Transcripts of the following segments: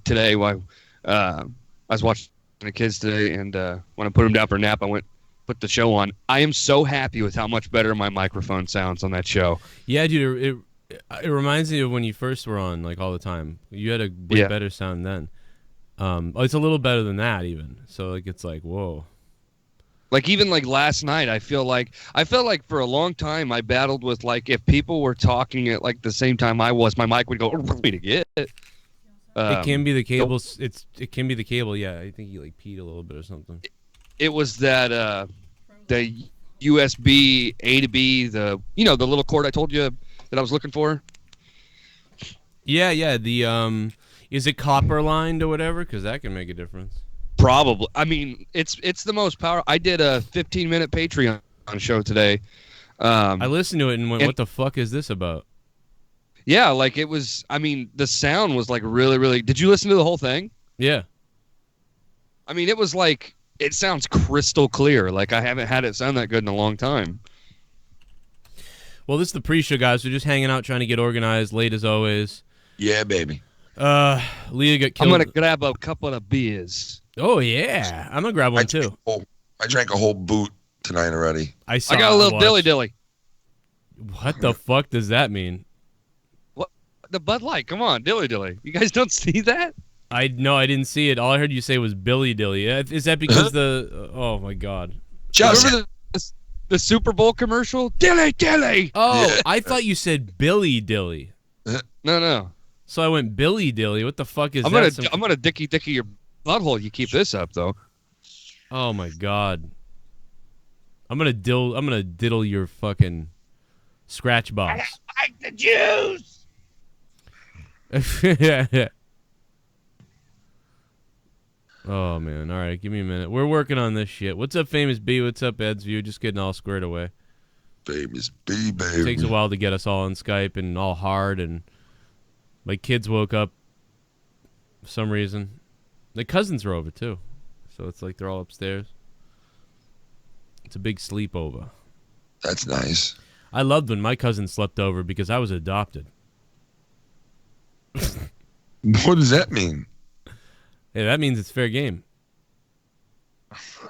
today while I was watching the kids today, and when I put them down for a nap, I went put the show on. I am so happy with how much better my microphone sounds on that show. Yeah, dude, it reminds me of when you first were on, like, all the time. You had a way better sound then. It's a little better than that even. So like it's like, whoa. Like even like last night, I felt like for a long time I battled with like if people were talking at like the same time I was, my mic would go to get it. It can be the cable. It can be the cable. Yeah, I think you like peed a little bit or something. It was that the USB A to B, the little cord I told you that I was looking for. Yeah. The is it copper lined or whatever? Because that can make a difference. Probably. I mean, it's the most power. I did a 15-minute Patreon show today. I listened to it and went, "What the fuck is this about?" Yeah, like it was. I mean, the sound was like really, really. Did you listen to the whole thing? Yeah. I mean, it was like it sounds crystal clear. Like I haven't had it sound that good in a long time. Well, this is the pre-show, guys. We're just hanging out, trying to get organized. Late as always. Yeah, baby. Leah got killed. I'm gonna grab a couple of beers. Oh yeah, I'm gonna grab one too. I drank a whole boot tonight already. I got a little dilly. What the fuck does that mean? What the Bud Light? Come on, dilly. You guys don't see that? I didn't see it. All I heard you say was Billy Dilly. Is that because the? Oh my god. Remember the Super Bowl commercial? Dilly. Oh, yeah. I thought you said Billy Dilly. No. So I went Billy Dilly. What the fuck is that? I'm gonna dicky your butthole. You keep this up though. Oh my god. I'm gonna diddle your fucking scratch box. I like the juice. Yeah. Oh man. All right, give me a minute. We're working on this shit. What's up, Famous B? What's up, AidZ? Just getting all squared away. Famous B, baby. It takes a while to get us all on Skype and all hard, and my kids woke up for some reason. The cousins are over too, so it's like they're all upstairs. It's a big sleepover. That's nice. I loved when my cousin slept over because I was adopted. What does that mean? Hey, that means it's fair game.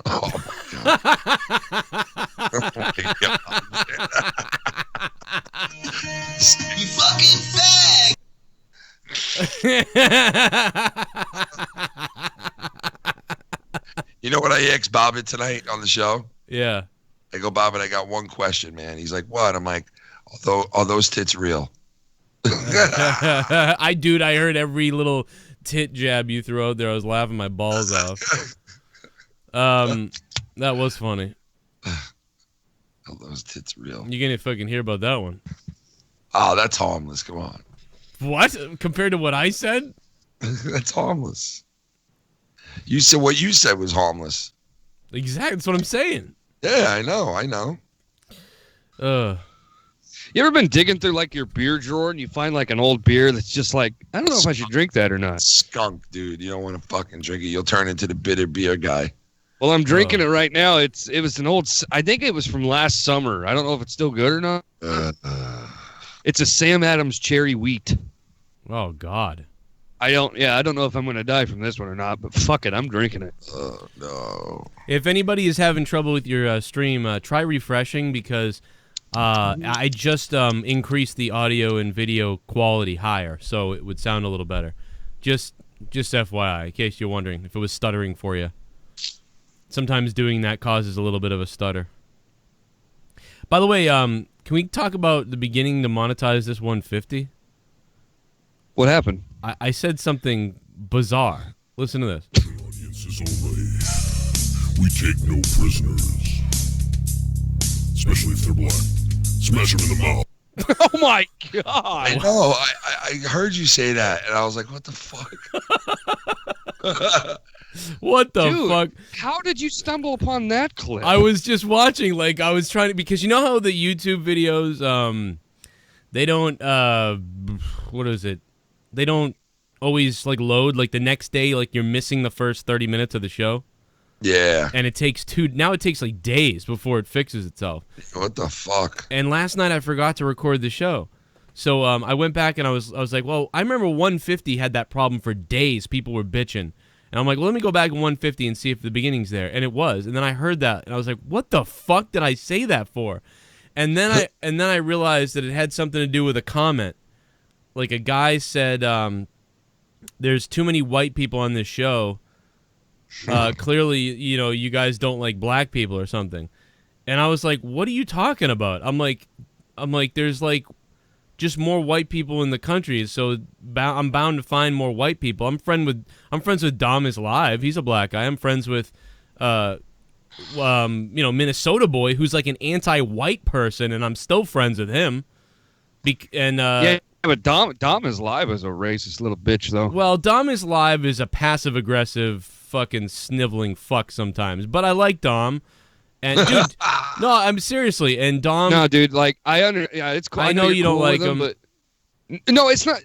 Oh my god. Oh my god. You fucking fag! You know what I asked Bobbit tonight on the show? Yeah. I go, Bobbit, I got one question, man. He's like, what? I'm like, are those tits real? I heard every little tit jab you threw out there. I was laughing my balls off. That was funny. Are those tits real? You're gonna fucking hear about that one. Oh, that's harmless. Come on. What? Compared to what I said? That's harmless. You said what you said was harmless. Exactly. That's what I'm saying. Yeah, I know. You ever been digging through like your beer drawer and you find like an old beer that's just like, I don't know if I should drink that or not. Skunk, dude. You don't want to fucking drink it. You'll turn into the bitter beer guy. Well, I'm drinking it right now. It was an old, I think it was from last summer. I don't know if it's still good or not. It's a Sam Adams cherry wheat. Oh God. I don't know if I'm going to die from this one or not, but fuck it. I'm drinking it. Oh, no. If anybody is having trouble with your stream, try refreshing because I just increased the audio and video quality higher, so it would sound a little better. Just FYI, in case you're wondering if it was stuttering for you. Sometimes doing that causes a little bit of a stutter. By the way, can we talk about the beginning to monetize this 150? What happened? I said something bizarre. Listen to this. The audience is alright. We take no prisoners. Especially if they're black. Smash them in the mouth. Oh my God. I know. I heard you say that, and I was like, what the fuck? What the Dude, fuck? How did you stumble upon that clip? I was just watching, like, I was trying to, because you know how the YouTube videos, they don't, what is it? They don't always, like, load, like, the next day, like, you're missing the first 30 minutes of the show. Yeah. And it takes like days before it fixes itself. What the fuck? And last night I forgot to record the show. So I went back and I was like, well, I remember 150 had that problem for days. People were bitching. And I'm like, well, let me go back to 150 and see if the beginning's there. And it was. And then I heard that and I was like, what the fuck did I say that for? And then I realized that it had something to do with a comment. Like a guy said, there's too many white people on this show. Clearly, you guys don't like black people or something. And I was like, what are you talking about? I'm like, there's like just more white people in the country, so I'm bound to find more white people. I'm friends with Dom is Live. He's a black guy. I'm friends with, Minnesota Boy, who's like an anti-white person, and I'm still friends with him. Yeah, but Dom is Live as a racist little bitch, though. Well, Dom is Live is a passive-aggressive fucking sniveling fuck sometimes, but I like Dom. And dude, no, I'm seriously. And Dom, no, dude, like it's cool. I know you don't cool like him, him, but no, it's not.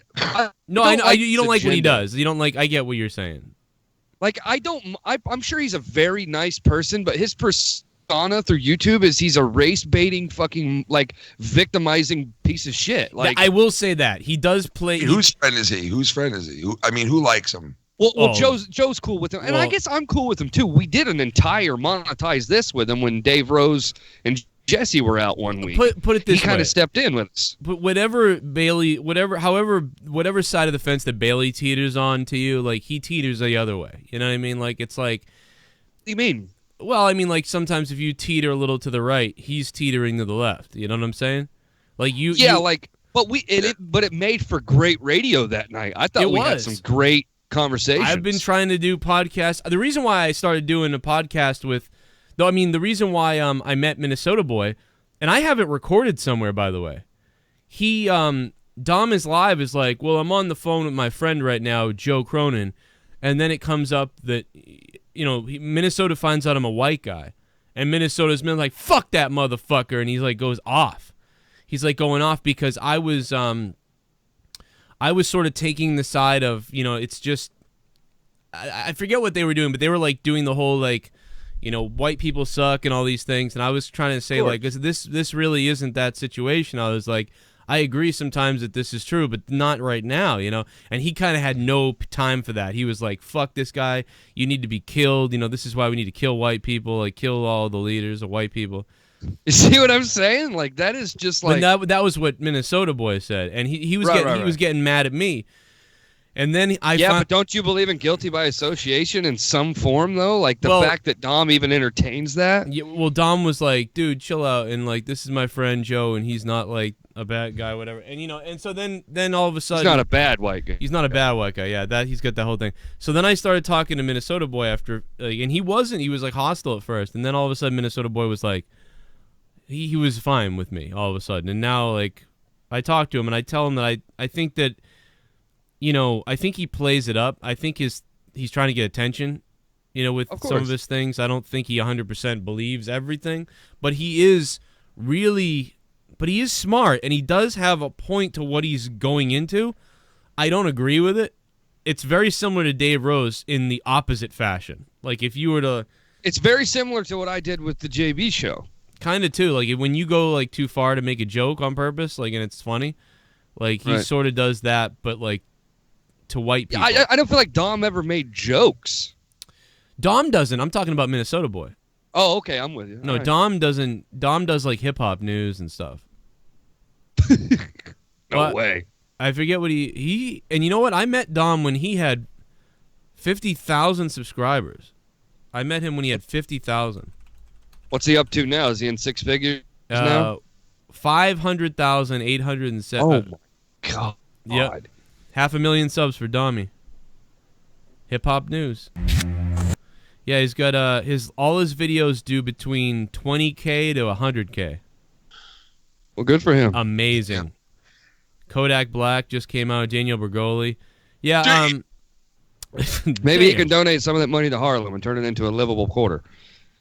No, I know you don't like what he does. You don't like. I get what you're saying. Like I'm sure he's a very nice person, but his persona through YouTube is he's a race baiting fucking like victimizing piece of shit. Like I will say that he does play. Whose friend is he? Whose friend is he? Who likes him? Well, Joe's cool with him, and I guess I'm cool with him too. We did an entire monetize this with him when Dave Rose and Jesse were out one week. Put it this way. He kind of stepped in with us. But whatever side of the fence that Bailey teeters on to you, like he teeters the other way. You know what I mean? Like it's like. What do you mean? Well, I mean, like sometimes if you teeter a little to the right, he's teetering to the left. You know what I'm saying? Like you. Yeah, you, like but it made for great radio that night. I thought we had some great conversations. I've been trying to do podcasts. The reason why I started doing a podcast the reason why I met Minnesota Boy, and I have it recorded somewhere, by the way. He Dom is Live is like, well, I'm on the phone with my friend right now, Joe Cronin, and then it comes up that Minnesota finds out I'm a white guy, and Minnesota's been like, fuck that motherfucker, and he's like goes off. He's like going off because I was sort of taking the side of, it's just, I forget what they were doing, but they were like doing the whole like, white people suck and all these things. And I was trying to say like, this really isn't that situation. I was like, I agree sometimes that this is true, but not right now, And he kind of had no time for that. He was like, fuck this guy. You need to be killed. This is why we need to kill white people, like kill all the leaders of white people. You see what I'm saying? Like that is just like that was what Minnesota Boy said, and he was was getting mad at me, and then but don't you believe in guilty by association in some form though? Like the fact that Dom even entertains that. Yeah, well, Dom was like, dude, chill out, and like this is my friend Joe, and he's not like a bad guy, whatever, and and so then all of a sudden he's not a bad white guy. He's not a bad white guy. Yeah, that he's got that whole thing. So then I started talking to Minnesota Boy after, and he was like hostile at first, and then all of a sudden Minnesota Boy was like. He was fine with me all of a sudden. And now, like, I talk to him and I tell him that I think that, I think he plays it up. I think he's trying to get attention, with some of his things. I don't think he 100% believes everything. But he is smart. And he does have a point to what he's going into. I don't agree with it. It's very similar to Dave Rose in the opposite fashion. Like, if you were to... It's very similar to what I did with the JB show. Kind of too, like when you go like too far to make a joke on purpose, like and it's funny, like he sort of does that, but like to white people. I don't feel like Dom ever made jokes. Dom doesn't. I'm talking about Minnesota Boy. Oh, okay, I'm with you. No, right. Dom doesn't. Dom does like hip hop news and stuff. No way. I forget what he. And you know what? I met Dom when he had 50,000 subscribers. I met him when he had 50,000. What's he up to now? Is he in six figures now? 500,807. Oh, my God. Yep. 500,000 subs for Dommy. Hip Hop News. Yeah, he's got all his videos do between 20K to 100K. Well, good for him. Amazing. Yeah. Kodak Black just came out. Daniel Bergoli. Yeah, maybe he can donate some of that money to Harlem and turn it into a livable quarter.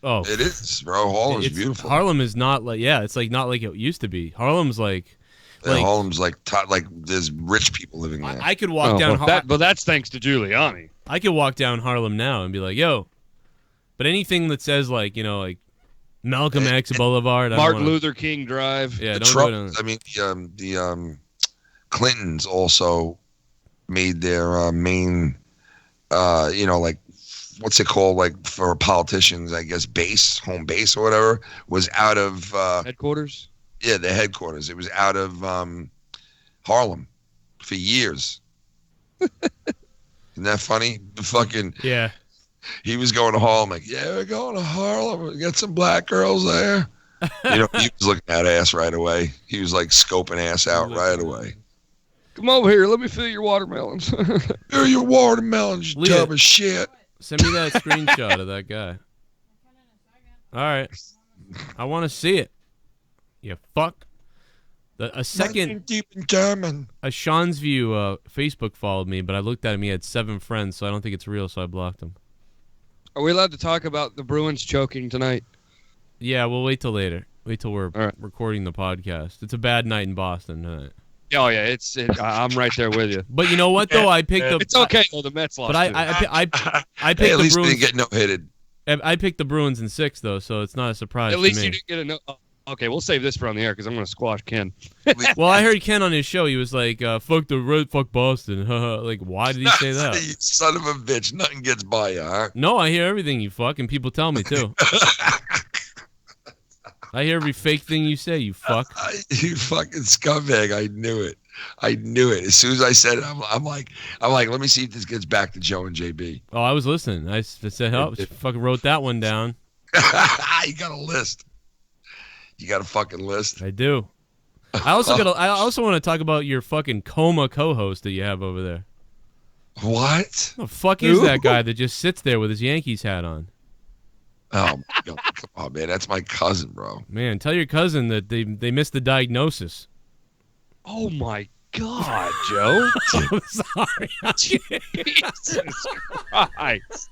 Oh, it is, bro. Harlem's beautiful. Harlem is not like it's like not like it used to be. Harlem's like Harlem's like there's rich people living there. I could walk down. But that's thanks to Giuliani. I could walk down Harlem now and be like, yo. But anything that says like like Malcolm X Boulevard, Martin Luther King Drive. Yeah, don't go down. I mean Clintons also made their main, like, what's it called? Like for politicians, I guess, home base or whatever, was out of Headquarters? Yeah, the headquarters. It was out of Harlem for years. Isn't that funny? The fucking Yeah. He was going to Harlem like, yeah, we're going to Harlem. We got some black girls there. He was looking at ass right away. He was like scoping ass out right away. Come over here. Let me fill your watermelons. Here are your watermelons, you Leah, tub of shit. Send me that screenshot of that guy. All right. I want to see it. You fuck. A second. Deep in German. A Seanzview Facebook followed me, but I looked at him. He had 7 friends, so I don't think it's real, so I blocked him. Are we allowed to talk about the Bruins choking tonight? Yeah, we'll wait till later. Wait till we're recording the podcast. It's a bad night in Boston tonight. Oh yeah, I'm right there with you. But you know what though? I picked the. It's okay though. The Mets lost. But I picked Hey, at the least Bruins. they didn't get no hitted. I picked the Bruins in 6 though, so it's not a surprise. At least to me. you didn't get a no. Okay, we'll save this for on the air because I'm going to squash Ken. Well, I heard Ken on his show. He was like, "Fuck the Red, fuck Boston." Like, why did he say that? You son of a bitch! Nothing gets by you, huh? No, I hear everything you fuck, and people tell me too. I hear every fake thing you say, you fuck. You fucking scumbag! I knew it. As soon as I said it, I'm like, let me see if this gets back to Joe and JB. Oh, I was listening. I said, "Oh, fucking wrote that one down." You got a list. You got a fucking list. I do. I also want to talk about your fucking coma co-host that you have over there. What? The fuck is that guy that just sits there with his Yankees hat on? Oh my God. Come on, man. That's my cousin, bro. Man, tell your cousin that they missed the diagnosis. Oh my God, Joe! I'm sorry. Jesus Christ!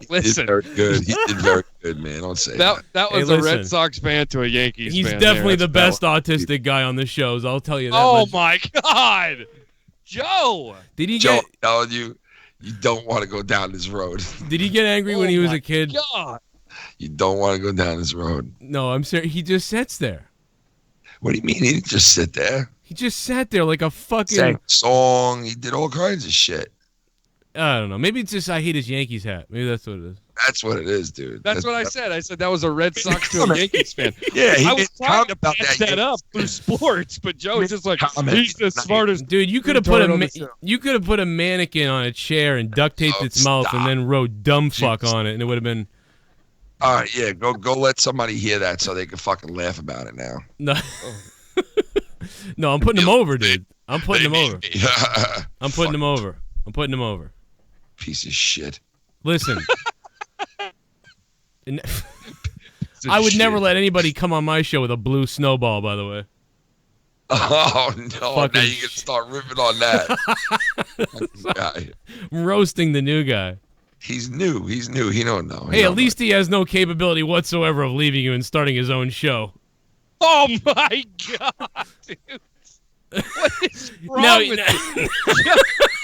Listen, he did very good. He did very good, man. Don't say that. That was a Red Sox fan to a Yankees He's fan. He's definitely the best autistic guy on the shows. I'll tell you that. Oh my God, Joe! Did he Joe, get? I'm telling you, you don't want to go down this road. Did he get angry when he was a kid? God. You don't want to go down this road. No, I'm serious. He just sits there. What do you mean? He didn't just sit there. He just sat there like a fucking sang a song. He did all kinds of shit. I don't know. Maybe it's just I hate his Yankees hat. Maybe that's what it is. That's what it is, dude. That's what I said. I said that was a Red Sox to a Yankees fan. Yeah, I was trying to about patch that up through sports, but Joe's just like, he's the smartest. Dude, you could have put a mannequin on a chair and duct taped its mouth and then wrote "dumb fuck" on it, and it would have been. All right, yeah, go let somebody hear that so they can fucking laugh about it now. No, no, I'm putting him over, dude. I'm putting him over. I'm putting him over. I'm putting him over. Piece of shit. Listen. I would never let anybody come on my show with a blue snowball, by the way. Oh, no. Now you can start ripping on that. I'm roasting the new guy. He's new. He don't know. Hey, at least he has no capability whatsoever of leaving you and starting his own show. Oh, my God, dude. What is wrong with you?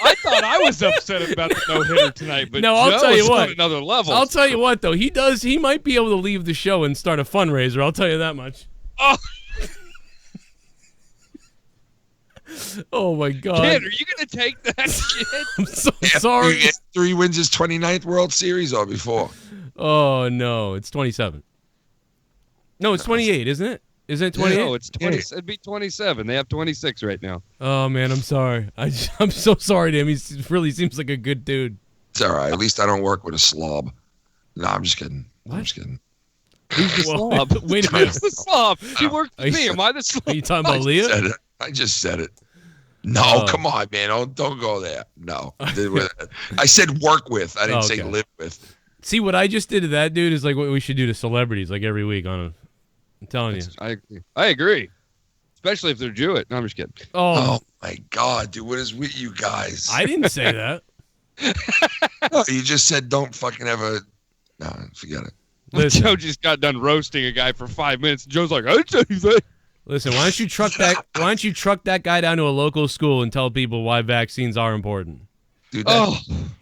I thought I was upset about the no-hitter tonight, but no, I'll tell you what. Another level. I'll tell you what, though. He might be able to leave the show and start a fundraiser. I'll tell you that much. Oh, oh my God. Kid, are you going to take that shit? I'm so sorry. 3 wins his 29th World Series or before. Oh, no. It's 27. No, it's 28, isn't it? Isn't it 28? No, it's 20. It'd be 27. They have 26 right now. Oh, man, I'm sorry. I'm so sorry to him. He really seems like a good dude. It's all right. At least I don't work with a slob. No, I'm just kidding. I'm just kidding. Who's the slob? Wait a minute. Who's the slob? He worked with me. Am I the slob? Are you talking about Leah? I just said it. No, come on, man. Don't go there. No. I said work with. I didn't say live with. See, what I just did to that dude is like what we should do to celebrities like every week on a... I'm telling you. I agree. Especially if they're Jewish. No, I'm just kidding. Oh, my God, dude. What is with you guys? I didn't say that. No, you just said don't fucking ever... No, forget it. Listen. Joe just got done roasting a guy for 5 minutes. Joe's like, I didn't say anything. Listen, why don't you truck that guy down to a local school and tell people why vaccines are important? Dude, Oh,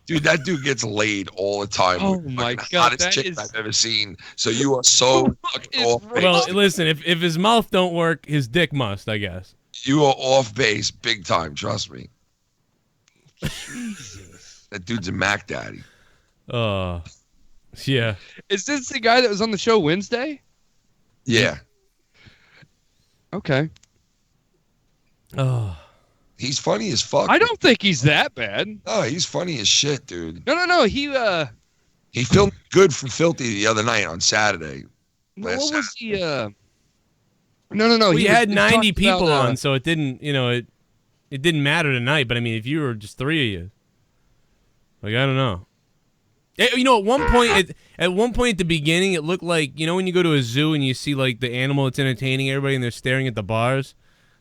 that dude gets laid all the time. Oh with my fucking God, hottest that chick is- I've ever seen. So you are so fucking is off base. Well, listen, if his mouth don't work, his dick must, I guess. You are off base big time. Trust me. Jesus. That dude's a Mac daddy. Yeah. Is this the guy that was on the show Wednesday? Yeah, Okay. Oh. he's funny as fuck. I don't think he's that bad. No, he's funny as shit, dude. No. He filmed good for Filthy the other night on Saturday. What Last was he? No. We he had was 90 talking people about, on, so it didn't, it didn't matter tonight. But I mean, if you were just 3 of you, like, I don't know. At one point at the beginning, it looked like, when you go to a zoo and you see like the animal that's entertaining everybody and they're staring at the bars.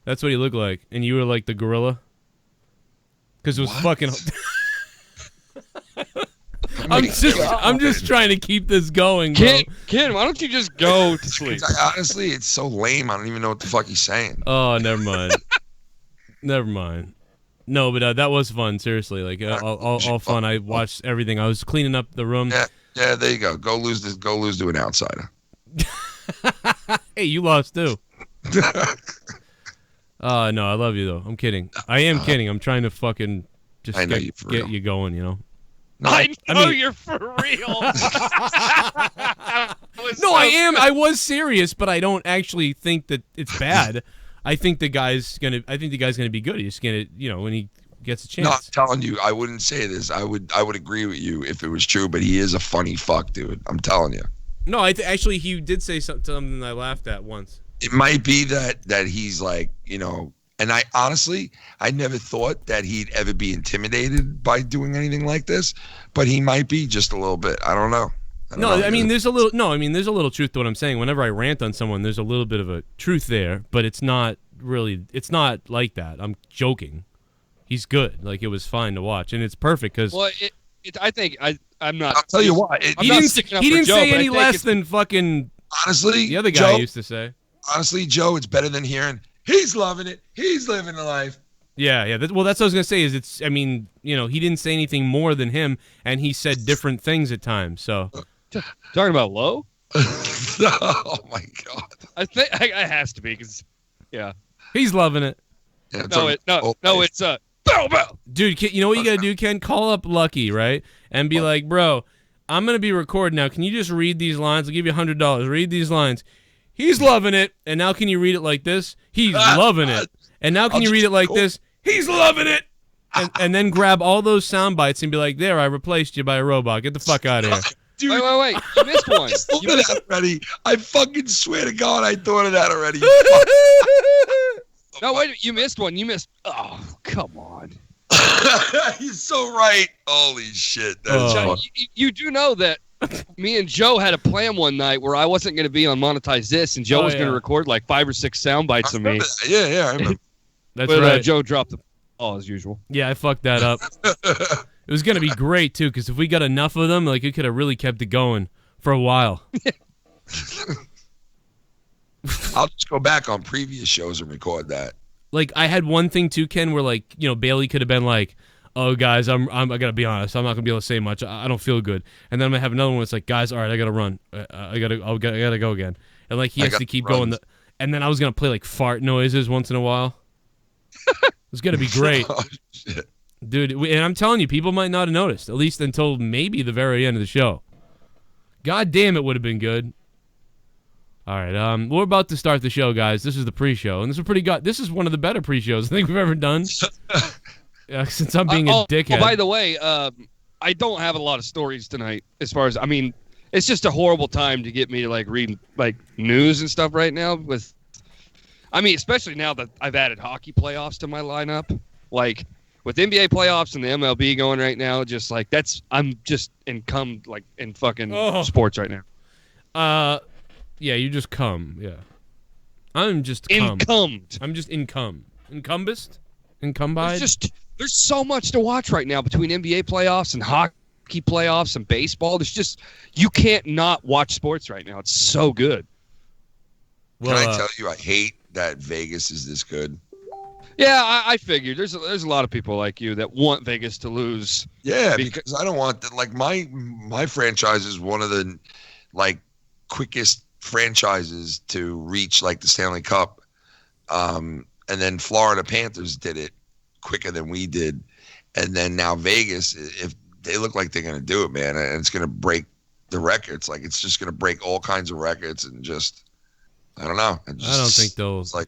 That's what he looked like, and you were like the gorilla. Because it was fucking. I'm just trying to keep this going, bro. Ken, why don't you just go to sleep? Honestly, it's so lame. I don't even know what the fuck he's saying. Oh, never mind. Never mind. No, but that was fun. Seriously, like all fun. I watched everything. I was cleaning up the room. Yeah. There you go. Go lose to an outsider. Hey, you lost too. No, I love you though. I'm kidding. I am kidding. I'm trying to fucking just get you going. No, I know mean- you're for real. No, I am. I was serious, but I don't actually think that it's bad. I think the guy's gonna be good. He's gonna, when he gets a chance. No, I'm telling you, I wouldn't say this. I would agree with you if it was true, but he is a funny fuck, dude. I'm telling you. No, actually, he did say something I laughed at once. It might be that he's like, and I honestly, I never thought that he'd ever be intimidated by doing anything like this, but he might be just a little bit. I don't know. There's a little truth to what I'm saying. Whenever I rant on someone, there's a little bit of a truth there, but it's not like that. I'm joking. He's good. Like, it was fine to watch, and it's perfect because. Well, I think I'm not. I'll tell you what. He didn't say any less than fucking. Honestly, the other guy used to say. Honestly, Joe, it's better than hearing he's loving it. He's living the life. Yeah. That's what I was gonna say. He didn't say anything more than him, and he said different things at times. So. Talking about Low? Oh my God! I think it has to be because, yeah. He's loving it. Yeah, it's Bow. Dude, you know what you gotta do, Ken? Call up Lucky, right, and be like, bro, I'm gonna be recording now. Can you just read these lines? I'll give you $100. Read these lines. He's loving it, and now can you read it like this? He's loving it, and now can you read it like this? He's loving it, and then grab all those sound bites and be like, there, I replaced you by a robot. Get the fuck out of here. Dude, wait. You missed one. I thought of that already. I fucking swear to God, I thought of that already. No, wait. You missed one. Oh, come on. You're so right. Holy shit. That's Joe, you do know that me and Joe had a plan one night where I wasn't going to be on Monetize This, and Joe was going to record like 5 or 6 sound bites of me. Yeah, I remember. That's but, right. Joe dropped the ball as usual. Yeah, I fucked that up. It was going to be great, too, because if we got enough of them, like, it could have really kept it going for a while. I'll just go back on previous shows and record that. Like, I had one thing, too, Ken, where, like, Bailey could have been like, oh, guys, I got to be honest. I'm not going to be able to say much. I don't feel good. And then I'm going to have another one where it's like, guys, all right, I got to run. I got to go again. And, like, he has to keep going. And then I was going to play, like, fart noises once in a while. It's going to be great. Oh, shit. Dude, and I'm telling you, people might not have noticed, at least until maybe the very end of the show. God damn, it would have been good. All right, we're about to start the show, guys. This is the pre-show, and this is pretty good. This is one of the better pre-shows I think we've ever done. Since I'm being a dickhead. Oh, by the way, I don't have a lot of stories tonight. As far as it's just a horrible time to get me to like read like news and stuff right now. Especially now that I've added hockey playoffs to my lineup, like. With NBA playoffs and the MLB going right now, just like I'm just in fucking sports right now. Yeah, you just come. Yeah, I'm just cum. Incummed. I'm just incumbist. Incumbide. There's so much to watch right now between NBA playoffs and hockey playoffs and baseball. You can't not watch sports right now. It's so good. Can I tell you, I hate that Vegas is this good. Yeah, I figured there's a lot of people like you that want Vegas to lose. Yeah, because I don't want that. Like my franchise is one of the like quickest franchises to reach like the Stanley Cup. And then Florida Panthers did it quicker than we did. And then now Vegas, if they look like they're going to do it, man, and it's going to break the records. Like it's just going to break all kinds of records and just, I don't know. I don't think they'll. Like,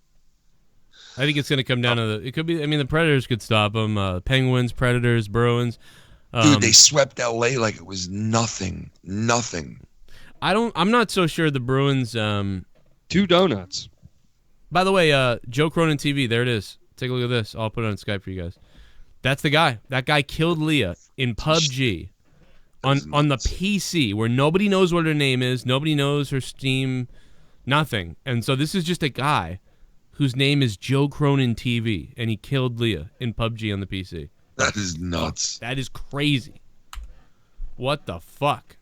I think it's going to come down to it could be. I mean, the Predators could stop them. Penguins, Predators, Bruins. Dude, they swept LA like it was nothing. Nothing. I'm not so sure the Bruins. 2 donuts. By the way, Joe Cronin TV. There it is. Take a look at this. I'll put it on Skype for you guys. That's the guy. That guy killed Leah in PUBG on the PC where nobody knows what her name is. Nobody knows her Steam. Nothing. And so this is just a guy whose name is Joe Cronin TV, and he killed Leah in PUBG on the PC. That is nuts. That is crazy. What the fuck?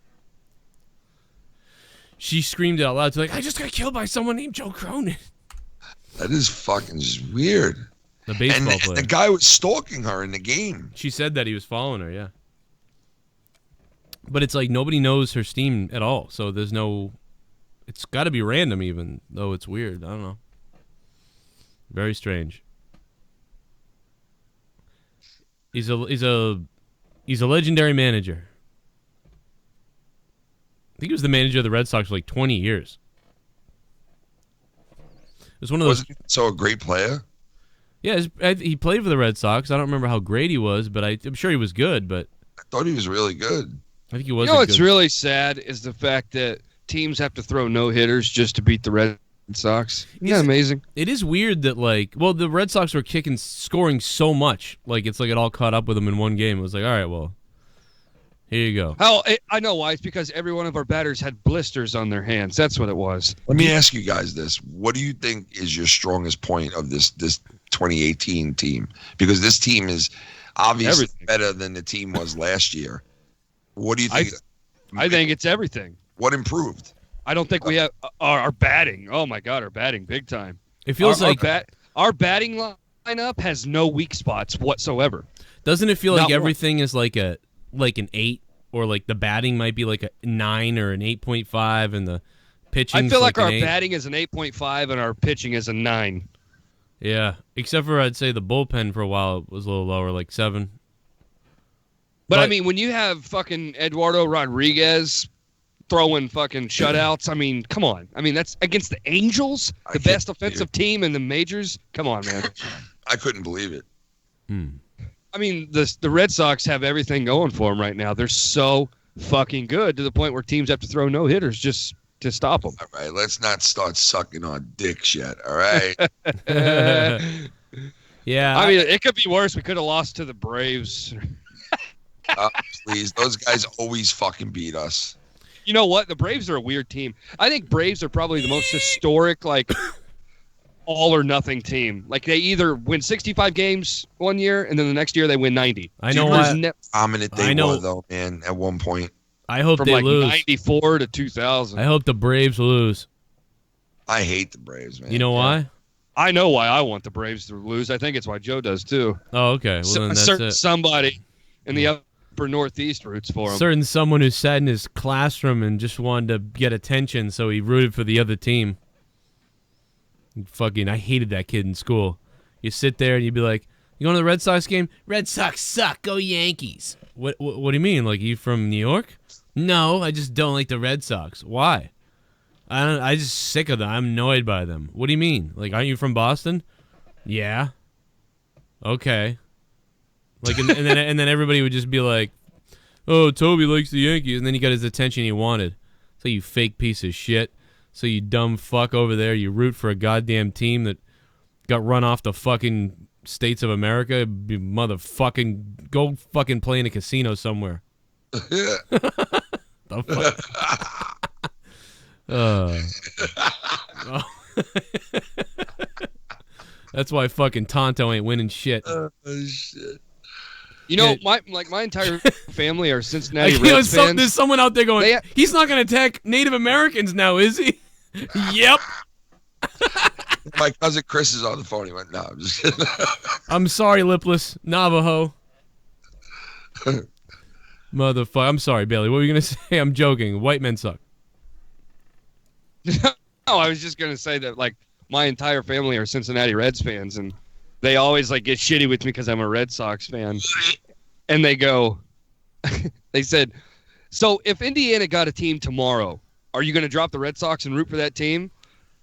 She screamed it out loud. She's like, I just got killed by someone named Joe Cronin. That is fucking just weird. The baseball player. And the guy was stalking her in the game. She said that he was following her, yeah. But it's like nobody knows her Steam at all, so there's no... It's got to be random even, though it's weird. I don't know. Very strange. He's a legendary manager. I think he was the manager of the Red Sox for like 20 years. It was one of those. Wasn't he so a great player? Yeah, he played for the Red Sox. I don't remember how great he was, but I'm sure he was good. But I thought he was really good. I think he was. You know what's really sad is the fact that teams have to throw no-hitters just to beat the Red Sox. Isn't that amazing? It is weird that the Red Sox were scoring so much, like it's like it all caught up with them in one game. It was like, all right, well, here you go. I know why. It's because every one of our batters had blisters on their hands. That's what it was. Let me ask you guys this: what do you think is your strongest point of this 2018 team? Because this team is obviously better than the team was last year. What do you think? I think it's everything. What improved? I don't think we have our batting. Oh my God, our batting big time. It feels like our batting lineup has no weak spots whatsoever. Doesn't it feel like everything is like an 8, or like the batting might be like a 9 or an 8.5, and the pitching? I feel like our batting is an 8.5 and our pitching is a 9. Yeah, except for I'd say the bullpen for a while was a little lower, like 7. But I mean, when you have fucking Eduardo Rodriguez throwing fucking shutouts, I mean, come on. I mean, that's against the Angels, the best offensive team in the majors. Come on, man. I couldn't believe it. I mean, the Red Sox have everything going for them right now. They're so fucking good to the point where teams have to throw no-hitters just to stop them. All right, let's not start sucking on dicks yet, all right? Yeah. I mean, it could be worse. We could have lost to the Braves. Please, those guys always fucking beat us. You know what? The Braves are a weird team. I think Braves are probably the most historic, like, all-or-nothing team. Like, they either win 65 games one year, and then the next year they win 90. I know why. Dominant they were, though, man, at one point. I hope from they like lose. 94 to 2000. I hope the Braves lose. I hate the Braves, man. You know why? I know why I want the Braves to lose. I think it's why Joe does, too. Oh, okay. Well, then that's it. Somebody in the upper Northeast roots for him. Certain someone who sat in his classroom and just wanted to get attention, so he rooted for the other team. Fucking, I hated that kid in school. You sit there and you'd be like, "You going to the Red Sox game? Red Sox suck. Go Yankees." What do you mean? Like, you from New York? No, I just don't like the Red Sox. Why? I just sick of them. I'm annoyed by them. What do you mean? Like, aren't you from Boston? Yeah. Okay. Like, and then everybody would just be like, "Oh, Toby likes the Yankees," and then he got his attention he wanted. So you fake piece of shit. So you dumb fuck over there, you root for a goddamn team that got run off the fucking states of America. You motherfucking go fucking play in a casino somewhere. The fuck? That's why fucking Tonto ain't winning shit. Oh, shit. You know, my entire family are Cincinnati Reds fans. There's someone out there going, he's not going to attack Native Americans now, is he? Yep. My cousin Chris is on the phone. He went, no, I'm just kidding. I'm sorry, lipless Navajo. Motherfucker. I'm sorry, Bailey. What were you going to say? I'm joking. White men suck. No, I was just gonna say that like my entire family are Cincinnati Reds fans, and they always like get shitty with me because I'm a Red Sox fan. And they go, they said, so if Indiana got a team tomorrow, are you gonna drop the Red Sox and root for that team?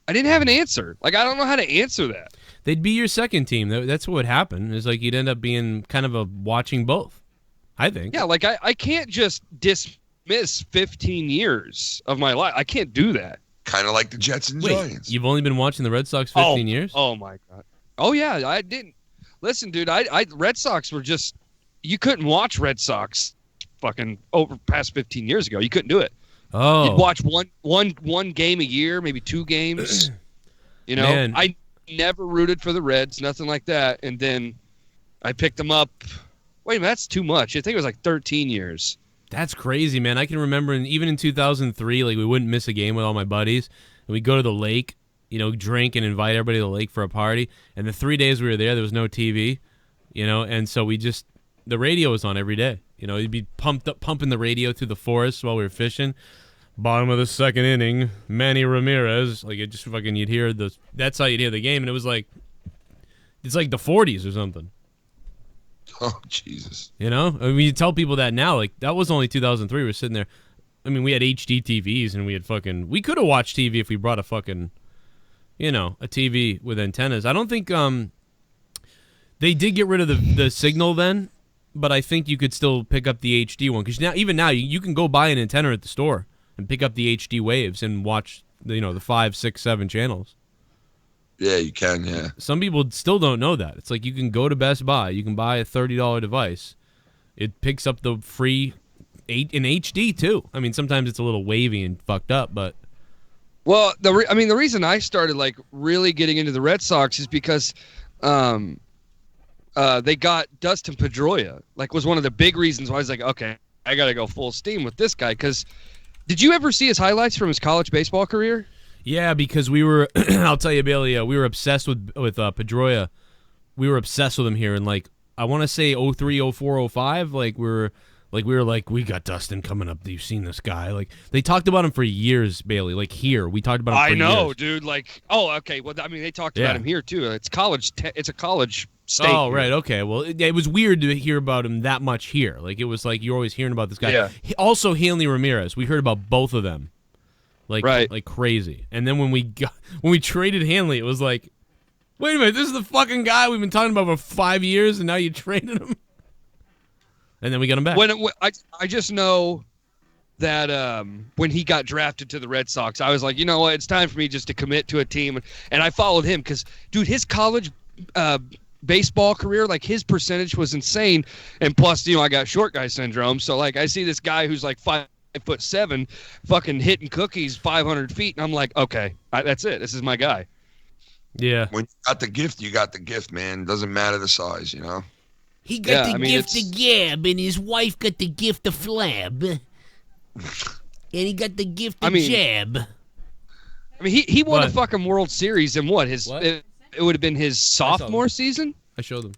I didn't have an answer. Like I don't know how to answer that. They'd be your second team. That's what would happen. Is like you'd end up being kind of a watching both. I think. Yeah, like I can't just dismiss 15 years of my life. I can't do that. Kind of like the Jets and Wait, Giants. you've only been watching the Red Sox 15 years? Oh my God. Oh yeah, I didn't. Listen, dude, I Red Sox were just, you couldn't watch Red Sox fucking over past 15 years ago. You couldn't do it. Oh. You'd watch one game a year, maybe 2 games. You know, Man. I never rooted for the Reds, nothing like that. And then I picked them up. Wait a minute, that's too much. I think it was like 13 years. That's crazy, man. I can remember even in 2003, like we wouldn't miss a game with all my buddies. And we'd go to the lake, you know, drink and invite everybody to the lake for a party. And the 3 days we were there was no TV, you know, and so the radio was on every day. You know, you'd be pumping the radio through the forest while we were fishing. Bottom of the second inning, Manny Ramirez. Like it just fucking, that's how you'd hear the game. And it was like, it's like the 40s or something. Oh, Jesus. You know? I mean, you tell people that now, like, that was only 2003. We're sitting there. I mean, we had HD TVs, and we could have watched TV if we brought a fucking, you know, a TV with antennas. I don't think, they did get rid of the signal then, but I think you could still pick up the HD one. Because even now, you can go buy an antenna at the store and pick up the HD waves and watch, the 5, 6, 7 channels. Yeah, you can, yeah. Some people still don't know that. It's like you can go to Best Buy. You can buy a $30 device. It picks up the free in HD, too. I mean, sometimes it's a little wavy and fucked up, but... Well, the reason I started, like, really getting into the Red Sox is because they got Dustin Pedroia. Like, was one of the big reasons why I was like, okay, I got to go full steam with this guy. Because did you ever see his highlights from his college baseball career? Yeah, because we were, I'll tell you, Bailey, we were obsessed with Pedroia. We were obsessed with him here, and like I want to say 03, 04, 05, we were like, we got Dustin coming up. You've seen this guy. Like they talked about him for years, Bailey. Like here, we talked about him for years. I know, dude. Like, oh, okay. Well, I mean, they talked about him here too. It's college. It's a college state. Oh, right. Okay. Well, it was weird to hear about him that much here. Like it was like you're always hearing about this guy. Yeah. Also, Hanley Ramirez. We heard about both of them. Like crazy. And then when we traded Hanley, it was like, wait a minute, this is the fucking guy we've been talking about for 5 years, and now you traded him. And then we got him back. I just know that when he got drafted to the Red Sox, I was like, you know what, it's time for me just to commit to a team, and I followed him because, dude, his college baseball career, like his percentage was insane, and plus, I got short guy syndrome, so like I see this guy who's like 5'7", fucking hitting cookies 500 feet, and I'm like, okay, that's it. This is my guy. Yeah. When you got the gift, you got the gift, man. Doesn't matter the size, you know. He got the gift of gab, and his wife got the gift of flab, and he got the gift of jab. I mean, he won a fucking World Series in what? It would have been his sophomore season. I showed them.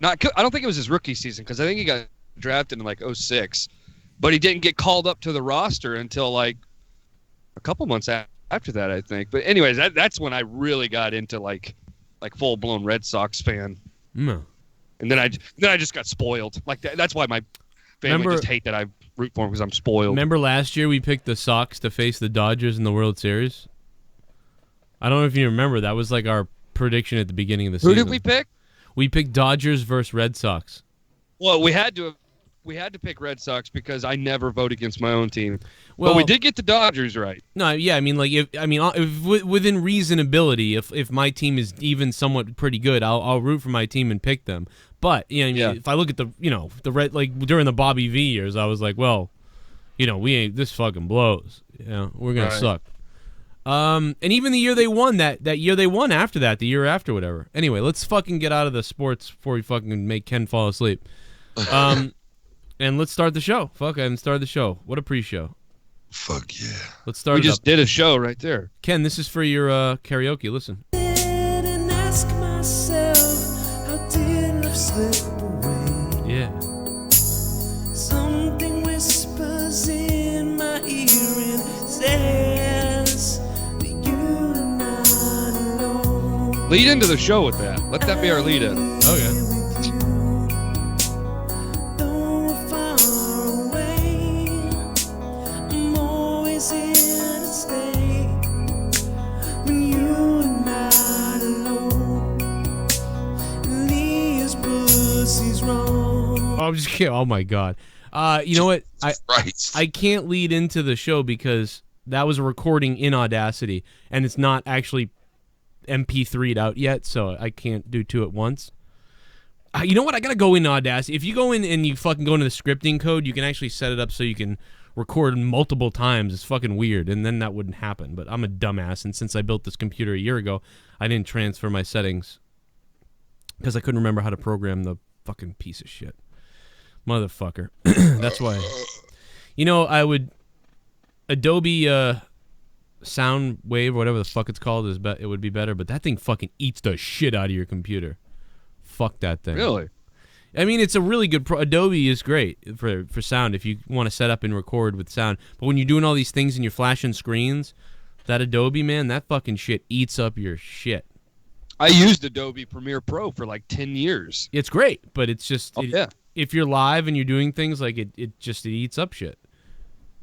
I don't think it was his rookie season because I think he got drafted in like 06. But he didn't get called up to the roster until like a couple months after that, I think. But anyways, that's when I really got into like full blown Red Sox fan. Mm. And then I just got spoiled. Like that's why my family just hate that I root for him because I'm spoiled. Remember last year we picked the Sox to face the Dodgers in the World Series? I don't know if you remember. That was like our prediction at the beginning of the season. Who did we pick? We picked Dodgers versus Red Sox. Well, we had to pick Red Sox because I never vote against my own team. Well, but we did get the Dodgers right. No, yeah, I mean, like, if within reasonability, if my team is even somewhat pretty good, I'll root for my team and pick them. But if I look at the Red, like during the Bobby V years, I was like, well, we ain't, this fucking blows. We're gonna suck. And even the year they won that year they won after that, the year after, whatever. Anyway, let's fucking get out of the sports before we fucking make Ken fall asleep. And let's start the show. Fuck, I haven't started the show. What a pre-show. Fuck yeah. Let's start We it just up. did a show right there. Ken, this is for your karaoke. Listen. Lead into the show with that. Let that be our lead in. Okay. Oh, I'm just kidding. Oh my god. You know what? I can't lead into the show because that was a recording in Audacity and it's not actually MP3'd out yet, so I can't do two at once. You know what? I gotta go into Audacity. If you go in and you fucking go into the scripting code, you can actually set it up so you can record multiple times. It's fucking weird, and then that wouldn't happen. But I'm a dumbass, and since I built this computer a year ago, I didn't transfer my settings because I couldn't remember how to program the fucking piece of shit. Motherfucker. That's why. You know, I would... Adobe Soundwave, whatever the fuck it's called, it would be better, but that thing fucking eats the shit out of your computer. Fuck that thing. Really? I mean, it's a really good... Adobe is great for sound if you want to set up and record with sound. But when you're doing all these things and you're flashing screens, that Adobe, man, that fucking shit eats up your shit. I used Adobe Premiere Pro for like 10 years. It's great, but it's just... yeah. If you're live and you're doing things, like, it eats up shit.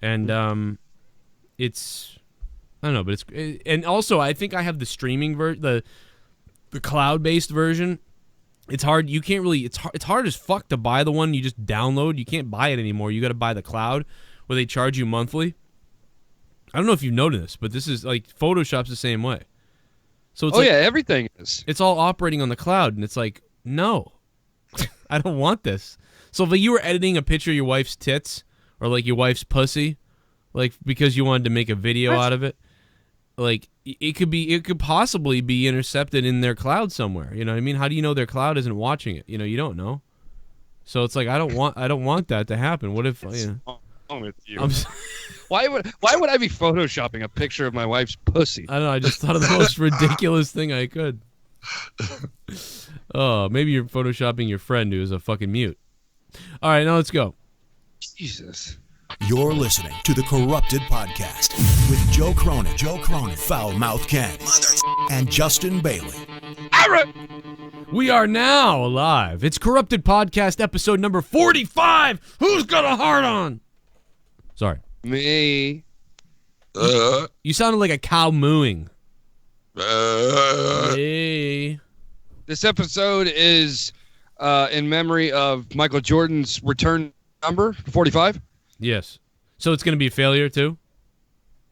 And, it's... I don't know, but it's... And also, I think I have the streaming version, the cloud-based version. It's hard. You can't really... It's hard as fuck to buy the one you just download. You can't buy it anymore. You got to buy the cloud where they charge you monthly. I don't know if you've noticed this, but this is like Photoshop's the same way. So it's everything is. It's all operating on the cloud, and it's like, no, I don't want this. So if you were editing a picture of your wife's tits or like your wife's pussy, like because you wanted to make a video out of it, like it could possibly be intercepted in their cloud somewhere. You know what I mean? How do you know their cloud isn't watching it? You know, you don't know. So it's like I don't want that to happen. What if Wrong with you? Why would I be photoshopping a picture of my wife's pussy? I don't know. I just thought of the most ridiculous thing I could. Oh, maybe you're photoshopping your friend who is a fucking mute. All right, now let's go. Jesus. You're listening to the Corrupted Podcast with Joe Cronin, Foul-Mouthed Ken, and Justin Bailey. We are now live. It's Corrupted Podcast episode number 45. Who's got a heart on? Sorry. Me. You sounded like a cow mooing. Hey. This episode is in memory of Michael Jordan's return number, 45. Yes. So it's going to be a failure too?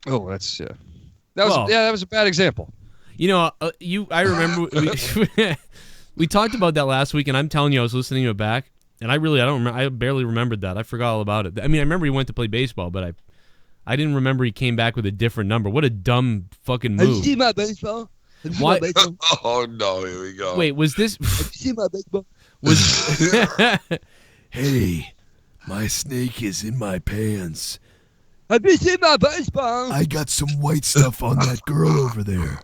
Oh, that's that was a bad example. You know, I remember we talked about that last week, and I'm telling you, I was listening to it back, and I barely remembered that. I forgot all about it. I mean, I remember he went to play baseball, but I didn't remember he came back with a different number. What a dumb fucking move. Have you seen my baseball? Why? Oh no, here we go. Wait, was this? Have you seen my baseball? Hey, my snake is in my pants. Have you seen my baseball? I got some white stuff on that girl over there.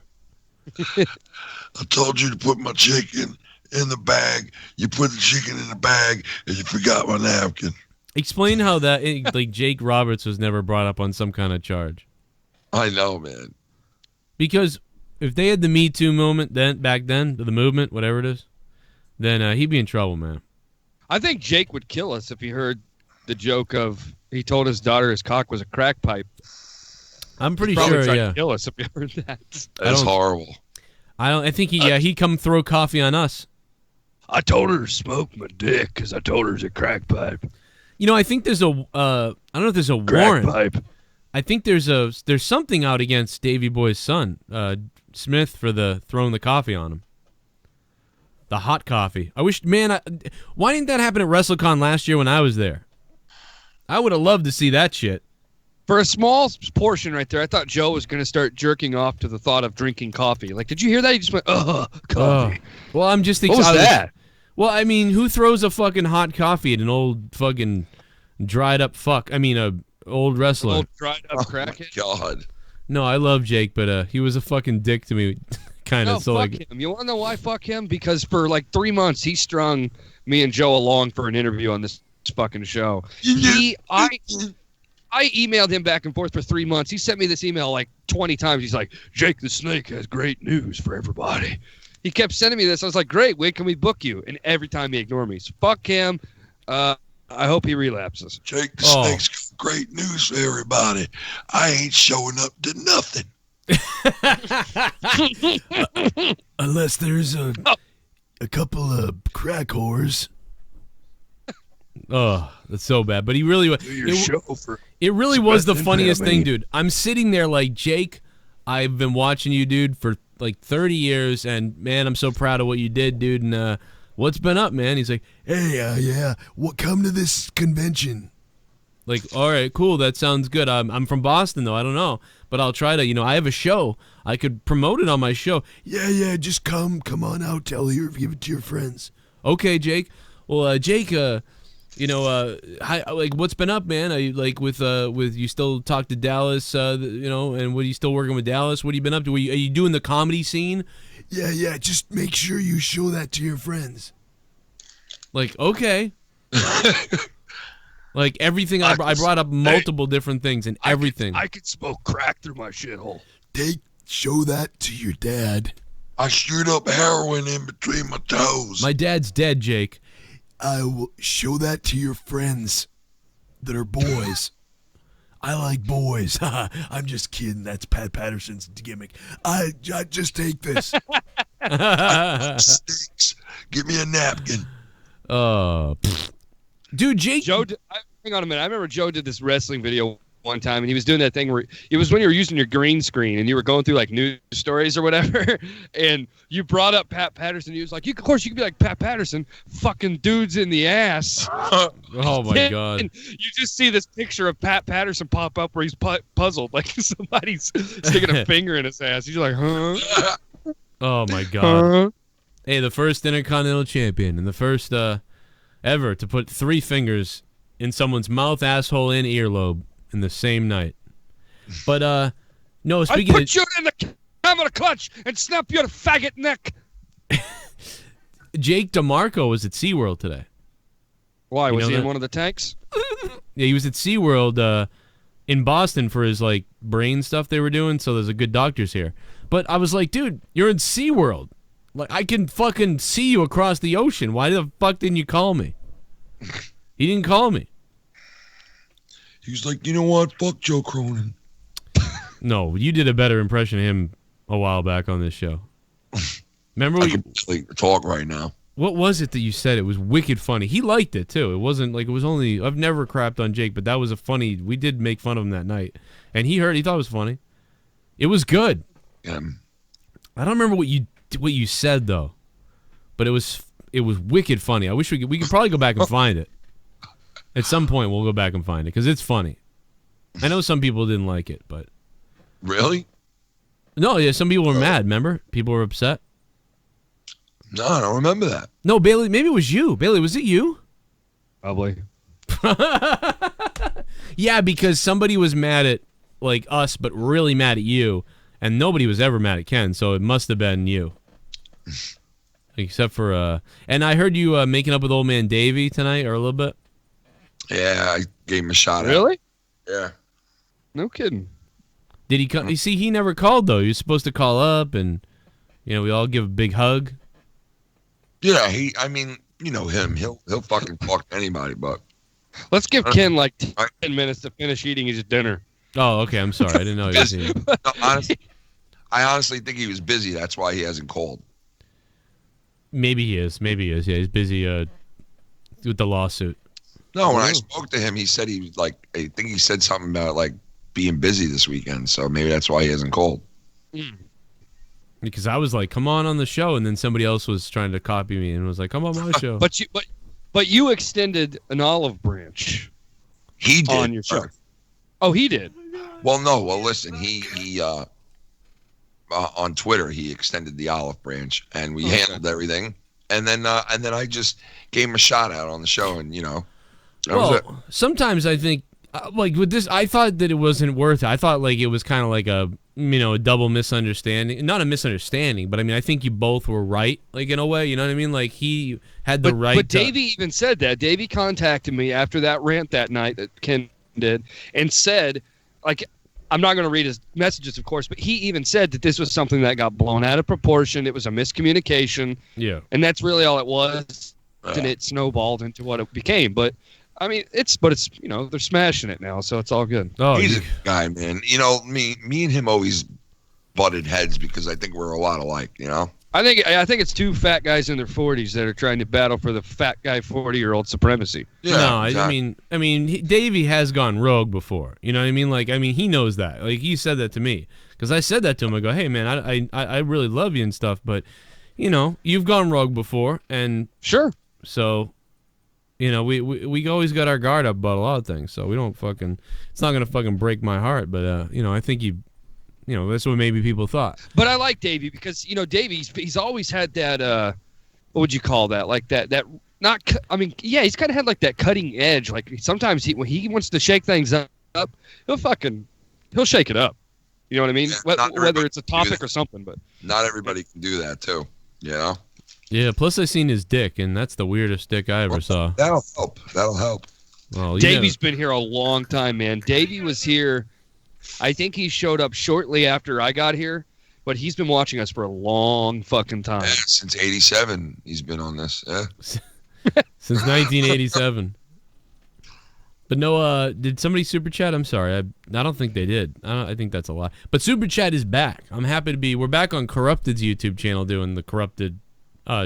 I told you to put my chicken in the bag. You put the chicken in the bag, and you forgot my napkin. Explain how that, like, Jake Roberts was never brought up on some kind of charge. I know, man. Because if they had the Me Too movement back then, the movement, whatever it is, then he'd be in trouble, man. I think Jake would kill us if he heard the joke of he told his daughter his cock was a crack pipe. I'm pretty He'd probably sure, try yeah. to kill us if he heard that. That's horrible. I think he'd come throw coffee on us. I told her to smoke my dick because I told her it's a crack pipe. You know, I think there's I don't know if there's a Crack warrant. pipe. I think there's something out against Davey Boy's son, Smith, for the throwing the coffee on him. The hot coffee. I wish, man, why didn't that happen at WrestleCon last year when I was there? I would have loved to see that shit. For a small portion right there, I thought Joe was going to start jerking off to the thought of drinking coffee. Like, did you hear that? He just went, coffee. Well, I'm just What was that? Well, I mean, who throws a fucking hot coffee at an old fucking dried up fuck? I mean, a old wrestler. Old dried up crackhead. God. No, I love Jake, but he was a fucking dick to me, kind of. No, So fuck like, him. You want to know why fuck him? Because for like 3 months, he strung me and Joe along for an interview on this fucking show. I emailed him back and forth for 3 months. He sent me this email like 20 times. He's like, Jake the Snake has great news for everybody. he kept sending me this. I was like, great, when can we book you? And every time he ignored me. So fuck him. I hope he relapses. Jake the Snake's got great news for everybody. I ain't showing up to nothing. Unless there's a couple of crack whores. Oh, that's so bad. But he really was. It really was the funniest thing, dude. I'm sitting there like, Jake, I've been watching you, dude, for like 30 years, and man, I'm so proud of what you did, dude. And what's been up, man? He's like, hey, yeah, come to this convention. Like, all right, cool, that sounds good. I'm from Boston, though. I don't know, but I'll try to. I have a show. I could promote it on my show. Yeah, just come on out. Give it to your friends. Okay, Jake. Well, Jake, what's been up, man? Are you with you still talk to Dallas, and what are you still working with Dallas? What have you been up to? Are you doing the comedy scene? Yeah, just make sure you show that to your friends. Like, okay. Like everything, I brought up multiple different things and everything. I could smoke crack through my shithole. Show that to your dad. I shoot up heroin in between my toes. My dad's dead, Jake. I will show that to your friends that are boys. I like boys. I'm just kidding. That's Pat Patterson's gimmick. I just take this. Steaks. Give me a napkin. Dude, Jake. Hang on a minute. I remember Joe did this wrestling video one time, and he was doing that thing where it was when you were using your green screen and you were going through like news stories or whatever, and you brought up Pat Patterson. He was like, of course you could be like Pat Patterson, fucking dudes in the ass. Oh my God. And you just see this picture of Pat Patterson pop up where he's puzzled, like somebody's sticking a finger in his ass. He's like, huh? Oh my God. Hey, the first Intercontinental Champion and the first ever to put 3 fingers in someone's mouth, asshole, and earlobe in the same night. But no, speaking I put you in the camera clutch and snap your faggot neck. Jake DeMarco was at SeaWorld today. Why? Was he in one of the tanks? Yeah, he was at SeaWorld in Boston for his like brain stuff they were doing, so there's a good doctors here. But I was like, dude, you're in SeaWorld. Like, I can fucking see you across the ocean. Why the fuck didn't you call me? He didn't call me. He was like, you know what? Fuck Joe Cronin. No, you did a better impression of him a while back on this show. Remember? I can talk right now. What was it that you said? It was wicked funny. He liked it, too. It wasn't like it was only... I've never crapped on Jake, but that was a funny... We did make fun of him that night. And he thought it was funny. It was good. Yeah. I don't remember what you said, though. But it was wicked funny. I wish we could probably go back and find it. At some point, we'll go back and find it, because it's funny. I know some people didn't like it, but... Really? No, yeah, some people were mad, remember? People were upset. No, I don't remember that. No, Bailey, maybe it was you. Bailey, was it you? Probably. Yeah, because somebody was mad at, like, us, but really mad at you, and nobody was ever mad at Ken, so it must have been you. Except for, and I heard you making up with old man Davey tonight, or a little bit. Yeah, I gave him a shot at it. Really? Yeah. No kidding. Did he come? You see, he never called, though. He was supposed to call up, and, we all give a big hug. Yeah, I mean, you know him. He'll fucking fuck anybody, but... Let's give Ken, like, 10 minutes to finish eating his dinner. Oh, okay, I'm sorry. I didn't know he was here. No, I honestly think he was busy. That's why he hasn't called. Maybe he is. Yeah, he's busy with the lawsuit. No, when I spoke to him, he said he was like, I think he said something about like being busy this weekend. So maybe that's why he hasn't called. Because I was like, come on the show, and then somebody else was trying to copy me and was like, come on my show. But you extended an olive branch. He did on your show. Oh, he did. Well, no. Well, listen, he on Twitter he extended the olive branch, and we handled everything, and then I just gave him a shout out on the show, and that was it. Sometimes I think like with this, I thought that it wasn't worth it. I thought like it was kind of like a a double misunderstanding, not a misunderstanding, but I mean I think you both were right, like in a way, you know what I mean? Like he had the right. But Davey even said that. Davey contacted me after that rant that night that Ken did, and said, like, I'm not going to read his messages, of course, but he even said that this was something that got blown out of proportion. It was a miscommunication. Yeah. And that's really all it was. And it snowballed into what it became. But I mean, it's they're smashing it now, so it's all good. Oh, he's a good guy, man. You know, me and him always butted heads because I think we're a lot alike, you know? I think it's two fat guys in their 40s that are trying to battle for the fat guy 40-year-old supremacy. Yeah, no, exactly. I mean, Davey has gone rogue before. You know what I mean? Like, I mean, he knows that. Like, he said that to me because I said that to him. I go, hey, man, I really love you and stuff, but you know, you've gone rogue before, and sure. So, you know, we always got our guard up about a lot of things. So we don't fucking. It's not gonna fucking break my heart, but you know, I think you know, that's what maybe people thought. But I like Davey because, you know, Davey's he's always had that, what would you call that? Like that not, I mean, yeah, he's kind of had like that cutting edge. Like sometimes when he wants to shake things up, he'll shake it up. You know what I mean? Yeah, whether it's a topic or something, but. Not everybody can do that too, you know? Yeah, plus I seen his dick, and that's the weirdest dick I ever saw. That'll help. Well, Davey's been here a long time, man. Davey was here. I think he showed up shortly after I got here, but he's been watching us for a long fucking time. Yeah, since '87, he's been on this. Yeah. Since 1987. But no, did somebody super chat? I'm sorry, I don't think they did. I think that's a lie. But super chat is back. I'm happy to be. We're back on Corrupted's YouTube channel doing the Corrupted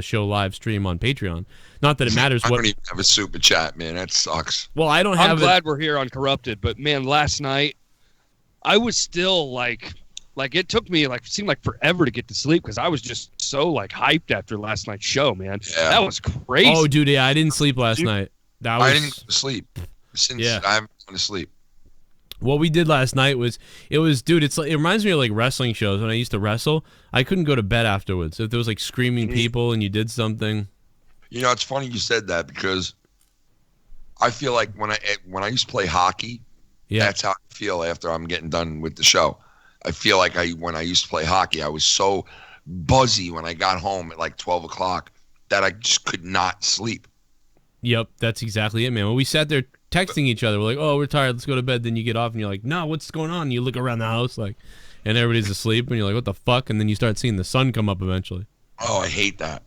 show live stream on Patreon. Not that it matters. I don't even have a super chat, man. That sucks. Well, I don't have. I'm glad we're here on Corrupted, but man, last night. I was still like it took me seemed like forever to get to sleep because I was just so like hyped after last night's show, man. Yeah. That was crazy. Oh, dude, yeah, I didn't sleep last night. I didn't sleep since I haven't gone to sleep. What we did last night was dude, it reminds me of like wrestling shows when I used to wrestle. I couldn't go to bed afterwards if there was like screaming people and you did something. You know, it's funny you said that because I feel like when I used to play hockey. Yeah. That's how I feel after I'm getting done with the show. I feel like when I used to play hockey, I was so buzzy when I got home at like 12 o'clock that I just could not sleep. Yep, that's exactly it, man. When we sat there texting each other, we're like, oh, we're tired, let's go to bed. Then you get off and you're like, no, what's going on? And you look around the house like, and everybody's asleep and you're like, what the fuck? And then you start seeing the sun come up eventually. Oh, I hate that.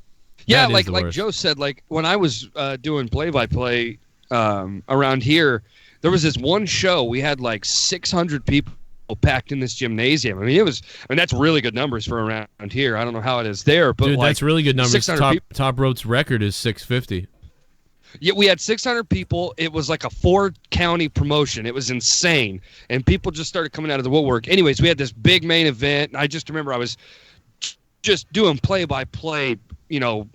Yeah, like Joe said, like when I was doing play-by-play around here, there was this one show we had like 600 people packed in this gymnasium. I mean, that's really good numbers for around here. I don't know how it is there, but dude, that's really good numbers. Top Rope's record is 650. Yeah, we had 600 people. It was like a 4-county promotion. It was insane, and people just started coming out of the woodwork. Anyways, we had this big main event. And I just remember I was just doing play-by-play, you know,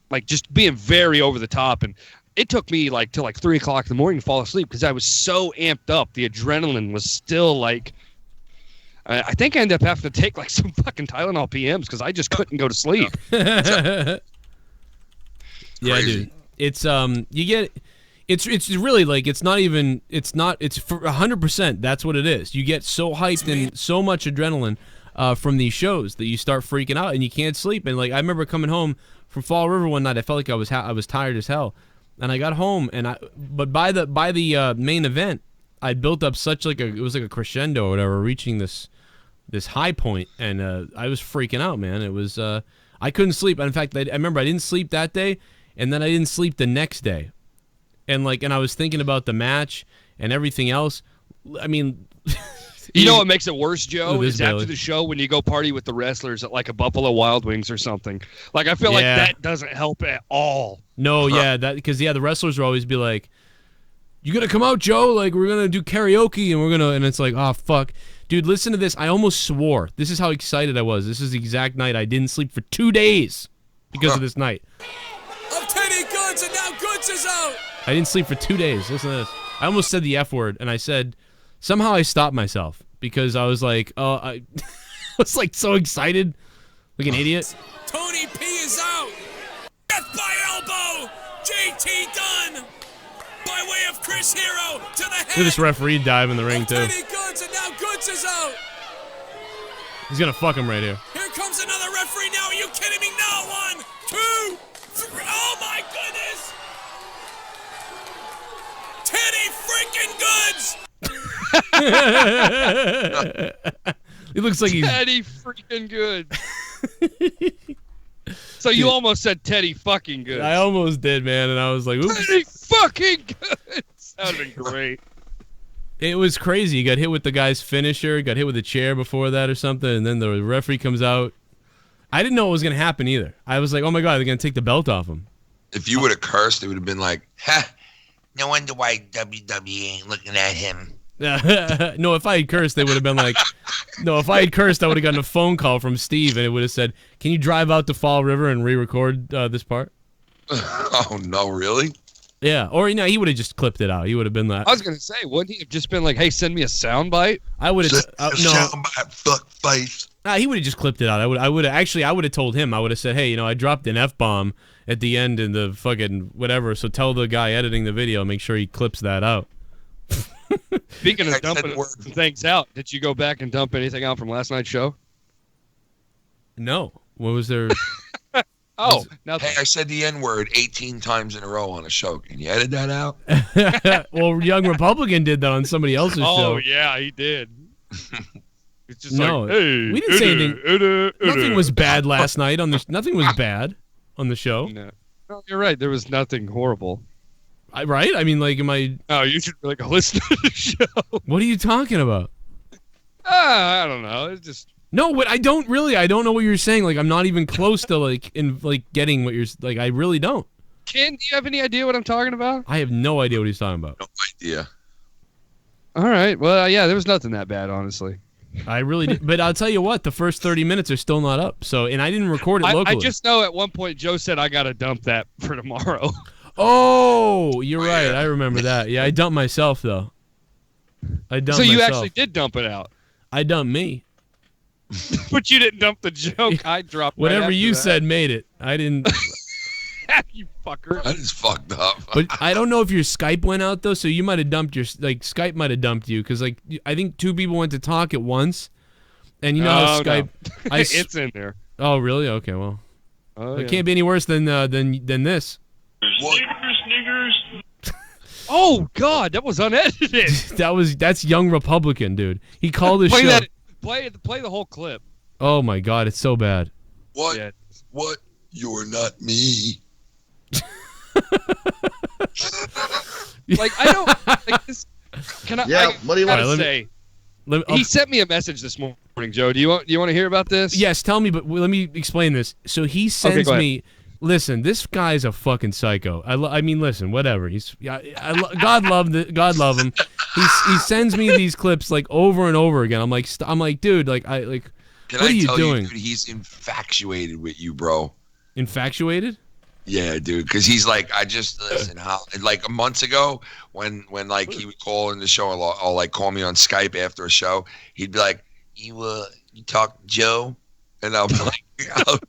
like just being very over the top and. It took me like till like 3 o'clock in the morning to fall asleep because I was so amped up. The adrenaline was still like. I think I ended up having to take like some fucking Tylenol PMs because I just couldn't go to sleep. Yeah, dude. It's you get. It's really like it's for 100%. That's what it is. You get so hyped and so much adrenaline from these shows that you start freaking out and you can't sleep. And like I remember coming home from Fall River one night, I felt like I was tired as hell. And I got home, but by the main event, I built up such like it was like a crescendo or whatever, reaching this high point, and I was freaking out, man. It was I couldn't sleep. In fact, I remember I didn't sleep that day, and then I didn't sleep the next day, and I was thinking about the match and everything else. I mean. You know what makes it worse, Joe? Is Bailey. after the show when you go party with the wrestlers at like a Buffalo Wild Wings or something. Like I feel like that doesn't help at all. No, yeah, because the wrestlers will always be like, "You gonna come out, Joe? Like we're gonna do karaoke and it's like, oh fuck, dude, listen to this. I almost swore. This is how excited I was. This is the exact night I didn't sleep for 2 days because of this night. I'm Teddy Goods and now Goods is out. I didn't sleep for 2 days. Listen to this. I almost said the F word and I said. Somehow I stopped myself because I was like, I was like so excited, like an idiot. Tony P is out. Death by elbow. JT done. By way of Chris Hero to the head. Look at this referee dive in the ring too. Teddy Goods and now Goods is out. He's gonna fuck him right here. Here comes another referee now. Are you kidding me? No, 1, 2, 3. Oh my goodness. Teddy freaking Goods. He looks like he's Teddy freaking good. So you almost said Teddy fucking good. I almost did, man, and I was like, oops. Teddy fucking good. That would have been great. It was crazy. He got hit with the guy's finisher, got hit with a chair before that or something, and then the referee comes out. I didn't know what was going to happen either. I was like, oh my God, they're going to take the belt off him. If you would have cursed, it would have been like, ha, no wonder why WWE ain't looking at him. No, if I had cursed, they would have been like, no, if I had cursed, I would have gotten a phone call from Steve, and it would have said, can you drive out to Fall River and re-record this part? Oh, no, really? Yeah, or he would have just clipped it out. He would have been like, I was gonna say, wouldn't he have just been like, "Hey, send me a soundbite"? I would have Soundbite, fuck face. He would have just clipped it out. I would have told him. I would have said, hey, I dropped an F-bomb at the end in the fucking whatever. So tell the guy editing the video, make sure he clips that out. Speaking of dumping things out, did you go back and dump anything out from last night's show? No. What was there? Oh, nothing. Hey, I said the N-word 18 times in a row on a show. Can you edit that out? Well, Young Republican did that on somebody else's show. Oh, yeah, he did. It's just no, like, hey, we didn't say anything. Nothing was bad last night on the. Nothing was bad on the show. No, you're right. There was nothing horrible. Right? I mean, like, am I? Oh, you should like listen to the show. What are you talking about? I don't know. It's just. No, but I don't know what you're saying. Like, I'm not even close to getting what you're like. I really don't. Ken, do you have any idea what I'm talking about? I have no idea what he's talking about. No idea. All right. Well, yeah, there was nothing that bad, honestly. I really did. But I'll tell you what, the first 30 minutes are still not up. So, and I didn't record it locally. I just know at one point Joe said I got to dump that for tomorrow. Oh, you're right. I remember that. Yeah, I dumped myself, though. So you actually did dump it out. I dumped me. But you didn't dump the joke. I dropped whatever you that. said made it. I didn't. You fucker. That is fucked up. But I don't know if your Skype went out though, so you might have dumped your Skype might have dumped you because I think two people went to talk at once, and you know how Skype. No. It's in there. Oh really? Okay, well, it can't be any worse than this. What? Oh God, that was unedited. That's Young Republican, dude. He called his show. Play the whole clip. Oh my God, it's so bad. What? Yeah. What? You're not me. Like I don't like this. Can I? Yeah. What do you want to say? He sent me a message this morning, Joe. Do you want to hear about this? Yes, tell me, but let me explain this. So he sends me. Listen, this guy's a fucking psycho. I mean, listen, whatever. God love him. He sends me these clips like over and over again. I'm like, dude, like Can what I are you tell doing? You, dude, he's infatuated with you, bro. Infatuated? Yeah, dude, because he's like, I just listen. Like months ago, when like he would call in the show or like call me on Skype after a show, he'd be like, you talk to Joe, and I'm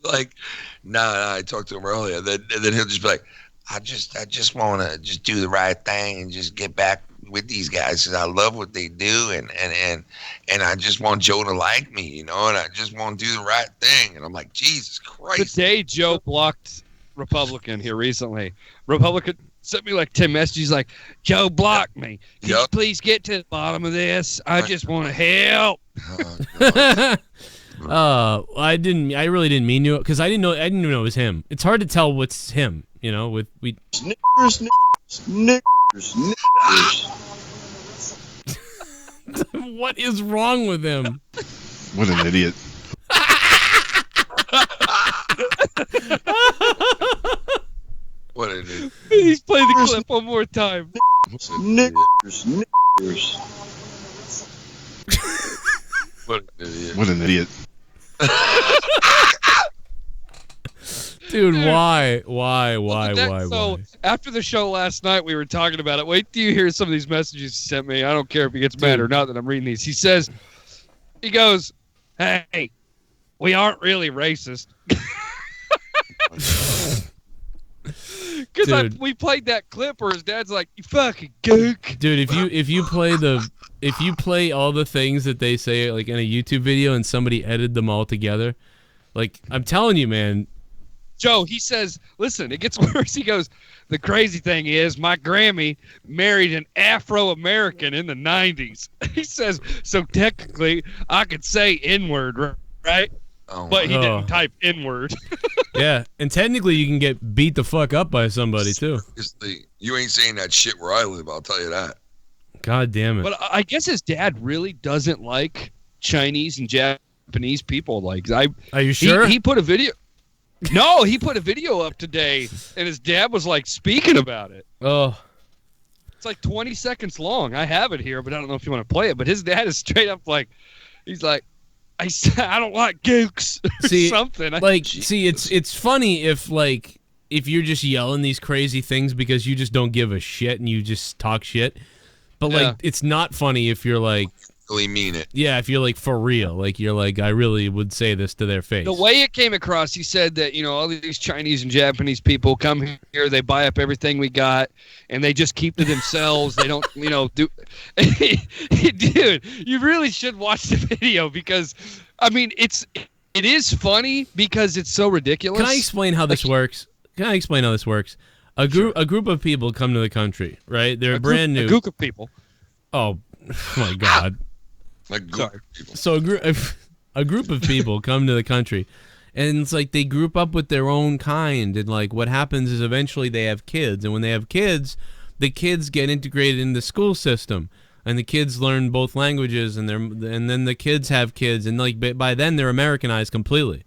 like, nah, I talked to him earlier. Then he'll just be like, I just want to just do the right thing and just get back with these guys because I love what they do and I just want Joe to like me, and I just want to do the right thing. And I'm like, Jesus Christ. The day Joe blocked Republican here recently, Republican sent me like 10 messages like, Joe blocked me. Can you please get to the bottom of this? I just want to help. I really didn't mean to because I didn't even know it was him. It's hard to tell what's him, Snickers. What is wrong with him? What an idiot. What an idiot. Please play the clip one more time. Snickers. What an idiot. What an idiot. Dude, why? So after the show last night, we were talking about it. Wait till you hear some of these messages he sent me. I don't care if he gets mad or not that I'm reading these. He goes, hey, we aren't really racist. Because we played that clip where his dad's like, you fucking gook. Dude, if you play all the things that they say like in a YouTube video and somebody edited them all together, like I'm telling you, man, Joe, he says, listen, it gets worse. He goes, the crazy thing is my Grammy married an Afro-American in the 90s. He says, so technically I could say N-word, right? But he didn't type N-word. Yeah, and technically you can get beat the fuck up by somebody, too. You ain't saying that shit where I live, I'll tell you that. God damn it. But I guess his dad really doesn't like Chinese and Japanese people. Like, Are you sure? He put a video... No, he put a video up today, and his dad was, like, speaking about it. Oh. It's like 20 seconds long. I have it here, but I don't know if you want to play it. But his dad is straight up like, he's like, I don't like gooks or something. It's funny if you're just yelling these crazy things because you just don't give a shit and you just talk shit. But, like, it's not funny if you're like... Really mean it. Yeah, if you're like for real, like you're like, I really would say this to their face. The way it came across, he said that, you know, all these Chinese and Japanese people come here, they buy up everything we got, and they just keep to themselves. They don't, you know, do. Dude, you really should watch the video because, I mean, it is funny because it's so ridiculous. Can I explain how this works? A group of people come to the country, right? They're brand new. A group of people. Oh my God. So a group of people come to the country, and it's like they group up with their own kind, and like what happens is eventually they have kids, and when they have kids, the kids get integrated in the school system, and the kids learn both languages, and then the kids have kids, and like by then they're Americanized completely.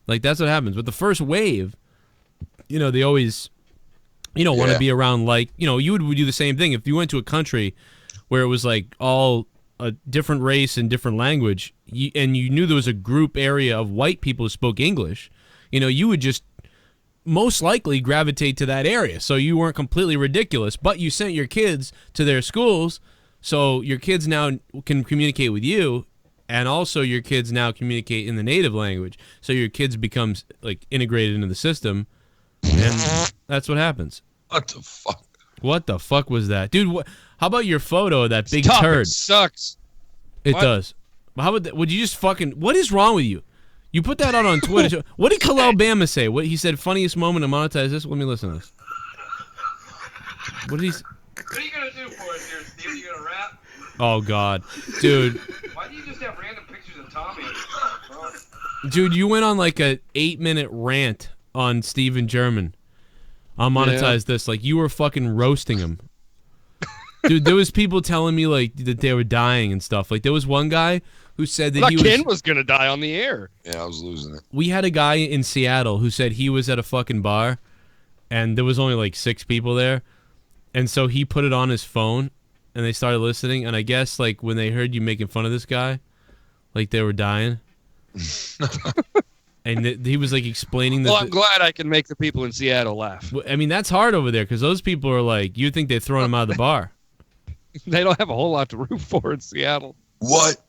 Like that's what happens. But the first wave, you know, they always, you know, want to be around, like, you know, you would do the same thing if you went to a country where it was like all a different race and different language, and you knew there was a group area of white people who spoke English, you know, you would just most likely gravitate to that area. So you weren't completely ridiculous, but you sent your kids to their schools, so your kids now can communicate with you, and also your kids now communicate in the native language. So your kids becomes like integrated into the system, and that's what happens. What the fuck? What the fuck was that, dude? How about your photo of that big Stop, turd? it sucks. It does. How about that? Would you just fucking... What is wrong with you? You put that out on Twitter. What did Khalil Bama say? What he said, funniest moment to monetize this? Let me listen to this. What did he... What are you going to do for us here, Steve? Are you going to rap? Oh, God. Dude. Why do you just have random pictures of Tommy? Dude, you went on like a 8-minute rant on Steven German. I'll monetize this. Like, you were fucking roasting him. Dude, there was people telling me like that they were dying and stuff. Like there was one guy who said that Ken was gonna die on the air. Yeah, I was losing it. We had a guy in Seattle who said he was at a fucking bar, and there was only like 6 people there, and so he put it on his phone, and they started listening. And I guess like when they heard you making fun of this guy, like they were dying. And he was like explaining that. Well, I'm glad I can make the people in Seattle laugh. I mean, that's hard over there because those people are like, you'd think they're throwing him out of the bar. They don't have a whole lot to root for in Seattle. What?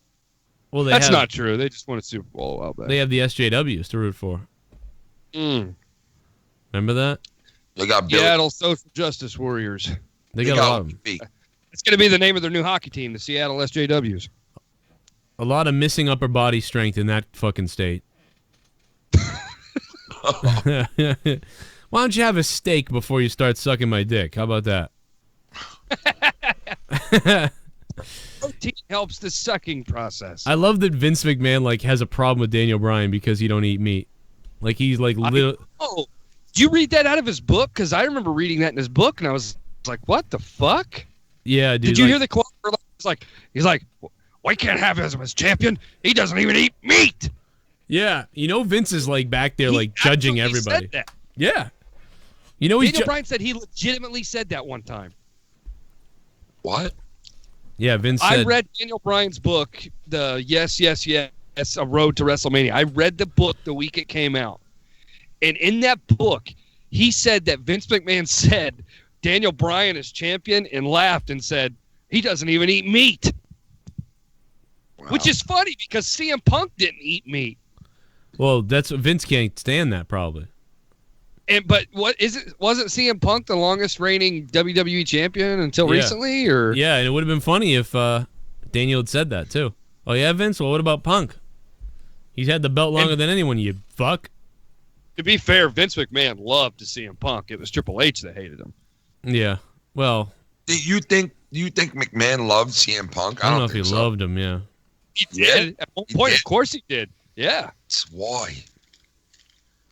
Well, that's not true. They just won a Super Bowl a while back. They have the SJWs to root for. Remember that? They got Seattle Social Justice Warriors. They got a lot of them. It's going to be the name of their new hockey team, the Seattle SJWs. A lot of missing upper body strength in that fucking state. Why don't you have a steak before you start sucking my dick? How about that? Protein helps the sucking process. I love that Vince McMahon like has a problem with Daniel Bryan because he don't eat meat. Like he's like Oh, did you read that out of his book? Because I remember reading that in his book, and I was like, "What the fuck?" Yeah, dude. Did you hear the quote? He's like, "We can't have him as champion. He doesn't even eat meat." Yeah, you know Vince is like back there like judging everybody. Said that. Yeah, you know Daniel Bryan said he legitimately said that one time. What? Yeah, Vince said... I read Daniel Bryan's book, the Yes, A Road to WrestleMania. I read the book the week it came out. And in that book, he said that Vince McMahon said Daniel Bryan is champion and laughed and said, he doesn't even eat meat. Wow. Which is funny because CM Punk didn't eat meat. Well, that's Vince can't stand that probably. But what is it? Wasn't CM Punk the longest reigning WWE champion until recently? Or yeah, and it would have been funny if Daniel had said that too. Oh yeah, Vince. Well, what about Punk? He's had the belt longer than anyone. You fuck. to be fair, Vince McMahon loved to see him Punk. It was Triple H that hated him. Yeah. Well, Do you think McMahon loved CM Punk? I don't know if think he so. loved him. Yeah. He Yeah, did. At one he point, did. of course he did. Yeah. That's why.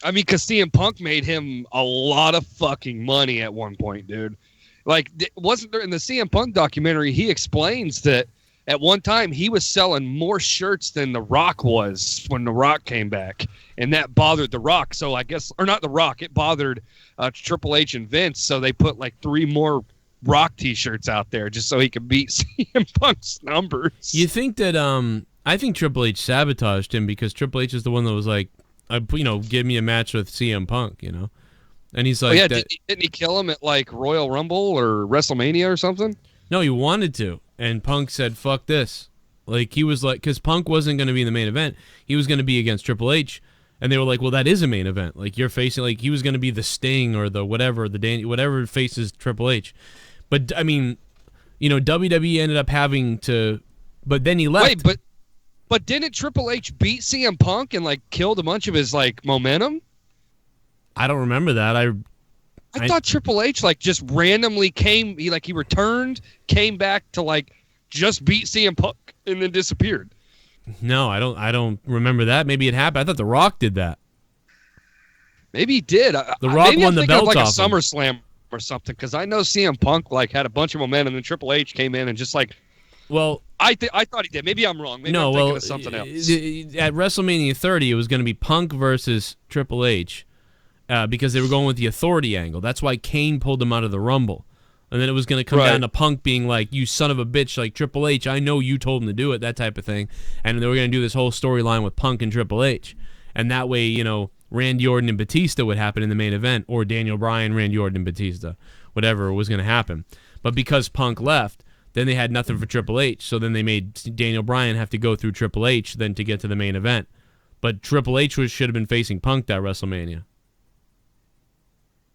I mean, because CM Punk made him a lot of fucking money at one point, dude. Like, wasn't there in the CM Punk documentary, he explains that at one time he was selling more shirts than The Rock was when The Rock came back. And that bothered The Rock. So I guess, or not The Rock, it bothered Triple H and Vince. So they put like 3 more Rock t-shirts out there just so he could beat CM Punk's numbers. You think that I think Triple H sabotaged him because Triple H is the one that was like, give me a match with CM Punk, and he's like, oh, yeah, didn't he kill him at like Royal Rumble or WrestleMania or something? No, he wanted to, and Punk said, "Fuck this." Like he was like, because Punk wasn't going to be in the main event, he was going to be against Triple H, and they were like, "Well, that is a main event. Like you're facing, like he was going to be the Sting or the whatever, whatever faces Triple H." But I mean, WWE ended up having to, but then he left. Wait, but didn't Triple H beat CM Punk and like killed a bunch of his like momentum? I don't remember that. I thought Triple H like just randomly came. He returned, came back to like just beat CM Punk and then disappeared. No, I don't remember that. Maybe it happened. I thought The Rock did that. Maybe he did. The Rock maybe won I'm the thinking belt of like off a him. SummerSlam or something because I know CM Punk like had a bunch of momentum and Triple H came in and just like. Well, I thought he did. Maybe I'm wrong. Maybe I'm thinking of something else. At WrestleMania 30, it was going to be Punk versus Triple H because they were going with the authority angle. That's why Kane pulled him out of the Rumble. And then it was going to come down to Punk being like, you son of a bitch, like Triple H, I know you told him to do it, that type of thing. And they were going to do this whole storyline with Punk and Triple H. And that way, Randy Orton and Batista would happen in the main event, or Daniel Bryan, Randy Orton, and Batista, whatever was going to happen. But because Punk left, then they had nothing for Triple H, so then they made Daniel Bryan have to go through Triple H then to get to the main event. But Triple H should have been facing Punk that WrestleMania.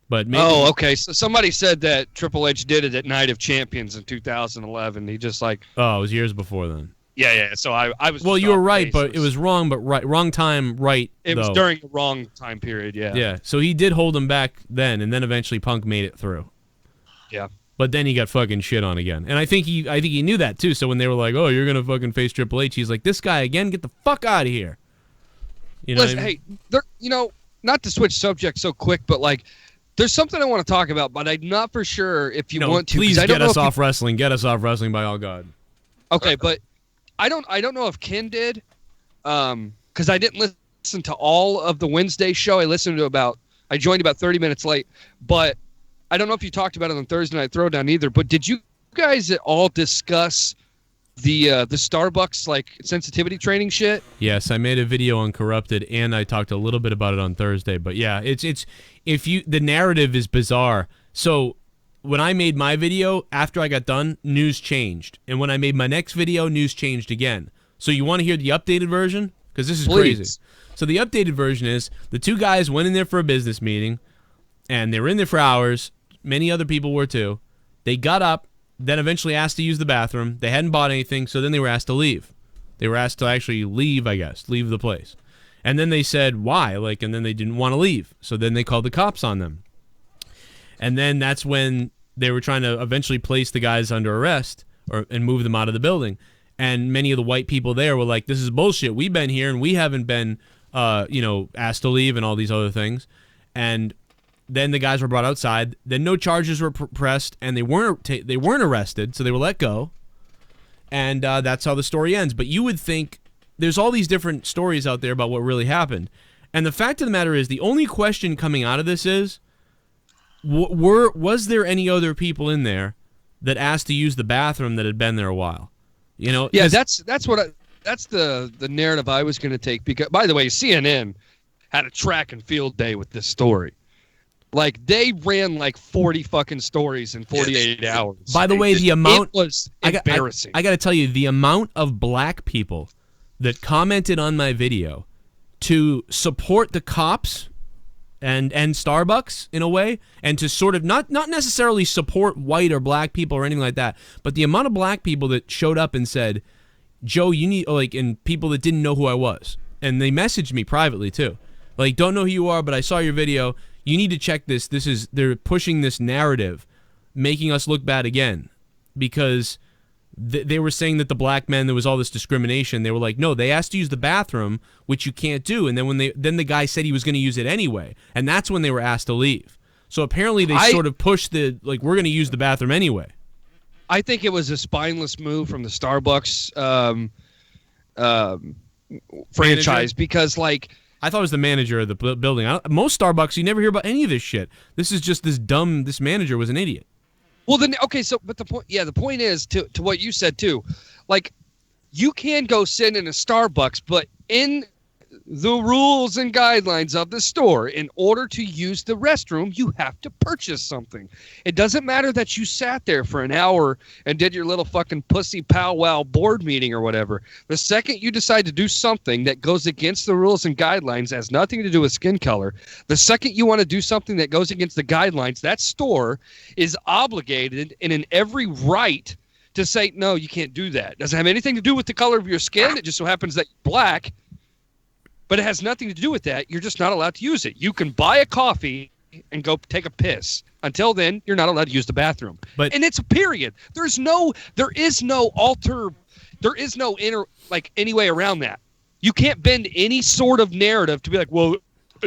But maybe, okay. So somebody said that Triple H did it at Night of Champions in 2011. He just like. Oh, it was years before then. Yeah. So I was. Well, you were right, but it was wrong. But wrong time, right? It was during the wrong time period. Yeah. Yeah. So he did hold him back then, and then eventually Punk made it through. Yeah. But then he got fucking shit on again. And I think he knew that too. So when they were like, "Oh, you're going to fucking face Triple H." He's like, "This guy again, get the fuck out of here." Listen, hey, not to switch subjects so quick, but like there's something I want to talk about, but I'm not for sure if you want to. Please get us off wrestling. Get us off wrestling by all God. Okay, but I don't know if Ken did cuz I didn't listen to all of the Wednesday show. I joined about 30 minutes late, but I don't know if you talked about it on Thursday Night Throwdown either, but did you guys at all discuss the Starbucks like sensitivity training shit? Yes, I made a video on Corrupted and I talked a little bit about it on Thursday, but yeah, the narrative is bizarre. So when I made my video, after I got done, news changed. And when I made my next video, news changed again. So you want to hear the updated version? Because this is crazy. So the updated version is the two guys went in there for a business meeting and they were in there for hours. Many other people were too. They got up, then eventually asked to use the bathroom. They hadn't bought anything, so then they were asked to leave. They were asked to actually leave, I guess, leave the place. And then they said, why? And then they didn't want to leave. So then they called the cops on them. And then that's when they were trying to eventually place the guys under arrest and move them out of the building. And many of the white people there were like, this is bullshit. We've been here and we haven't been, asked to leave and all these other things. And then the guys were brought outside. Then no charges were pressed, and they weren't arrested, so they were let go. And that's how the story ends. But you would think there's all these different stories out there about what really happened. And the fact of the matter is, the only question coming out of this is, was there any other people in there that asked to use the bathroom that had been there a while? Yeah, that's the narrative I was going to take. Because, by the way, CNN had a track and field day with this story. Like, they ran like 40 fucking stories in 48 hours. By the way, the amount... It was embarrassing. I got to tell you, the amount of black people that commented on my video to support the cops and Starbucks, in a way, and to sort of not necessarily support white or black people or anything like that, but the amount of black people that showed up and said, Joe, you need... and people that didn't know who I was. And they messaged me privately, too. Like, don't know who you are, but I saw your video. You need to check this. They're pushing this narrative, making us look bad again, because they were saying that the black men, there was all this discrimination. They were like, no, they asked to use the bathroom, which you can't do. And then the guy said he was going to use it anyway, and that's when they were asked to leave. So apparently they sort of pushed the, like, we're going to use the bathroom anyway. I think it was a spineless move from the Starbucks franchise because, like, I thought it was the manager of the building. Most Starbucks, you never hear about any of this shit. This is just this manager was an idiot. Well, then, okay, so, but the point is, to what you said, too, like, you can go sit in a Starbucks, but in the rules and guidelines of the store, in order to use the restroom, you have to purchase something. It doesn't matter that you sat there for an hour and did your little fucking pussy powwow board meeting or whatever. The second you decide to do something that goes against the rules and guidelines, has nothing to do with skin color, the second you want to do something that goes against the guidelines, that store is obligated and in every right to say, no, you can't do that. It doesn't have anything to do with the color of your skin. It just so happens that you're black. But it has nothing to do with that. You're just not allowed to use it. You can buy a coffee and go take a piss. Until then, you're not allowed to use the bathroom. And it's a period. There is no any way around that. You can't bend any sort of narrative to be like, well,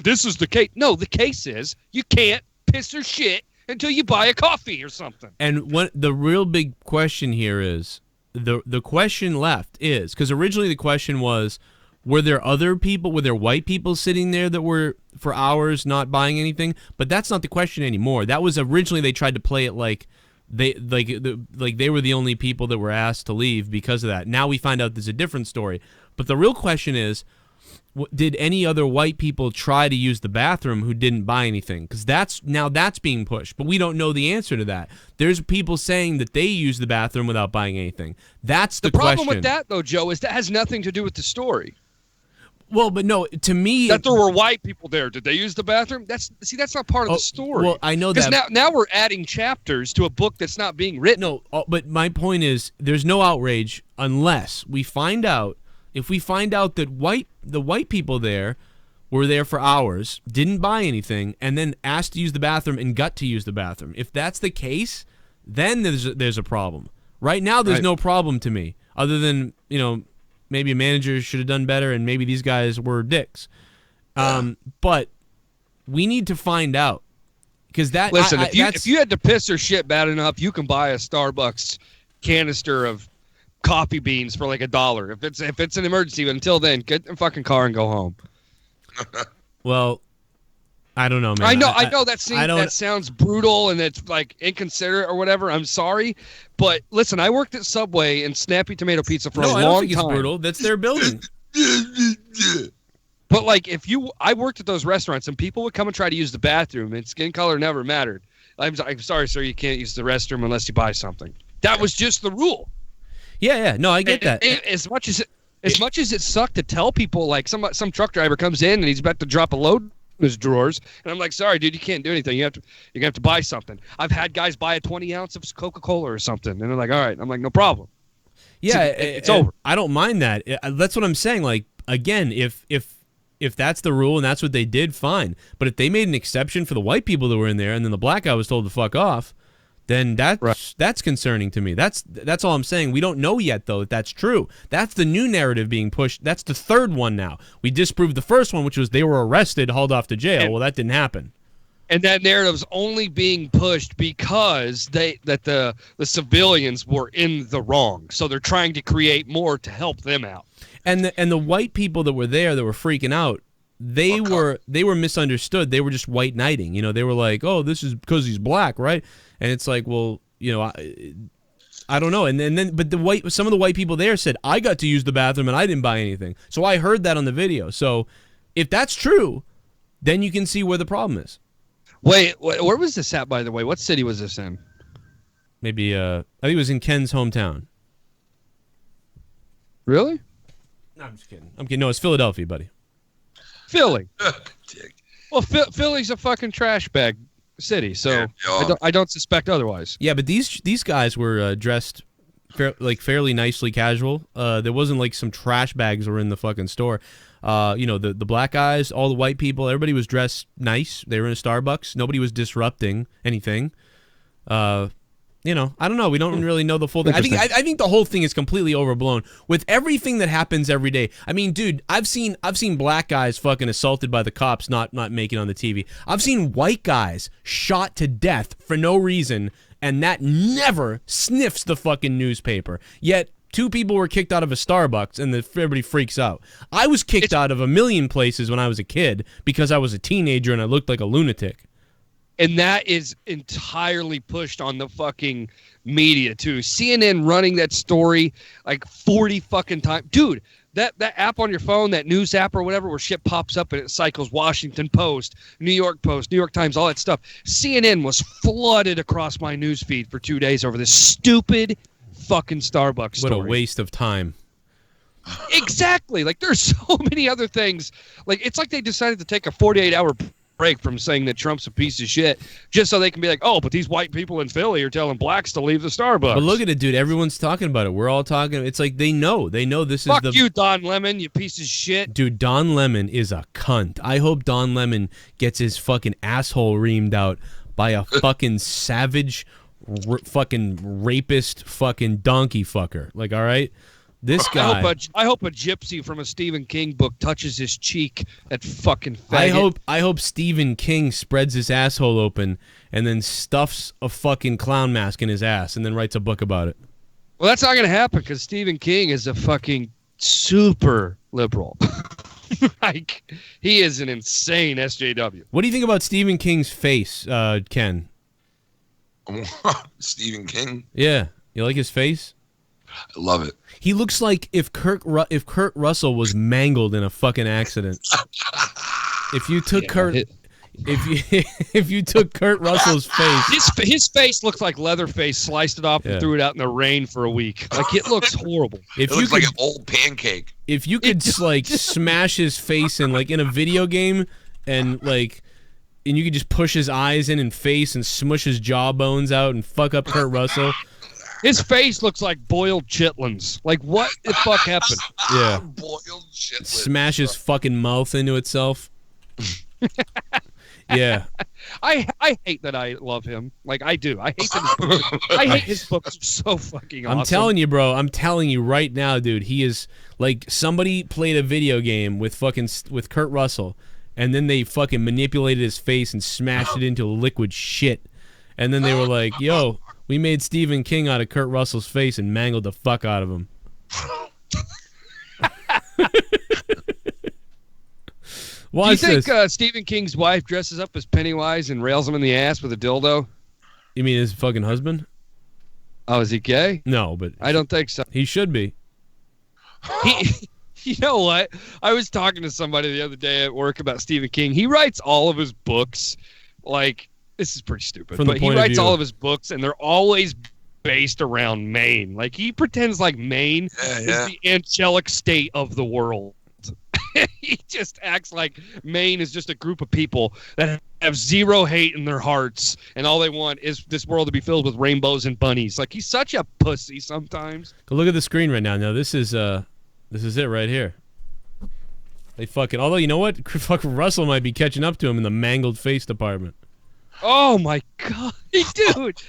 this is the case. No, the case is you can't piss or shit until you buy a coffee or something. And what the real big question here is, the question left is, because originally the question was, were there other people, were there white people sitting there that were for hours not buying anything? But that's not the question anymore. That was originally, they tried to play it like they were the only people that were asked to leave because of that. Now we find out there's a different story. But the real question is, did any other white people try to use the bathroom who didn't buy anything? Because that's being pushed, but we don't know the answer to that. There's people saying that they use the bathroom without buying anything. That's the question. The problem with that, though, Joe, is that has nothing to do with the story. Well, but no, to me, that there were white people there. Did they use the bathroom? That's not part of the story. Well, I know that. Because now we're adding chapters to a book that's not being written. No, but my point is, there's no outrage unless we find out. If we find out that the white people there were there for hours, didn't buy anything, and then asked to use the bathroom and got to use the bathroom. If that's the case, then there's a problem. Right now, there's no problem to me, other than, maybe a manager should have done better, and maybe these guys were dicks. But we need to find out, because that. Listen, if you had to piss or shit bad enough, you can buy a Starbucks canister of coffee beans for like $1. If it's an emergency, but until then, get in the fucking car and go home. Well, I don't know, man. I know that sounds brutal and it's like inconsiderate or whatever. I'm sorry, but listen, I worked at Subway and Snappy Tomato Pizza for a long time. I don't think it's brutal. That's their building. But like, I worked at those restaurants and people would come and try to use the bathroom, and skin color never mattered. I'm sorry, sir, you can't use the restroom unless you buy something. That was just the rule. Yeah. No, I get that. As much as it sucked to tell people, like some truck driver comes in and he's about to drop a load in his drawers, and I'm like, sorry, dude, you can't do anything. You're gonna have to buy something. I've had guys buy a 20 ounce of Coca-Cola or something, and they're like, all right. I'm like, no problem. Yeah, it's over. I don't mind that. That's what I'm saying. Like, again, if that's the rule and that's what they did, fine. But if they made an exception for the white people that were in there, and then the black guy was told to fuck off, then that's concerning to me. That's all I'm saying. We don't know yet, though, if that's true. That's the new narrative being pushed. That's the third one now. We disproved the first one, which was they were arrested, hauled off to jail. Well, that didn't happen. And that narrative's only being pushed because the civilians were in the wrong. So they're trying to create more to help them out. And the white people that were there that were freaking out, they were misunderstood. They were just white knighting. They were like, oh, this is because he's black, right? And it's like, well, I don't know. And then some of the white people there said, I got to use the bathroom and I didn't buy anything. So I heard that on the video. So if that's true, then you can see where the problem is. Wait, where was this at, by the way? What city was this in? Maybe, I think it was in Ken's hometown. Really? No, I'm just kidding. No, it's Philadelphia, buddy. Philly. Well, Philly's a fucking trash bag city, so I don't suspect otherwise. Yeah, but these guys were dressed fairly nicely casual. There wasn't like some trash bags were in the fucking store. You know, the black guys, all the white people, everybody was dressed nice. They were in a Starbucks. Nobody was disrupting anything. You know, I don't know. We don't really know the full thing. I think the whole thing is completely overblown with everything that happens every day. I mean, dude, I've seen black guys fucking assaulted by the cops not making it on the TV. I've seen white guys shot to death for no reason, and that never sniffs the fucking newspaper. Yet 2 people were kicked out of a Starbucks, and everybody freaks out. I was kicked out of a million places when I was a kid because I was a teenager and I looked like a lunatic. And that is entirely pushed on the fucking media, too. CNN running that story like 40 fucking times. Dude, that app on your phone, that news app or whatever, where shit pops up and it cycles Washington Post, New York Times, all that stuff. CNN was flooded across my news feed for 2 days over this stupid fucking Starbucks story. What a waste of time. Exactly. Like, there's so many other things. Like, it's like they decided to take a 48-hour break from saying that Trump's a piece of shit just so they can be like, oh, but these white people in Philly are telling blacks to leave the Starbucks. But look at it, dude. Everyone's talking about it. We're all talking. It's like they know this Fuck is the... you, Don Lemon, you piece of shit. Dude, Don Lemon is a cunt. I hope Don Lemon gets his fucking asshole reamed out by a fucking savage, fucking rapist, fucking donkey fucker. Like, all right? This guy. I hope a gypsy from a Stephen King book touches his cheek. That fucking faggot. I hope Stephen King spreads his asshole open and then stuffs a fucking clown mask in his ass and then writes a book about it. Well, that's not gonna happen because Stephen King is a fucking super liberal. Like, he is an insane SJW. What do you think about Stephen King's face, Ken? Stephen King? Yeah, you like his face? I love it. He looks like if Kurt Russell was mangled in a fucking accident. If you took if you took Kurt Russell's face, his face looks like Leatherface sliced it off and threw it out in the rain for a week. Like, it looks horrible. It looks like an old pancake. If you could like smash his face in like in a video game and you could just push his eyes in and face and smush his jawbones out and fuck up Kurt Russell. His face looks like boiled chitlins. Like, what the fuck happened? Yeah. Boiled chitlins. Smash his fucking mouth into itself. Yeah. I hate that I love him. Like, I do. I hate that his books are so fucking awesome. I'm telling you, bro. I'm telling you right now, dude. He is like somebody played a video game with Kurt Russell, and then they fucking manipulated his face and smashed it into liquid shit. And then they were like, yo, we made Stephen King out of Kurt Russell's face and mangled the fuck out of him. Do you think Stephen King's wife dresses up as Pennywise and rails him in the ass with a dildo? You mean his fucking husband? Oh, is he gay? No, but I don't think so. He should be. You know what? I was talking to somebody the other day at work about Stephen King. He writes all of his books, like, this is pretty stupid, but he writes all of his books, and they're always based around Maine. Like, he pretends like Maine is the angelic state of the world. He just acts like Maine is just a group of people that have zero hate in their hearts, and all they want is this world to be filled with rainbows and bunnies. Like, he's such a pussy sometimes. Go look at the screen right now. Now, this is it right here. They fucking... Although, you know what? Fucking Russell might be catching up to him in the mangled face department. Oh my god, dude!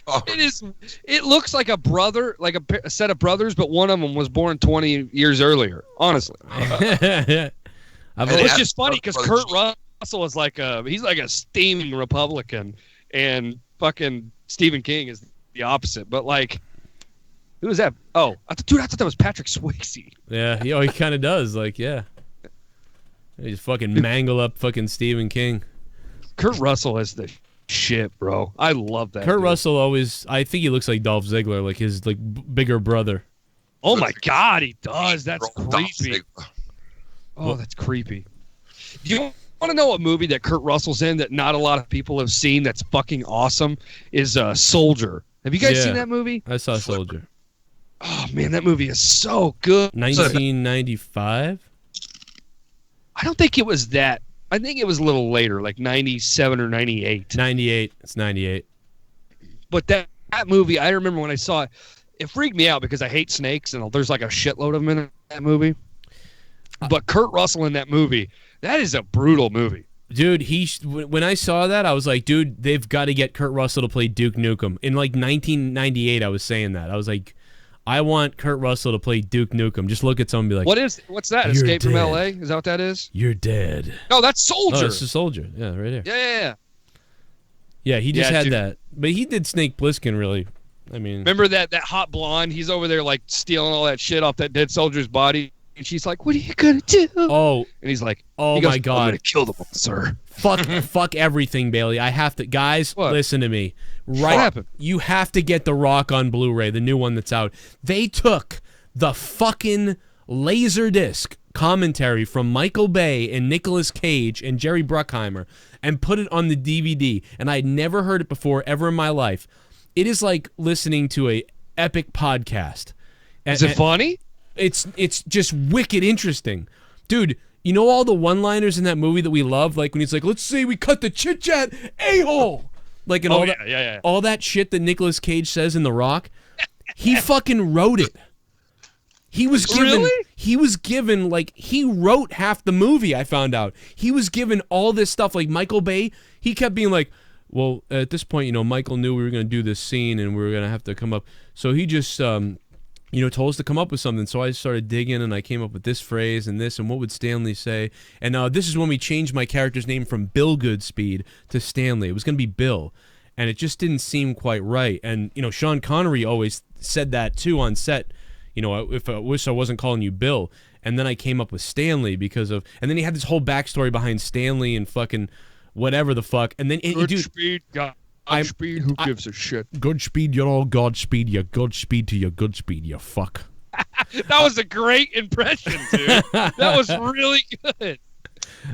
It looks like a brother, like a set of brothers, but one of them was born 20 years earlier. Honestly, which is funny because Kurt Russell is he's like a steaming Republican, and fucking Stephen King is the opposite. But like, who is that? Oh, I thought that was Patrick Swayze. Yeah, he kind of does. Like, yeah, he just fucking mangle up fucking Stephen King. Kurt Russell is the shit, bro. I love that. Kurt Russell always... I think he looks like Dolph Ziggler, like his bigger brother. Oh my god, he does. That's creepy. Oh, that's creepy. Do you want to know what movie that Kurt Russell's in that not a lot of people have seen that's fucking awesome? Is Soldier. Have you guys seen that movie? I saw Soldier. Oh man, that movie is so good. 1995? I don't think it was that. I think it was a little later, like 97 or 98. 98. It's 98. But that movie, I remember when I saw it, it freaked me out because I hate snakes, and there's like a shitload of them in that movie. But Kurt Russell in that movie, that is a brutal movie. Dude, when I saw that, I was like, dude, they've got to get Kurt Russell to play Duke Nukem. In like 1998, I was saying that. I was like, I want Kurt Russell to play Duke Nukem. Just look at someone and be like, what's that? Escape from L.A.? Is that what that is? You're dead. No, that's Soldier. Oh, that's a Soldier. Yeah, right there. Yeah. Yeah, he just had that. But he did Snake Plissken, really. I mean, remember that hot blonde? He's over there like stealing all that shit off that dead soldier's body. And she's like, what are you going to do? Oh. And he's like, oh my God. I'm going to kill them all, sir. Fuck everything, Bailey. I have to. Guys, listen to me. Right. What happened? You have to get The Rock on Blu-ray, the new one that's out. They took the fucking Laserdisc commentary from Michael Bay and Nicolas Cage and Jerry Bruckheimer and put it on the DVD. And I'd never heard it before ever in my life. It is like listening to a epic podcast. Is it funny? It's just wicked interesting. Dude, you know all the one-liners in that movie that we love? Like when he's like, let's say we cut the chit-chat, a-hole! Like, and all that shit that Nicolas Cage says in The Rock, he fucking wrote it. He was given, like, he wrote half the movie, I found out. He was given all this stuff, like Michael Bay, he kept being like, well, at this point, you know, Michael knew we were going to do this scene and we were going to have to come up. So he just, you know, told us to come up with something. So I started digging and I came up with this phrase and this and what would Stanley say. And this is when we changed my character's name from Bill Goodspeed to Stanley. It was going to be Bill. And it just didn't seem quite right. And, you know, Sean Connery always said that too on set. You know, if I wish I wasn't calling you Bill. And then I came up with Stanley because of, and then he had this whole backstory behind Stanley and fucking whatever the fuck. And then, Goodspeed, Godspeed, who gives a shit? Goodspeed, you're all Godspeed, you're Goodspeed to your Goodspeed, you fuck. That was a great impression, dude. That was really good.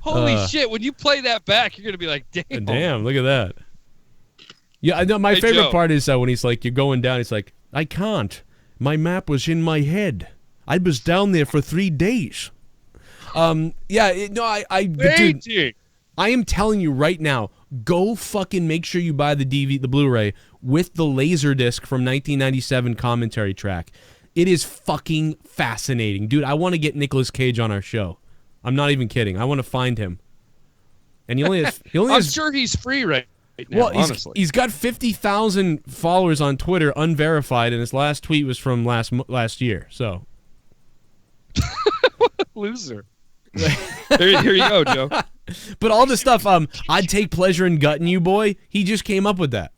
Holy shit, when you play that back, you're going to be like, damn. Damn, look at that. Yeah, I know. My favorite part is when he's like, you're going down, he's like, I can't. My map was in my head. I was down there for 3 days. Dude, I am telling you right now, go fucking make sure you buy the Blu-ray with the Laserdisc from 1997 commentary track. It is fucking fascinating. Dude, I want to get Nicolas Cage on our show. I'm not even kidding. I want to find him. And he only has... I'm sure he's free right now, honestly. He's got 50,000 followers on Twitter, unverified, and his last tweet was from last year, so... What a loser. Here you go, Joe. But all the stuff, I'd take pleasure in gutting you, boy, he just came up with that.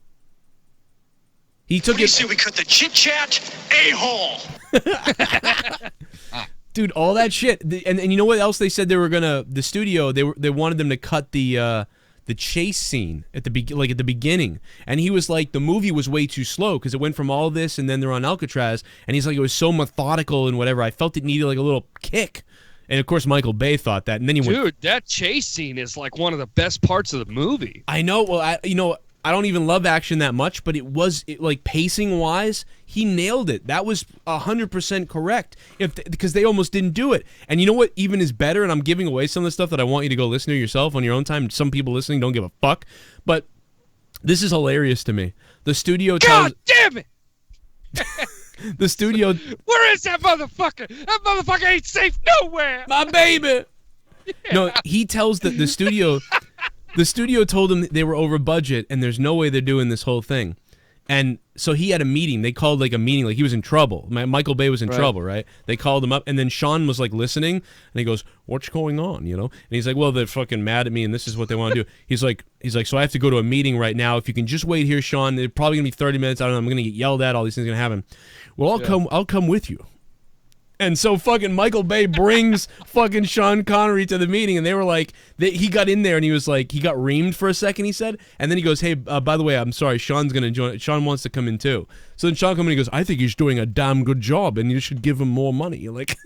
He took it. Say we cut the chit chat, a-hole. Dude, all that shit, and you know what else they said they were gonna? The studio, they wanted them to cut the chase scene at the beginning, and he was like, the movie was way too slow because it went from all this and then they're on Alcatraz, and he's like, it was so methodical and whatever. I felt it needed like a little kick. And of course, Michael Bay thought that, and then he went. Dude, that chase scene is like one of the best parts of the movie. I know. Well, I don't even love action that much, but it was like pacing wise, he nailed it. That was 100% correct. Because they almost didn't do it. And you know what? Even is better. And I'm giving away some of the stuff that I want you to go listen to yourself on your own time. Some people listening don't give a fuck, but this is hilarious to me. The studio. God damn it! The studio. Where is that motherfucker? That motherfucker ain't safe nowhere. My baby. Yeah. No, he tells the studio. The studio told him they were over budget and there's no way they're doing this whole thing. And so he had a meeting. They called like a meeting, like he was in trouble. Michael Bay was in trouble, right? They called him up, and then Sean was like listening, and he goes, "What's going on?" You know? And he's like, "Well, they're fucking mad at me, and this is what they want to do." He's like, "So I have to go to a meeting right now. If you can just wait here, Sean. They're probably gonna be 30 minutes. I don't know. I'm gonna get yelled at. All these things are gonna happen. Well, I'll come with you." And so fucking Michael Bay brings fucking Sean Connery to the meeting, and they were like, he got in there and he was like, he got reamed for a second, he said, and then he goes, "Hey, by the way, I'm sorry, Sean's gonna join. Sean wants to come in too." So then Sean comes in and goes, "I think he's doing a damn good job, and you should give him more money." Like,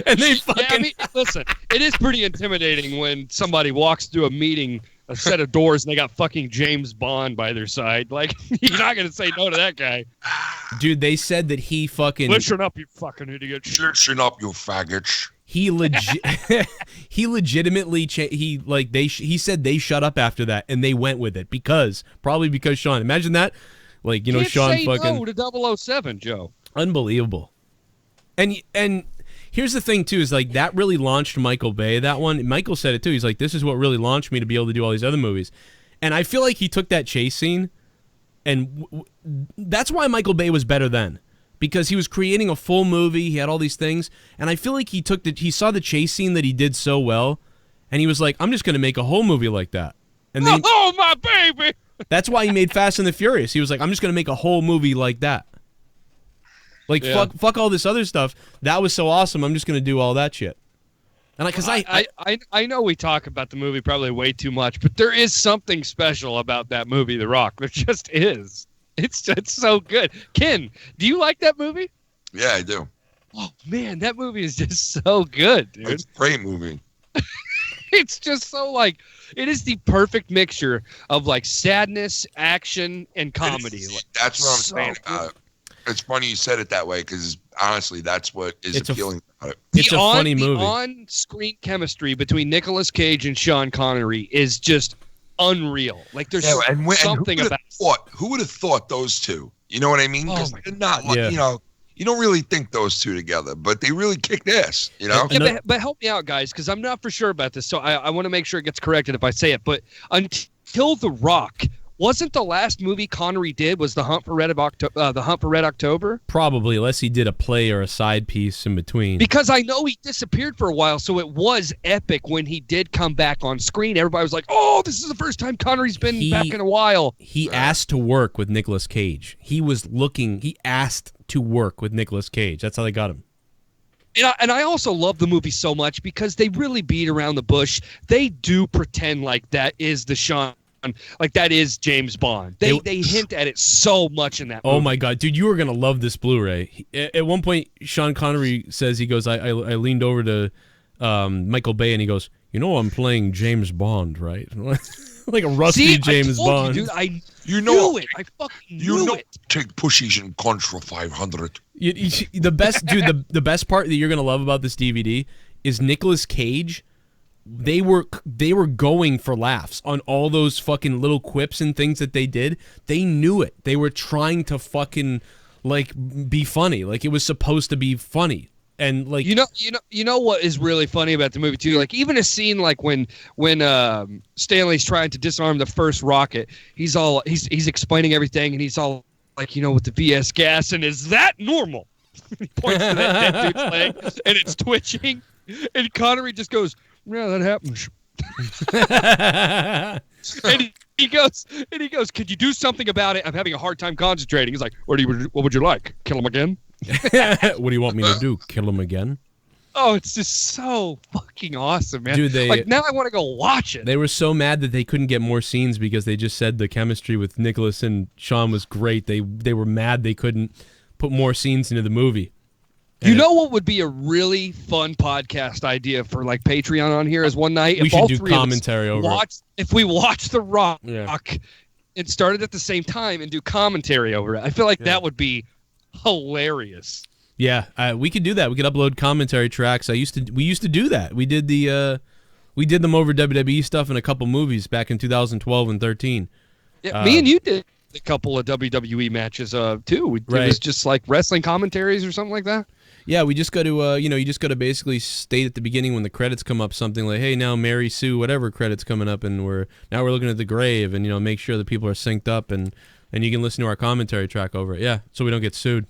and they fucking. Yeah, I mean, listen, it is pretty intimidating when somebody walks through a meeting, a set of doors, and they got fucking James Bond by their side. Like, you're not gonna say no to that guy. Dude, they said that he fucking... Listen up, you fucking idiot. Listen up, you faggots. He legitimately... he said they shut up after that, and they went with it. Probably because Sean... Imagine that. Like, you know, Can't Sean say fucking... no to 007, Joe. Unbelievable. And here's the thing too, is like that really launched Michael Bay. That one, Michael said it too. He's like, this is what really launched me to be able to do all these other movies. And I feel like he took that chase scene, and that's why Michael Bay was better then, because he was creating a full movie. He had all these things, and I feel like he saw the chase scene that he did so well, and he was like, I'm just going to make a whole movie like that. And then, oh my baby. That's why he made Fast and the Furious. He was like, I'm just going to make a whole movie like that. Like, fuck all this other stuff. That was so awesome. I'm just going to do all that shit. And because I know we talk about the movie probably way too much, but there is something special about that movie, The Rock. There just is. It's so good. Ken, do you like that movie? Yeah, I do. Oh man, that movie is just so good, dude. It's a great movie. It's just so like, it is the perfect mixture of like sadness, action, and comedy. That's what I'm saying about it. It's funny you said it that way, because honestly, that's what is appealing about it. It's a funny movie. The on-screen chemistry between Nicolas Cage and Sean Connery is just unreal. Like there's something about who would have thought those two? You know what I mean? Because they're not, you know, you don't really think those two together, but they really kicked ass. You know? Yeah, but help me out, guys, because I'm not for sure about this. So I want to make sure it gets corrected if I say it. But until The Rock. Wasn't the last movie Connery did was The Hunt for Red October? Probably, unless he did a play or a side piece in between. Because I know he disappeared for a while, so it was epic when he did come back on screen. Everybody was like, "Oh, this is the first time Connery's been back in a while." He asked to work with Nicolas Cage. He asked to work with Nicolas Cage. That's how they got him. And I also love the movie so much because they really beat around the bush. They do pretend like that is the Sean. Like that is James Bond. They hint at it so much in that movie. Oh my god, dude, you are gonna love this Blu-ray. At one point, Sean Connery says, he goes, I leaned over to Michael Bay and he goes, you know I'm playing James Bond, right? Like a rusty James Bond. You, dude, I knew it. I fucking knew it. Take pushies in Contra 500. The best, dude. The best part that you're gonna love about this DVD is Nicolas Cage. They were going for laughs on all those fucking little quips and things that they did. They knew it. They were trying to fucking like be funny. Like it was supposed to be funny. And like you know what is really funny about the movie too? Like even a scene like when Stanley's trying to disarm the first rocket, he's explaining everything and he's all like, you know, with the VS gas, and is that normal? He points to that dead dude's leg and it's twitching, and Connery just goes, yeah, that happens. and he goes, could you do something about it? I'm having a hard time concentrating. He's like, what would you like? Kill him again? What do you want me to do? Kill him again? Oh, it's just so fucking awesome, man. Dude, like now I want to go watch it. They were so mad that they couldn't get more scenes because they just said the chemistry with Nicholas and Sean was great. They were mad they couldn't put more scenes into the movie. You know what would be a really fun podcast idea for like Patreon on here is one night we should do commentary over it. If we watch The Rock and started at the same time and do commentary over it. I feel like that would be hilarious. Yeah, we could do that. We could upload commentary tracks. We used to do that. We did them over WWE stuff in a couple movies back in 2012 and 13. Yeah, me and you did a couple of WWE matches too. It was just like wrestling commentaries or something like that. Yeah, we just got to, you just got to basically state at the beginning when the credits come up something like, hey, now Mary Sue, whatever credits coming up, and we're looking at the grave, and, make sure that people are synced up, and you can listen to our commentary track over it. Yeah, so we don't get sued.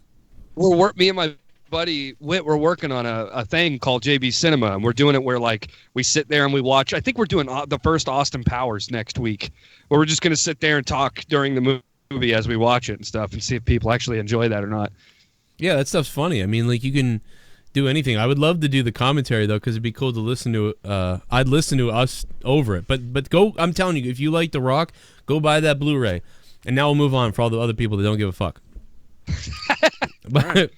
Me and my buddy Whit, we're working on a thing called JB Cinema, and we're doing it where, like, we sit there and we watch. I think we're doing the first Austin Powers next week, where we're just going to sit there and talk during the movie as we watch it and stuff and see if people actually enjoy that or not. Yeah, that stuff's funny. I mean, like, you can do anything. I would love to do the commentary, though, because it'd be cool to listen to it. I'd listen to us over it. But go, I'm telling you, if you like The Rock, go buy that Blu-ray. And now we'll move on for all the other people that don't give a fuck. But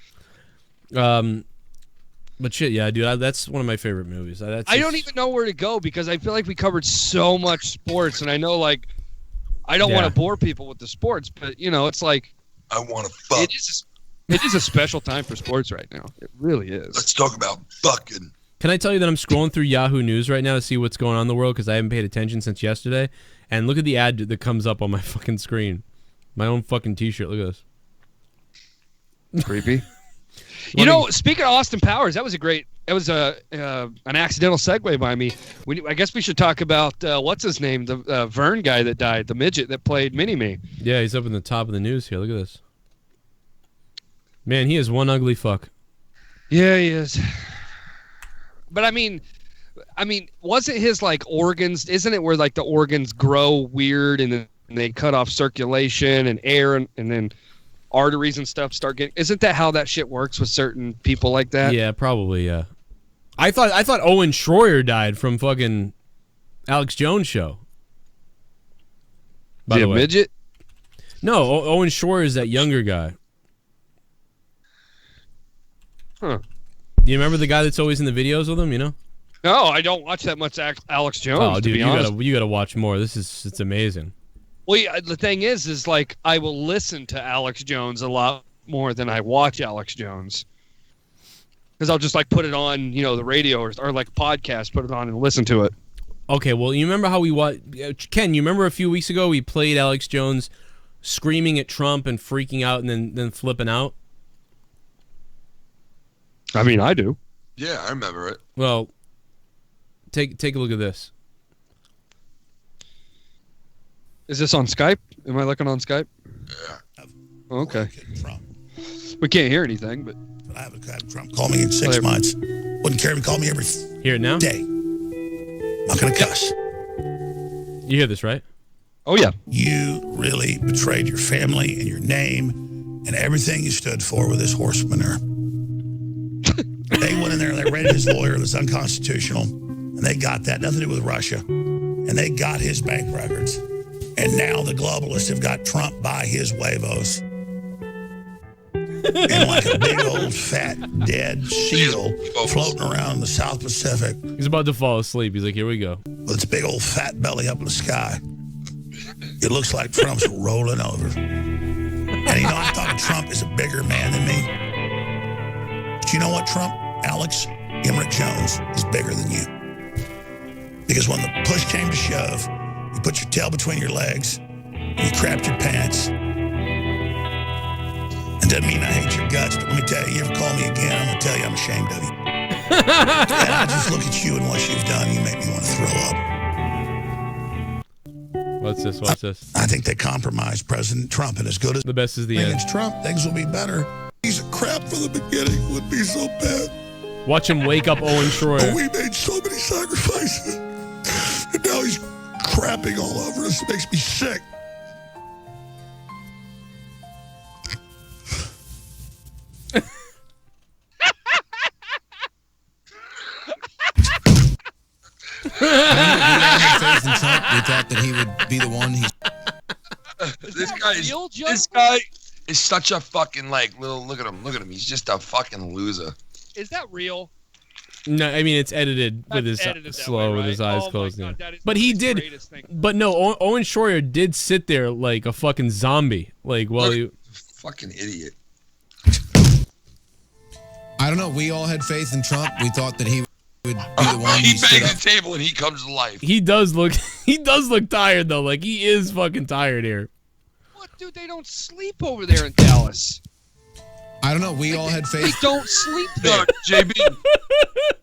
shit, yeah, dude, that's one of my favorite movies. I don't even know where to go because I feel like we covered so much sports, and I know, like, I don't want to bore people with the sports, but, it's like... I want to fuck. It is a special time for sports right now. It really is. Let's talk about fucking. Can I tell you that I'm scrolling through Yahoo News right now to see what's going on in the world because I haven't paid attention since yesterday. And look at the ad that comes up on my fucking screen. My own fucking T-shirt. Look at this. Creepy. You know, speaking of Austin Powers, that was an accidental segue by me. I guess we should talk about what's his name, the Vern guy that died, the midget that played Mini-Me. Yeah, he's up in the top of the news here. Look at this. Man, he is one ugly fuck. Yeah, he is. But I mean, wasn't his like organs? Isn't it where like the organs grow weird and then they cut off circulation and air and then arteries and stuff start getting? Isn't that how that shit works with certain people like that? Yeah, probably. Yeah. I thought Owen Schroyer died from fucking Alex Jones show. By the way, midget? No, Owen Schroyer is that younger guy. Huh. You remember the guy that's always in the videos with him? You know? No, I don't watch that much Alex Jones. Oh, dude, to be honest. you gotta watch more. It's amazing. Well, yeah, the thing is like I will listen to Alex Jones a lot more than I watch Alex Jones. Because I'll just like put it on, the radio or like podcast, put it on and listen to it. Okay, well, you remember how we Ken? You remember a few weeks ago we played Alex Jones screaming at Trump and freaking out and then flipping out. I mean, I do. Yeah, I remember it. Well, take a look at this. Is this on Skype? Am I looking on Skype? Yeah. Okay. We can't hear anything, but I haven't had Trump call me in 6 months. Wouldn't care if he called me every hear it now? day. I'm not gonna cuss. You hear this, right? Oh yeah. You really betrayed your family and your name and everything you stood for with this horse manure. They went in there and they raided his lawyer. It was unconstitutional. And they got that. Nothing to do with Russia. And they got his bank records. And now the globalists have got Trump by his huevos. And like a big old fat dead seal floating around in the South Pacific. He's about to fall asleep. He's like, here we go. With its big old fat belly up in the sky. It looks like Trump's rolling over. And I thought Trump is a bigger man than me. But you know what, Trump? Alex Emmett Jones is bigger than you. Because when the push came to shove, you put your tail between your legs, and you crapped your pants. It doesn't mean I hate your guts, but let me tell you ever call me again, I'm going to tell you I'm ashamed of you. And I just look at you and what you've done, you make me want to throw up. What's this? What's this? I think they compromised President Trump, and as good as the best is the end. Against Trump, things will be better. He's a crap from the beginning. It would be so bad. Watch him wake up Owen Schroyer. But we made so many sacrifices. And now he's crapping all over us. It makes me sick. We thought that he would be the one. This guy is such a fucking look at him. He's just a fucking loser. Is that real? No, I mean it's edited with his slow, with his eyes closed. God, but he did. But no, Owen Schroyer did sit there like a fucking zombie, while he. Fucking idiot. I don't know. We all had faith in Trump. We thought that he would be the one. He bangs the table and he comes to life. He does look tired though. Like he is fucking tired here. What, dude? They don't sleep over there in Dallas. I don't know. We all had faith. They don't sleep there.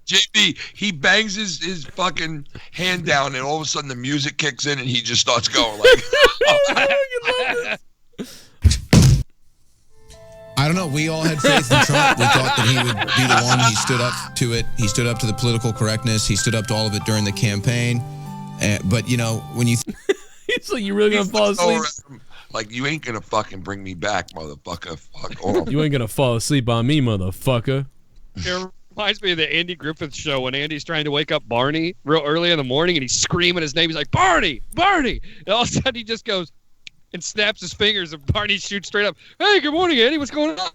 JB, he bangs his fucking hand down, and all of a sudden the music kicks in, and he just starts going like. I don't know. We all had faith in Trump. We thought that he would be the one. He stood up to it. He stood up to the political correctness. He stood up to all of it during the campaign. But when you, it's like you really gonna fall asleep. Like, you ain't gonna fucking bring me back, motherfucker. Fuck off. You ain't gonna fall asleep on me, motherfucker. It reminds me of the Andy Griffith show when Andy's trying to wake up Barney real early in the morning and he's screaming his name. He's like, Barney! Barney! And all of a sudden he just goes and snaps his fingers and Barney shoots straight up. Hey, good morning, Andy. What's going on?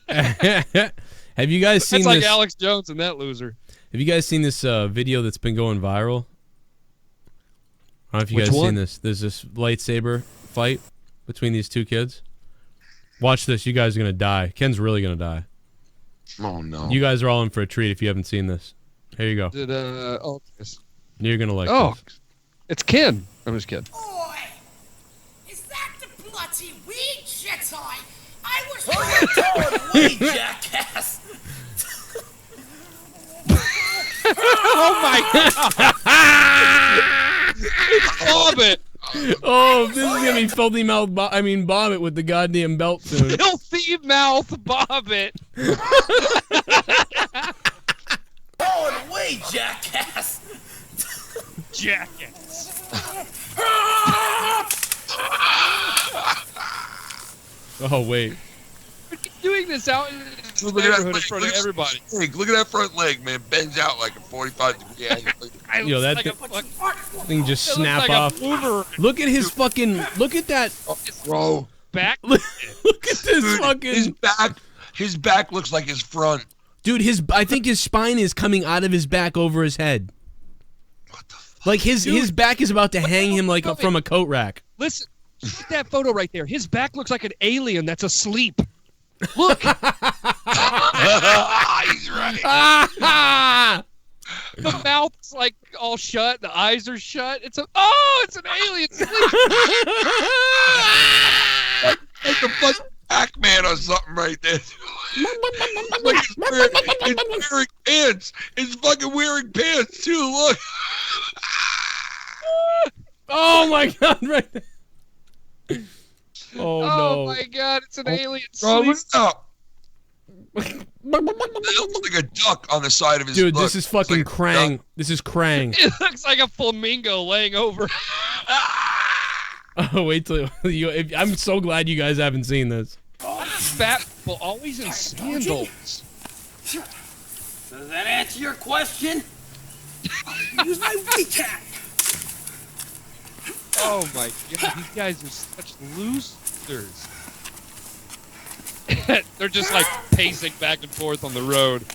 Have you guys seen this? That's like Alex Jones and that loser. Have you guys seen this video that's been going viral? I don't know if you guys seen this. There's this lightsaber fight between these two kids. Watch this. You guys are going to die. Ken's really going to die. Oh, no. You guys are all in for a treat if you haven't seen this. Here you go. You're going to like this. It's Ken. I'm just kidding. Boy, is that the bloody weed, Jedi? I was Jackass! Oh my god! It's Bobbit! Oh, this is gonna be filthy mouth. Bobbit with the goddamn belt soon. Filthy mouth Bobbit! Going away, jackass! Jackass! Oh wait. Doing this out in the neighborhood in front of everybody. Look at that front leg, man. Bends out like a 45-degree angle. Yo, that thing just snap off. Look at his fucking. Look at that, bro. Back. Look at this Dude, fucking. His back looks like his front. Dude, I think his spine is coming out of his back over his head. What the fuck? Like his back is about to hang him like from a coat rack. Listen, look at that photo right there. His back looks like an alien that's asleep. Look. He's right. The mouth's like all shut. The eyes are shut. It's an alien sleep. Like a fucking Pac-Man or something right there. Like it's wearing pants. It's fucking wearing pants too. Look. Oh my god! Right there. Oh no! Oh my god! It's an alien Bro, sleep. look up. That looks like a duck on the side of his. Dude, look. this is fucking Like Krang. This is Krang. It looks like a flamingo laying over. Oh, wait till you. I'm so glad you guys haven't seen this. Fat people always in sandals. Does that answer your question? Use my WeChat. Oh my god! These guys are such losers. They're just like pacing back and forth on the road.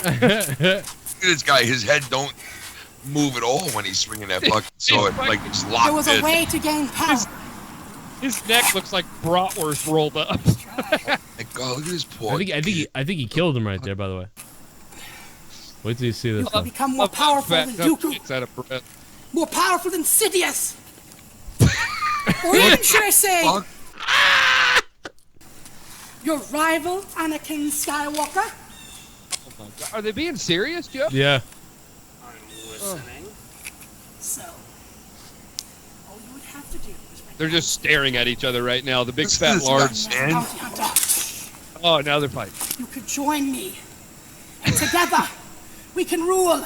Look at this guy. His head don't move at all when he's swinging that fucking sword. Like he's locked in. There was a way to gain power. His neck looks like bratwurst rolled up. My God, look at his poor. I think he killed him right there. By the way. Wait till you see this. You have become more powerful than Dooku. It's out of breath. More powerful than Sidious. Or even should I say, your rival, Anakin Skywalker. Oh my god! Are they being serious, Joe? Yeah. I'm listening. So, all you would have to do is... They're just staring at each other right now. The big fat lards. Bounty hunter. Oh, now they're fighting. You could join me, and together we can rule.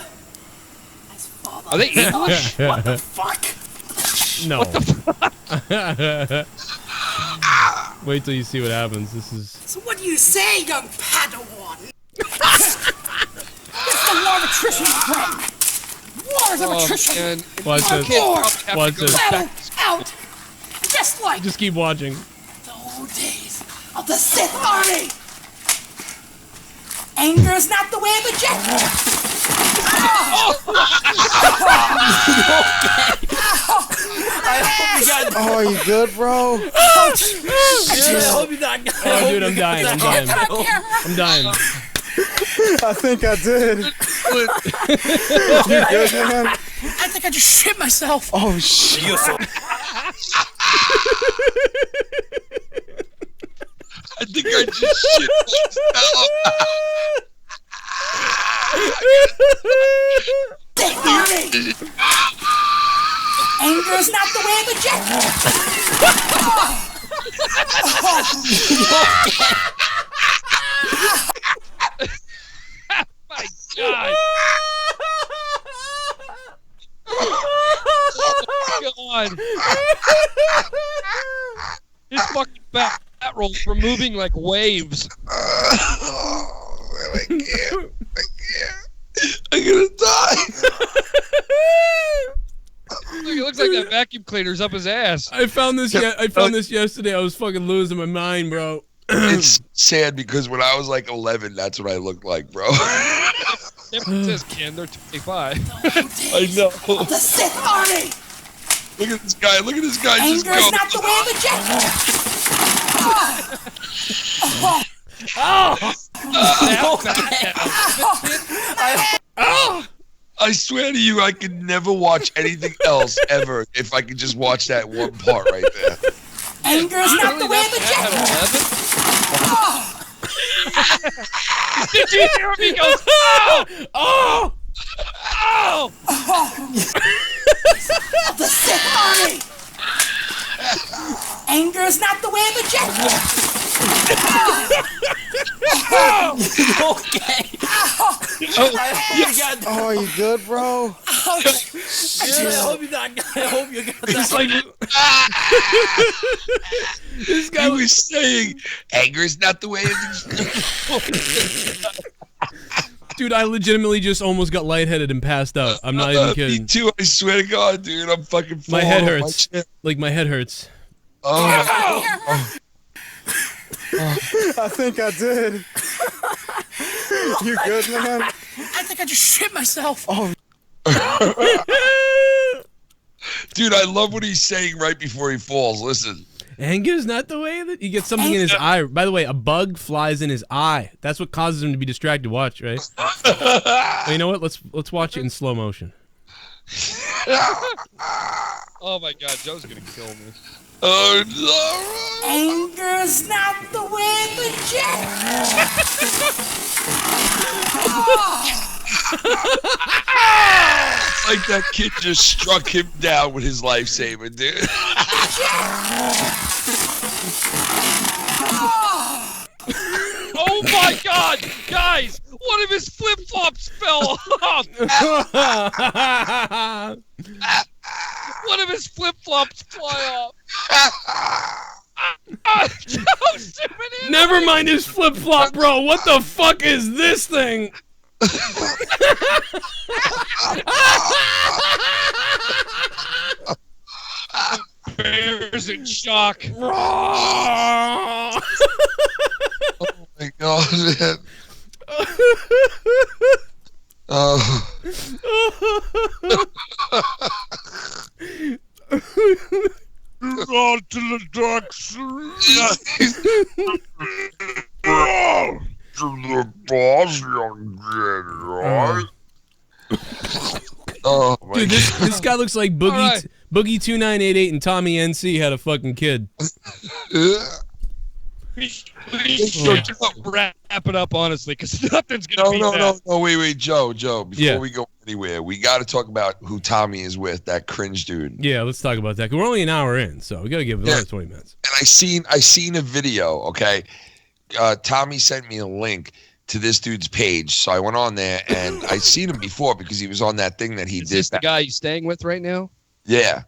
As father. Are they English? What the fuck? No. What the fuck? Wait till you see what happens. This is. So what do you say, young Padawan? It's the war of attrition, friend. Wars of attrition. Man. Watch this. Watch this. Battle out. Just like Just keep watching. the old days of the Sith army. Anger is not the way of a Jedi. Oh, you good, bro? I hope you're not. Oh, dude, I'm dying. I'm dying. I'm dying. I think I did. You good, man? I think I just shit myself. Oh, shit. I think I just shit myself. Sith army. Anger is not the way of a Jedi. My god! Oh my god! His fucking fat rolls were moving like waves. Oh, I can't. I'm gonna die. Look, it looks like that vacuum cleaner's up his ass. I found this. I found this yesterday. I was fucking losing my mind, bro. It's sad because when I was like 11, that's what I looked like, bro. It says Ken, they're 25. I know. The Sith army. Look at this guy. Look at this guy just Anger is go. not the way of a Jedi. I swear to you, I could never watch anything else ever if I could just watch that one part right there. Anger is not the way of the jet. Did you hear him? He goes, oh! Oh! Oh! The sick army. Anger is not the way of the jet. Okay. Oh, you good, bro? I hope you got It's like This guy was saying, anger is not the way of Dude, I legitimately just almost got lightheaded and passed out. I'm not even kidding. Me too, I swear to God, dude. I'm fucking My head falling off hurts. my shit. Like, my head hurts. Oh. I think I did. You good, man? I think I just shit myself. Oh. Dude, I love what he's saying right before he falls. Listen. Anger's not the way that he gets something in his eye. By the way, a bug flies in his eye. That's what causes him to be distracted. Watch, right? Well, you know what? Let's watch it in slow motion. oh my God, Joe's gonna kill me. Oh no! Anger's not the way of the jet. Like that kid just struck him down with his lifesaver, dude. Oh my God, guys! One of his flip flops fell off. One of his flip flops fly off. Never mind his flip flop, bro. What the fuck is this thing? Bears in shock. Oh my God, man. On to the dark side. To the boss, young Jedi. Oh my Dude, this guy looks like Boogie Right. Boogie 2988 and Tommy NC had a fucking kid. We should wrap it up, honestly, because nothing's gonna be that. No, wait, Joe, before Yeah. we go anywhere, we got to talk about who Tommy is with, that cringe dude. Yeah, let's talk about that. 'Cause we're only an hour in, so we gotta give it another 20 minutes. And I seen a video. Okay, Tommy sent me a link to this dude's page, so I went on there and I seen him before because he was on that thing that he Is did. this the guy you're staying with right now? Yeah,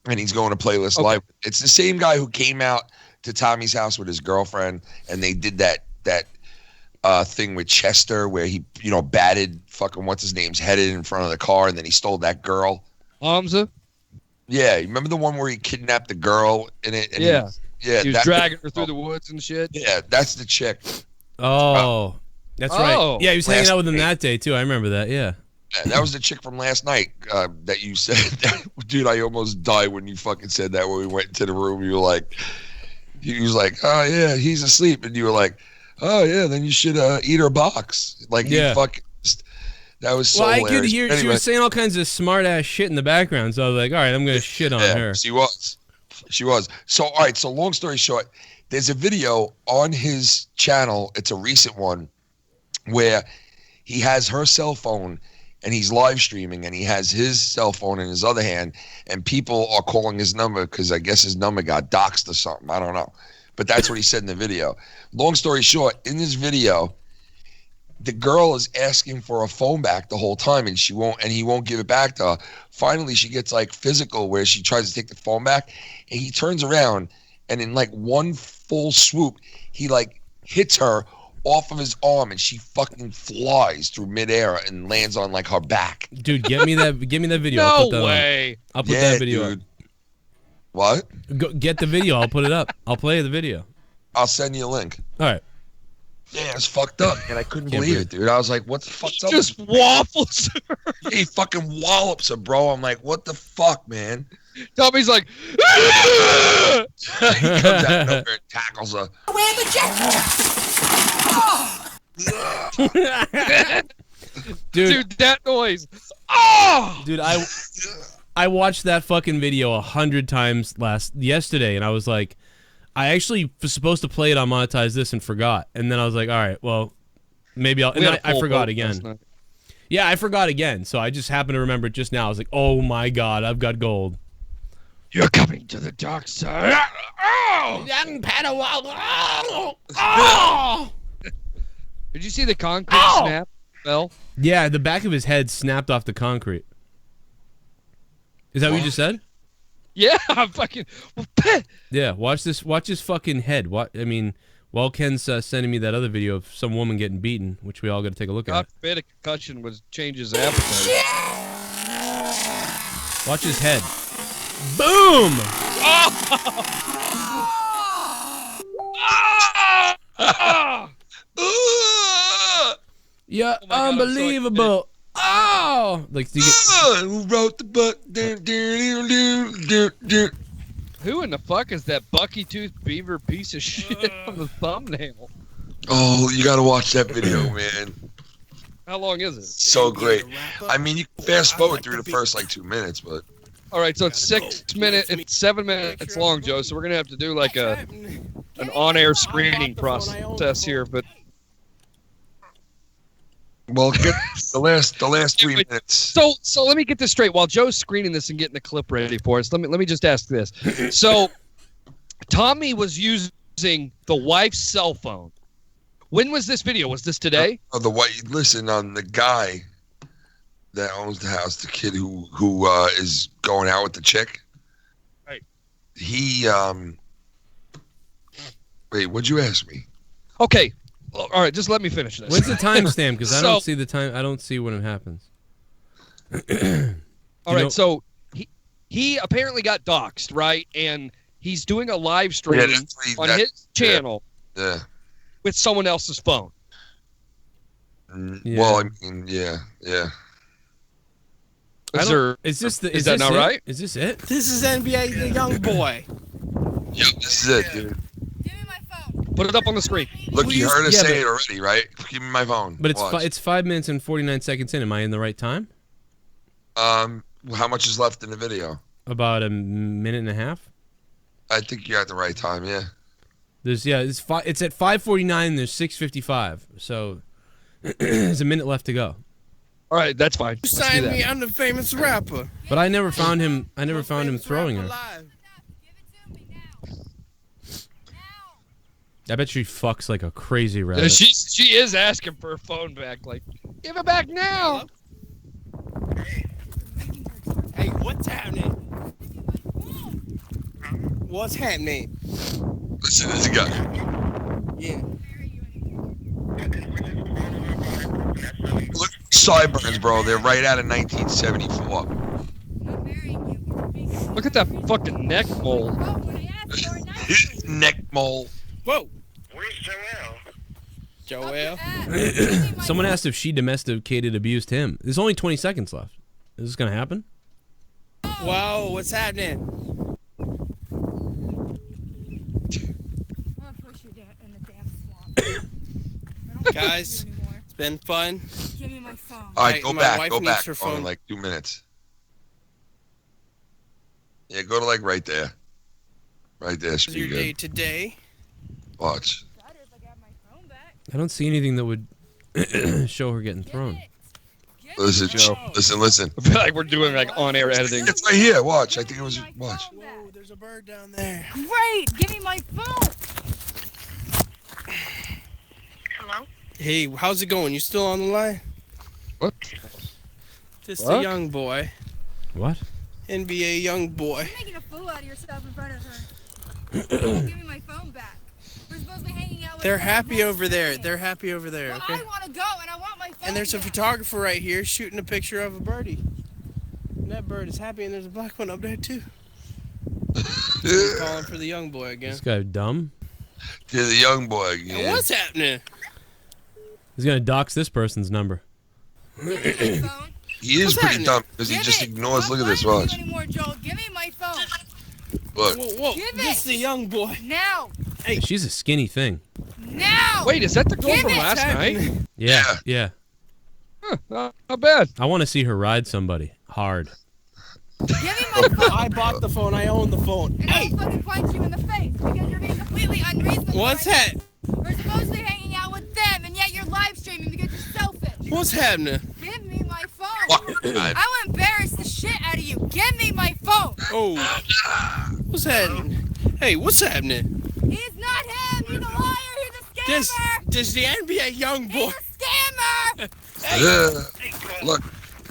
and he's going to Playlist Live. It's the same guy who came out to Tommy's house with his girlfriend, and they did that thing with Chester where he, batted fucking what's his name's head in front of the car, and then he stole that girl. Hamza? Yeah, you remember the one where he kidnapped the girl in it? And Yeah. He was dragging her through the woods and shit. Yeah, that's the chick. Oh, that's right. Oh. Yeah, he was hanging Last out with him night. that day too. I remember that. Yeah. Yeah, that was the chick from last night that you said. Dude, I almost died when you fucking said that when we went into the room. You were like, he was like, oh yeah, he's asleep, and you were like, oh yeah, then you should eat her box. Like, Yeah. you fucking. That was so Well, I hilarious. could hear she Anyway, was saying all kinds of smart ass shit in the background, so I was like, all right, I'm gonna shit on her. She was. So all right. So long story short, there's a video on his channel. It's a recent one where he has her cell phone and he's live streaming, and he has his cell phone in his other hand, and people are calling his number because I guess his number got doxxed or something. I don't know, but that's what he said in the video. Long story short, in this video, the girl is asking for a phone back the whole time, and he won't give it back to her. Finally, she gets like physical where she tries to take the phone back, and he turns around, and in like one full swoop, he like hits her off of his arm, and she fucking flies through midair and lands on like her back. Dude, give me that video. I'll No put that way. I'll put that video dude. What? up. Get the video. I'll put it up. I'll play the video. I'll send you a link. All right. Yeah, it's fucked up, and I couldn't Can't believe breathe. it, dude. I was like, "What the fuck's up?" Just waffles her. He fucking wallops her, bro. I'm like, "What the fuck, man?" Tommy's like, He comes out of nowhere and tackles her. Where the jet? dude, that noise. Oh! Dude, I watched that fucking video 100 times yesterday, and I was like, I actually was supposed to play it on Monetize This and forgot. And then I was like, all right, well, maybe I'll... And then I forgot again. Yeah, I forgot again. So I just happened to remember it just now. I was like, oh my God, I've got gold. You're coming to the dark side. Oh! Young Padawan. Oh! Did you see the concrete snap? Well, yeah, the back of his head snapped off the concrete. Is that what you just said? Yeah, I'm fucking. Yeah, watch this. Watch his fucking head. What I mean, while Ken's sending me that other video of some woman getting beaten, which we all got to take a look at. God forbid a concussion would change his appetite. Watch his head. Boom! Yeah, oh God, unbelievable. Oh, like who wrote the book? Who in the fuck is that Bucky Tooth Beaver piece of shit on the thumbnail? Oh, you gotta watch that video, man. How long is it? So great. I mean, you can fast forward through the first like 2 minutes, but. All right, so it's 6 minutes. It's 7 minutes long, Joe. So we're gonna have to do like an on-air screening process here, but. Well, get the last 3 minutes. So let me get this straight. While Joe's screening this and getting the clip ready for us, let me just ask this. So, Tommy was using the wife's cell phone. When was this video? Was this today? Oh, the guy that owns the house, the kid who is going out with the chick. Right. He Wait, what'd you ask me? Okay. All right, just let me finish this. When's the timestamp? Because I don't see the time. I don't see when it happens. All right, so he apparently got doxxed, right? And he's doing a live stream on his channel with someone else's phone. Yeah. Well, I mean, yeah. Is that not right? Is this it? This is NBA the young boy. Yep, this is it, dude. Put it up on the screen. Look, you heard us say it already, right? Give me my phone. But it's 5 minutes and 49 seconds in. Am I in the right time? How much is left in the video? About a minute and a half. I think you're at the right time. Yeah. It's at 5:49. There's 6:55. So there's a minute left to go. All right, that's fine. You signed me. I'm the famous rapper. But I never found him. I never found him throwing her. I bet she fucks like a crazy rabbit. She is asking for her phone back. Like, give it back now. Hey, what's happening? What's happening? Listen to this guy. Yeah. Look, sideburns, bro. They're right out of 1974. Look at that fucking neck mole. Neck mole. Whoa. Where's Joelle? Joelle? Someone asked if she domesticated abused him. There's only 20 seconds left. Is this gonna happen? Whoa, what's happening? Guys, it's been fun. Give me my phone. All right, go back. Her phone in like 2 minutes. Yeah, go to like right there. Right there should be your good. day today. Watch. I don't see anything that would show her getting thrown. Listen, Joe. Listen. I feel like we're doing like on-air editing. It's right here. Watch. I think it was. Watch. Whoa, there's a bird down there. Great! Give me my phone! Hello? Hey, how's it going? You still on the line? What? Just a young boy. What? NBA young boy. You're making a fool out of yourself in front of her. Give me my phone back. We're supposed to be hanging out with They're her happy over there. next They're happy over there, Well, okay? I want to go and I want my phone And there's a back. photographer right here shooting a picture of a birdie. And that bird is happy, and there's a black one up there, too. I'm calling for the young boy again. This guy dumb. Yeah, the young boy. Yeah. What's happening? He's gonna dox this person's number. He is pretty dumb because he just ignores. Look at this. Watch. Anymore, Joel. Give me my phone. Look. Whoa. Give This is the young boy. Now. Hey, she's a skinny thing. Now. Wait, is that the girl Give from it. last night? Yeah. Huh, not bad. I want to see her ride somebody hard. Give me my phone. I bought the phone. I own the phone. And I'll fucking punch you in the face because you're being completely unreasonable. What's right that? now. We're supposedly hanging out with them, and yet you're live streaming because you're selfish. What's happening? Give me my phone. I will embarrass the shit out of you. Give me my phone. Oh. What's happening? Hey, what's happening? He's not him. He's a liar. He's a scammer. This the NBA young boy. He's a scammer. Yeah. Look.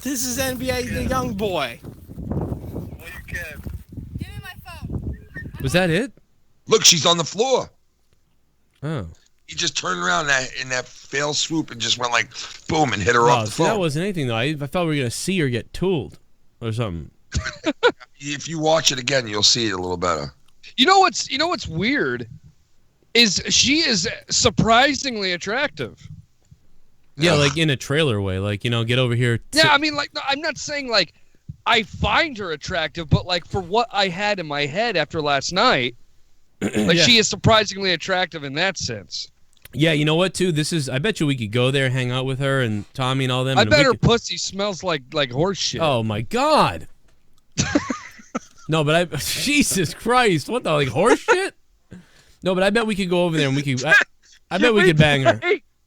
This is NBA the young boy. Give me my phone. Was that it? Look, she's on the floor. Oh. He just turned around in that fail swoop and just went like, boom, and hit her Oh, off the see, phone. that wasn't anything though. I thought we were gonna see her get tooled or something. If you watch it again, you'll see it a little better. You know what's weird is she is surprisingly attractive. Yeah, like in a trailer way, like, you know, get over here. Yeah, I mean, like, no, I'm not saying like I find her attractive, but like for what I had in my head after last night, like Yeah. she is surprisingly attractive in that sense. Yeah, you know what, too? I bet you we could go there, hang out with her and Tommy and all them. I and bet we her could- pussy smells like horse shit. Oh my God. No, but Jesus Christ, what the, like, horse shit? No, but I bet we could go over there and we could, I bet we could bang her.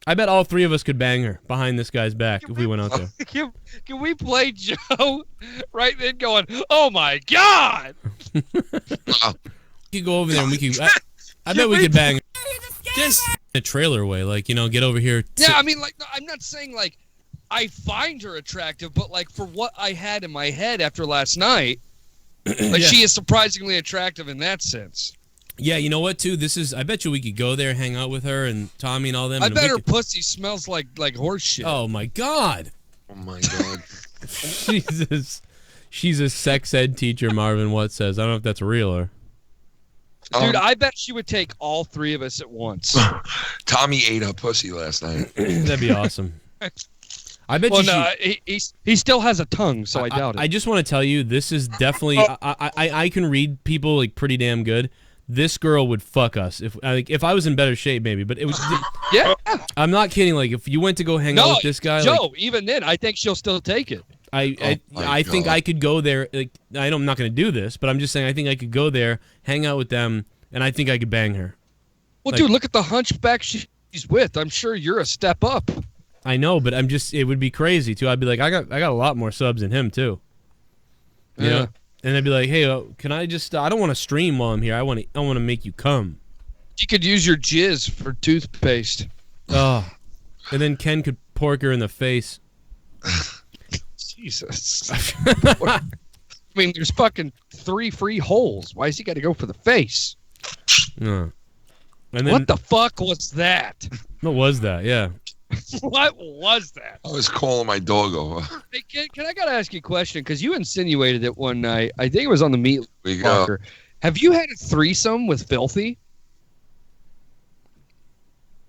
I bet all three of us could bang her behind this guy's back if we went out there. Can we play Joe right then going, oh my God? We could go over there and we could, I bet we could bang her. Just In a trailer way, like, you know, get over here. Yeah, I mean, like, no, I'm not saying like I find her attractive, but like for what I had in my head after last night, like Yeah. she is surprisingly attractive in that sense. Yeah, you know what, too? I bet you we could go there, hang out with her and Tommy and all them. I and bet we her could- pussy smells like horse shit. Oh my God. Oh my God. Jesus. She's a sex ed teacher, Marvin Watt says. I don't know if that's real or. Dude, I bet she would take all three of us at once. Tommy ate her pussy last night. That'd be awesome. I bet well, you. no, he still has a tongue, so I doubt it. I just want to tell you, this is definitely. I can read people like pretty damn good. This girl would fuck us if I was in better shape, maybe. But it was. Yeah. I'm not kidding. Like if you went to go hang out with this guy, Joe. like, even then, I think she'll still take it. I think I could go there. Like I'm not going to do this, but I'm just saying I think I could go there, hang out with them, and I think I could bang her. Well, Like- dude, look at the hunchback she's with. I'm sure you're a step up. I know, but it would be crazy too. I'd be like, I got a lot more subs than him too. You know? And I'd be like, hey, can I just? I don't want to stream while I'm here. I want to make you come. You could use your jizz for toothpaste. Oh, and then Ken could pork her in the face. Jesus. I mean, there's fucking 3 free holes. Why has he got to go for the face? And then, What the fuck was that? What was that? Yeah. What was that? I was calling my dog over. Hey, can I gotta ask you a question? Because you insinuated it one night. I think it was on the Meat Locker. Have you had a threesome with Filthy?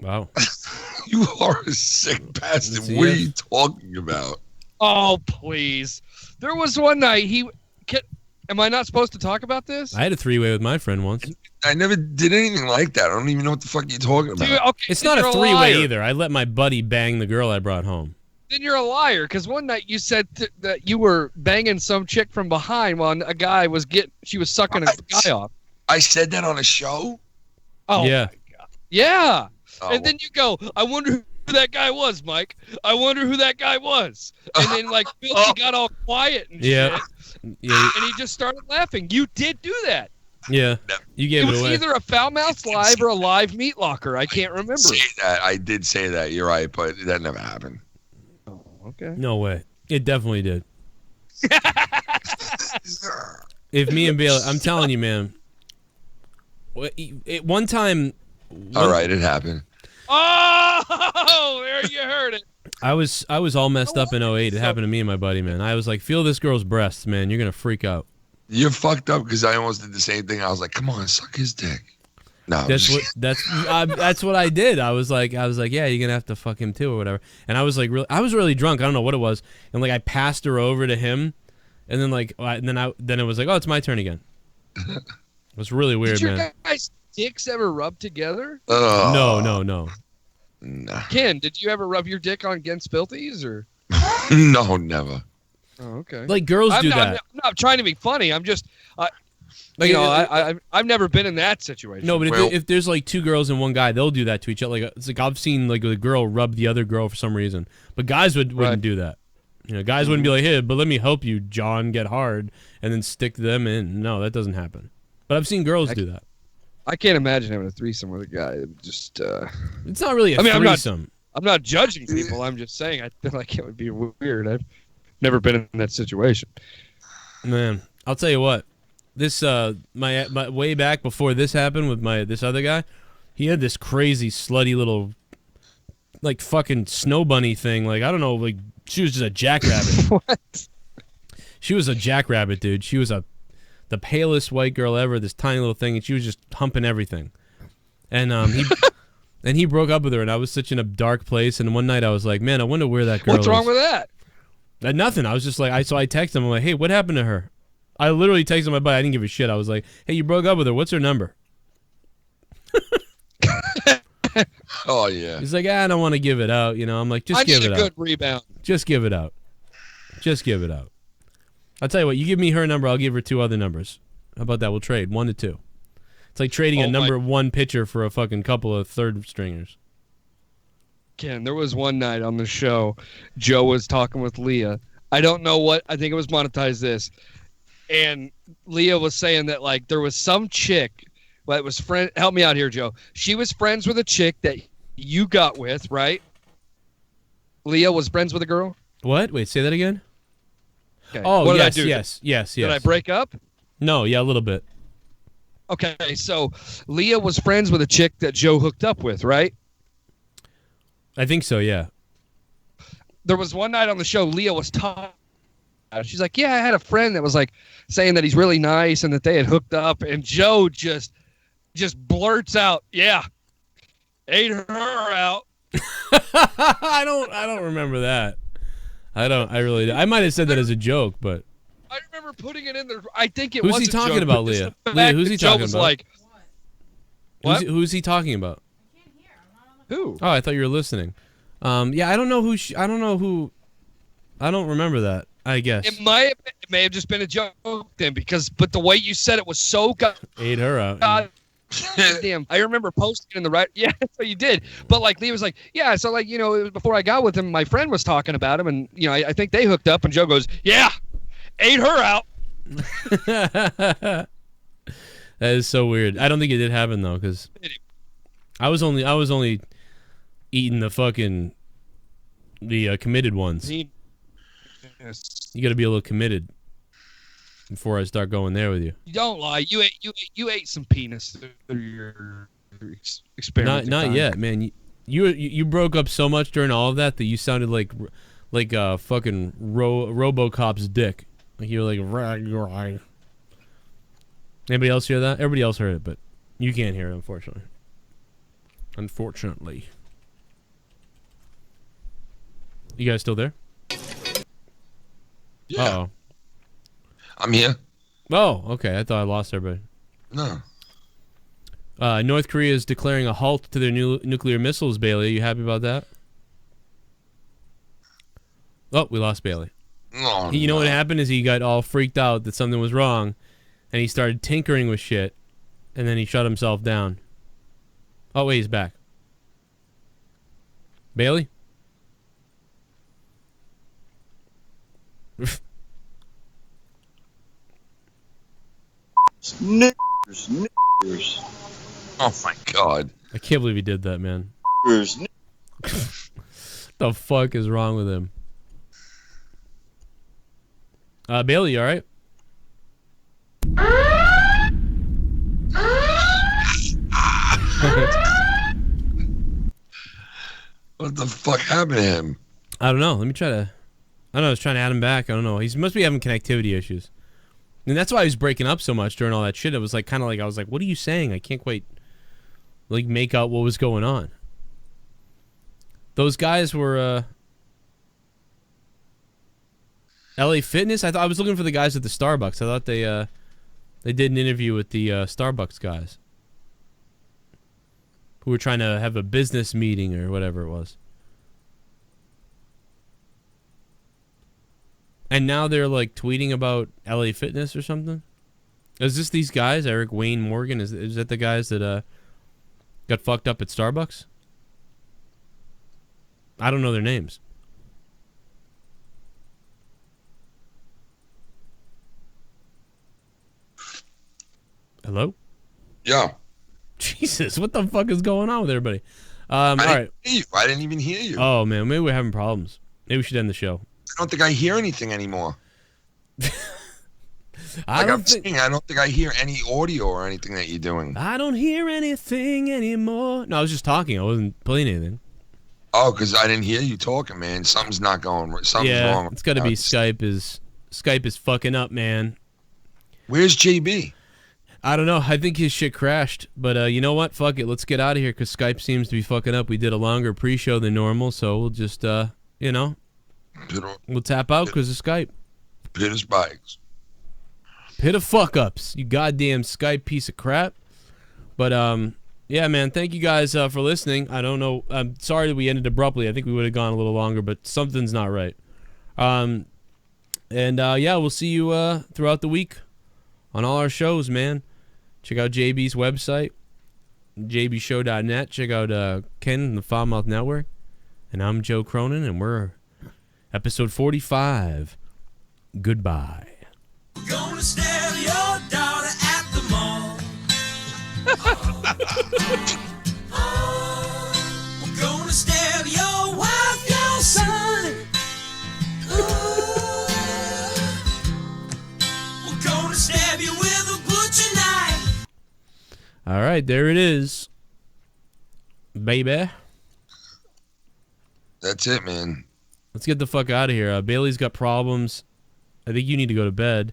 Wow. You are a sick bastard. Yes, he What are is. you talking about? Oh, please. There was one night am I not supposed to talk about this? I had a 3-way with my friend once. I never did anything like that. I don't even know what the fuck you're talking about. Dude, okay, It's then not a you're 3-way liar. either. I let my buddy bang the girl I brought home. Then you're a liar, because one night you said that you were banging some chick from behind while a guy was sucking a guy off. I said that on a show? Oh, Yeah. yeah. Oh. And then you go, I wonder who that guy was, Mike. I wonder who that guy was. And then like Filthy got all quiet and Yeah. shit. Yeah. And he just started laughing. You did do that. Yeah. You It gave it was away. either a Foul Mouth Live or a live Meat Locker. I can't remember. Say that. I did say that. You're right, but that never happened. Okay. No way. It definitely did. If me and Bailey, I'm telling you, man. One time. All right, it happened. Oh, there you heard it. I was all messed up in 08. It happened to me and my buddy, man. I was like, feel this girl's breasts, man. You're gonna freak out. You're fucked up because I almost did the same thing. I was like, come on, suck his dick. No. That's what I did. I was like, yeah, you're gonna have to fuck him too or whatever. And I was really drunk. I don't know what it was. And like I passed her over to him, and then then it was like, oh, it's my turn again. It was really weird, Did your man. guys' dicks ever rub together? No. Nah. Ken, did you ever rub your dick on against Filthy's or? No, never. Oh, okay. Like girls do that. I'm not trying to be funny. I'm just, Like, you know, I've never been in that situation. No, but if there's like two girls and one guy, they'll do that to each other. Like it's like I've seen like a girl rub the other girl for some reason, but guys wouldn't do that. You know, guys wouldn't be like, "Hey, but let me help you, John, get hard," and then stick them in. No, that doesn't happen. But I've seen girls do that. I can't imagine having a threesome with a guy. It just it's not really a threesome. I'm not judging people. I'm just saying I feel like it would be weird. I've never been in that situation. Man, I'll tell you what. This my way back before this happened with this other guy, he had this crazy slutty little like fucking snow bunny thing. Like I don't know, like she was just a jackrabbit. What? She was a jackrabbit, dude. She was the palest white girl ever. This tiny little thing, and she was just humping everything. And he broke up with her, and I was such in a dark place. And one night I was like, man, I wonder where that girl. What's wrong with that? Nothing. I was just like, so I texted him. I'm like, hey, what happened to her? I literally texted my buddy. I didn't give a shit. I was like, hey, you broke up with her. What's her number? Oh, yeah. He's like, I don't want to give it out. You know, I'm like, just give it out. I need a good rebound. Just give it out. Just give it out. I'll tell you what. You give me her number. I'll give her 2 other numbers. How about that? We'll trade 1 to 2. It's like trading a number 1 pitcher for a fucking couple of third stringers. Ken, there was one night on the show, Joe was talking with Leah. I don't know what. I think it was Monetize This. And Leah was saying that like there was some chick that was friend. Help me out here, Joe. She was friends with a chick that you got with, right? Leah was friends with a girl. What? Wait, say that again. Okay. Oh, what yes, did I do? yes. Did I break up? No, yeah, a little bit. Okay, so Leah was friends with a chick that Joe hooked up with, right? I think so, yeah. There was one night on the show, Leah was talking. She's like, yeah, I had a friend that was like saying that he's really nice and that they had hooked up, and Joe just blurts out, yeah, ate her out. I don't remember that. I really don't. I might have said that as a joke, but I remember putting it in there. I think it was. Who's he talking about, Leah? Leah, who's he talking about? Like, what? Who's he talking about? Who? Oh, I thought you were listening. Yeah, I don't know who. I don't know who. I don't remember that. I guess it may have just been a joke then, but the way you said it was so ate her out. God damn! I remember posting in the right. Yeah, that's what you did. But like Lee was like, yeah. So like it was before I got with him, my friend was talking about him, and I think they hooked up. And Joe goes, yeah, ate her out. That is so weird. I don't think it did happen though, because I was only eating the committed ones. You got to be a little committed before I start going there with you. You don't lie. You ate some penis through your experience. Not yet, man. You broke up so much during all of that you sounded like fucking RoboCop's dick. Like you were like rag. Anybody else hear that? Everybody else heard it, but you can't hear it, unfortunately. Unfortunately. You guys still there? Yeah. Uh-oh. I'm here. Oh, okay. I thought I lost everybody. No. North Korea is declaring a halt to their new nuclear missiles, Bailey. Are you happy about that? Oh, we lost Bailey. Oh, you know what happened is he got all freaked out that something was wrong, and he started tinkering with shit, and then he shut himself down. Oh, wait, he's back. Bailey? Snickers. Oh my God! I can't believe he did that, man. The fuck is wrong with him? Bailey, you all right? What the fuck happened to him? I don't know. Let me try to. I don't know. I was trying to add him back. I don't know. He must be having connectivity issues. And that's why he was breaking up so much during all that shit. It was like kind of like I was like, "What are you saying?" I can't quite like make out what was going on. Those guys were LA Fitness. I was looking for the guys at the Starbucks. I thought they did an interview with the Starbucks guys who were trying to have a business meeting or whatever it was. And now they're like tweeting about LA Fitness or something. Is this these guys, Eric, Wayne, Morgan? Is that the guys that got fucked up at Starbucks? I don't know their names. Hello? Yeah. Jesus, what the fuck is going on with everybody? All right. I didn't even hear you. Oh, man, maybe we're having problems. Maybe we should end the show. I don't think I hear anything anymore. I don't think I hear any audio or anything that you're doing. I don't hear anything anymore. No, I was just talking. I wasn't playing anything. Oh, because I didn't hear you talking, man. Something's not going right. Something's wrong. It's got to be Skype is fucking up, man. Where's JB? I don't know. I think his shit crashed. But you know what? Fuck it. Let's get out of here because Skype seems to be fucking up. We did a longer pre-show than normal, so we'll just, we'll tap out because of Skype. Pit of spikes. Pit of fuck-ups. You goddamn Skype piece of crap. But, yeah, man, thank you guys for listening. I don't know. I'm sorry that we ended abruptly. I think we would have gone a little longer, but something's not right. Yeah, we'll see you throughout the week on all our shows, man. Check out JB's website, jbshow.net. Check out Ken and the Foulmouth Network. And I'm Joe Cronin, and we're episode 45. Goodbye. We're gonna stab your daughter at the mall. We're gonna stab your wife, your son. We're gonna stab you with a butcher knife. All right, there it is, baby. That's it, man. Let's get the fuck out of here. Bailey's got problems. I think you need to go to bed.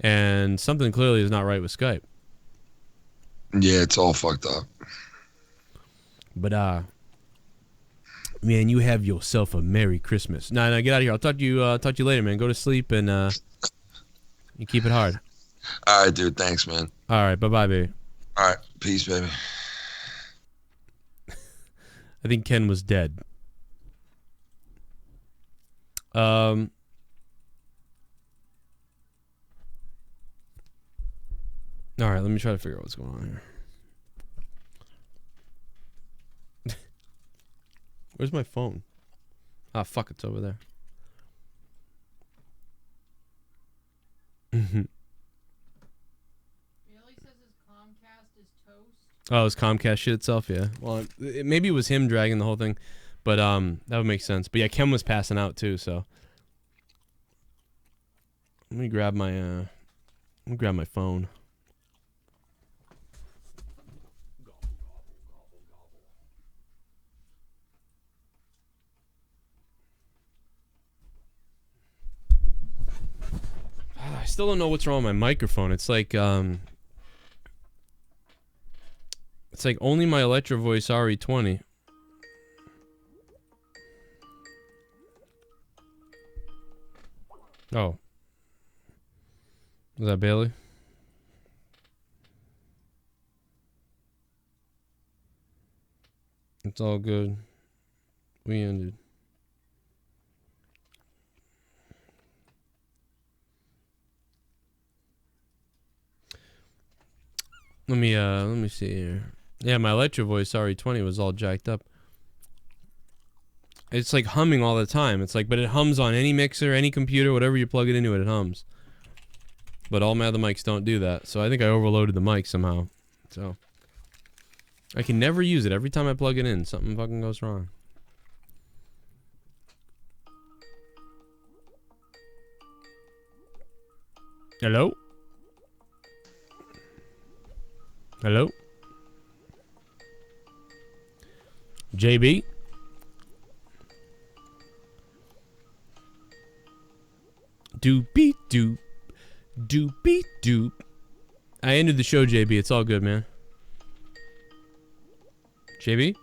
And something clearly is not right with Skype. Yeah, it's all fucked up. But, man, you have yourself a Merry Christmas. Nah, get out of here. I'll talk to you later, man. Go to sleep and you keep it hard. All right, dude. Thanks, man. All right. Bye-bye, baby. All right. Peace, baby. I think Ken was dead. All right, let me try to figure out what's going on here. Where's my phone? Ah, fuck, it's over there. Bailey says his Comcast is toast. Oh, his Comcast shit itself, yeah. Well, maybe it was him dragging the whole thing, but that would make sense. But yeah, Ken was passing out too, so let me grab my phone. I still don't know what's wrong with my microphone. It's like only my Electro Voice RE20. Oh. Is that Bailey? It's all good. We ended. Let me see here. Yeah, my Electro Voice RE20 was all jacked up. It's like humming all the time. It's like, but it hums on any mixer, any computer, whatever you plug it into, it hums. But all my other mics don't do that. So I think I overloaded the mic somehow. So I can never use it. Every time I plug it in, something fucking goes wrong. Hello? Hello? JB? Doopy doop. Doopy doop. I ended the show, JB. It's all good, man. JB?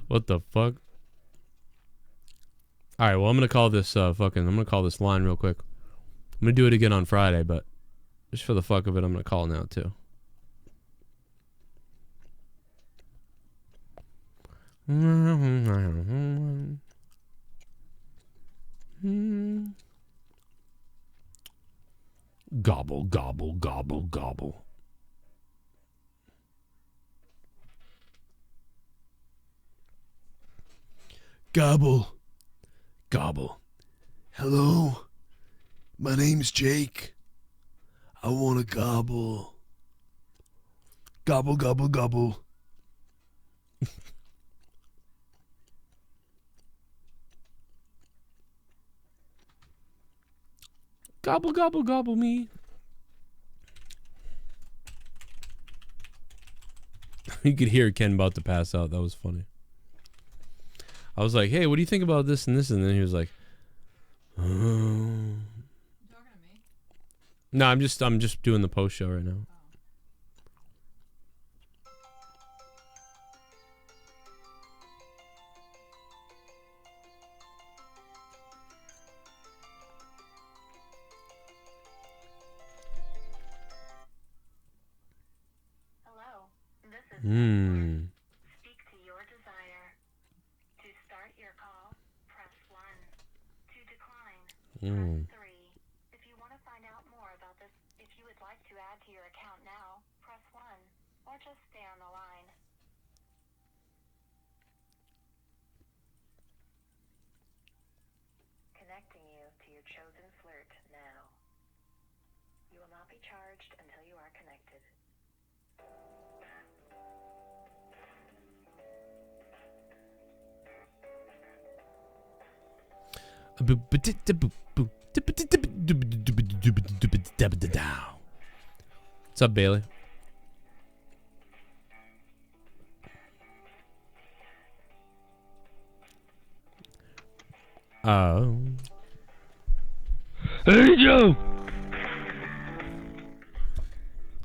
What the fuck? Alright, well, I'm gonna call this I'm gonna call this line real quick. I'm gonna do it again on Friday, but just for the fuck of it, I'm gonna call now too. Gobble, gobble, gobble, gobble. Gobble. Gobble. Hello? My name's Jake. I want to gobble. Gobble, gobble, gobble. Gobble, gobble, gobble me. You could hear Ken about to pass out. That was funny. I was like, hey, what do you think about this and this? And then he was like, oh. No, I'm just doing the post show right now. Hmm. Speak to your desire. To start your call, press 1. To decline, press 3. If you want to find out more about this, if you would like to add to your account now, press 1. Or just stay on the line. Connecting you to your chosen flirt now. You will not be charged until you are connected. What's up, Bailey? Oh. Hey, Joe!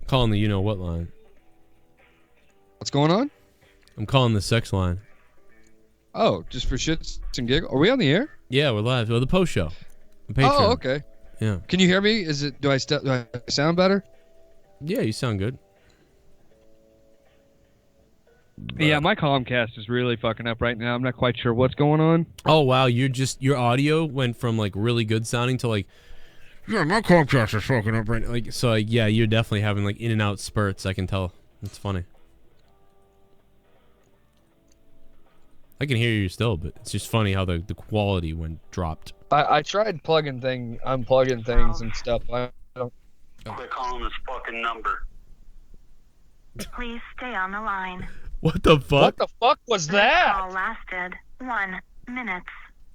Calling the you-know-what line. What's going on? I'm calling the sex line. Oh, just for shits and giggles? Are we on the air? Yeah, we're live. Well, the post show. On Patreon. Oh, okay. Yeah. Can you hear me? Do I sound better? Yeah, you sound good. Yeah, my Comcast is really fucking up right now. I'm not quite sure what's going on. Oh wow, your audio went from like really good sounding to like, yeah, my Comcast is fucking up right now. Like, so like, yeah, you're definitely having like in and out spurts. I can tell. It's funny. I can hear you still, but it's just funny how the quality dropped. I tried unplugging things and stuff. I don't. Quit calling this fucking number. Please stay on the line. What the fuck? What the fuck was that? This call lasted 1 minute,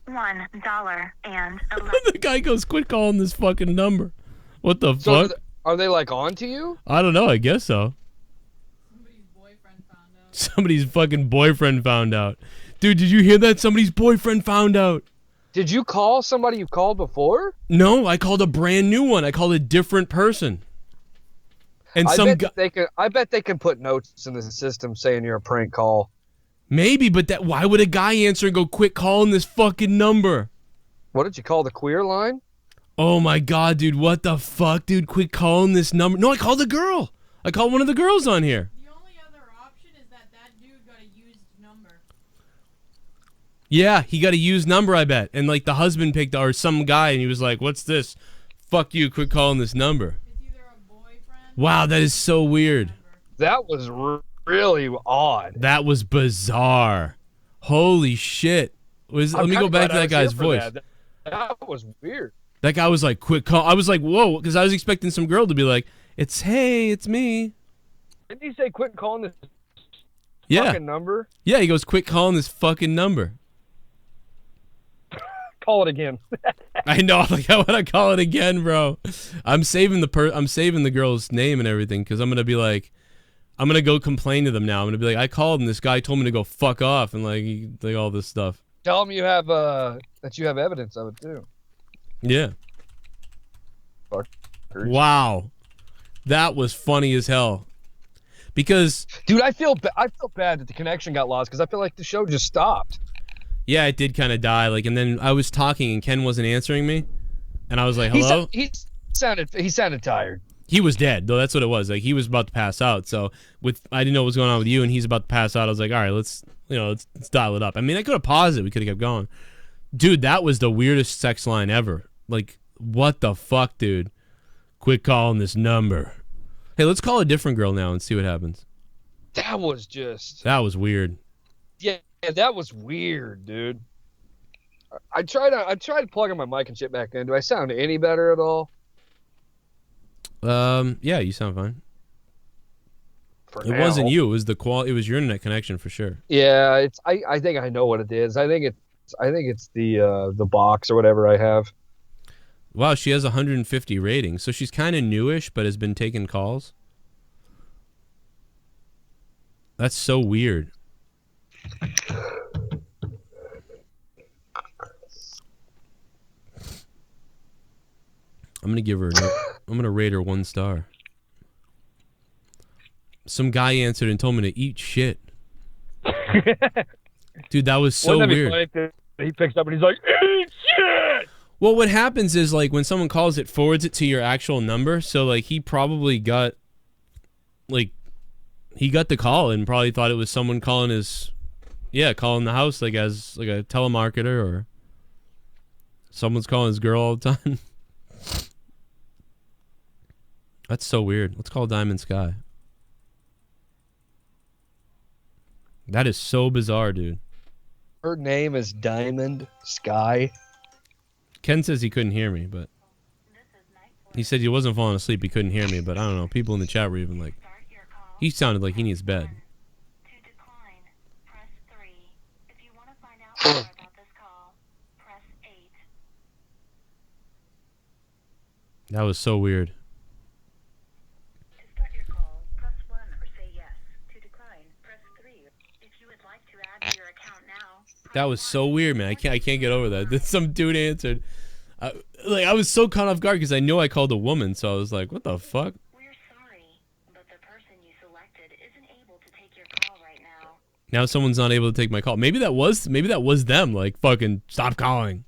$1 and 11. The guy goes, "Quit calling this fucking number." What the So fuck? Are they like on to you? I don't know. I guess so. Somebody's fucking boyfriend found out. Dude, did you hear that? Somebody's boyfriend found out. Did you call somebody you called before? No, I called a brand new one. I called a different person. And I bet they can put notes in the system saying you're a prank call. Maybe, but why would a guy answer and go, "Quit calling this fucking number"? What did you call the queer line? Oh my god, dude, what the fuck, dude? Quit calling this number. No, I called a girl. I called one of the girls on here. The only other option is that dude got a used number. Yeah, he got a used number, I bet. And like the husband picked, or some guy, and he was like, "What's this? Fuck you, quit calling this number." Wow, that is so weird. That was really odd. That was bizarre. Holy shit. Let me go back to that guy's voice. That was weird. That guy was like, "Quit call." I was like, whoa, because I was expecting some girl to be like, "Hey, it's me." Didn't he say quit calling this fucking number? Yeah, he goes, "Quit calling this fucking number." Call it again. I know. Like, I want to call it again, bro. I'm saving the girl's name and everything because I'm gonna be like, I'm gonna go complain to them now. I'm gonna be like, I called and this guy told me to go fuck off and like all this stuff. Tell them you have that you have evidence of it too. Yeah. Wow, that was funny as hell. Because, dude, I feel bad that the connection got lost because I feel like the show just stopped. Yeah, it did kind of die. Like, and then I was talking and Ken wasn't answering me, and I was like, "Hello." He sounded tired. He was dead though. That's what it was. Like, he was about to pass out. So I didn't know what was going on with you, and he's about to pass out. I was like, "All right, let's dial it up." I mean, I could have paused it. We could have kept going. Dude, that was the weirdest sex line ever. Like, what the fuck, dude? Quit calling this number. Hey, let's call a different girl now and see what happens. That was just... That was weird. Yeah, that was weird, dude. I tried plugging my mic and shit back in. Do I sound any better at all? Yeah, you sound fine. For it now. Wasn't you. It was the It was your internet connection for sure. Yeah, it's. I think I know what it is. I think it's the box or whatever I have. Wow, she has 150 ratings, so she's kind of newish, but has been taking calls. That's so weird. I'm gonna give her. I'm gonna rate her 1 star. Some guy answered and told me to eat shit. Dude, that was so weird. He picks up and he's like, eat shit! Well, what happens is, like, when someone calls, it forwards it to your actual number. So, like, he probably got, like, he got the call and probably thought it was someone calling his, calling the house, like, as, like, a telemarketer, or someone's calling his girl all the time. That's so weird. Let's call Diamond Sky. That is so bizarre, dude. Her name is Diamond Sky. Ken says he couldn't hear me, but he said he wasn't falling asleep. He couldn't hear me, but I don't know. People in the chat were even like, he sounded like he needs bed. That was so weird. That was so weird, man. I can't get over that. Some dude answered. I was so caught off guard because I knew I called a woman, so I was like, "What the fuck?" We're sorry, but the person you selected isn't able to take your call right now. Now someone's not able to take my call. Maybe that was them. Like, fucking stop calling.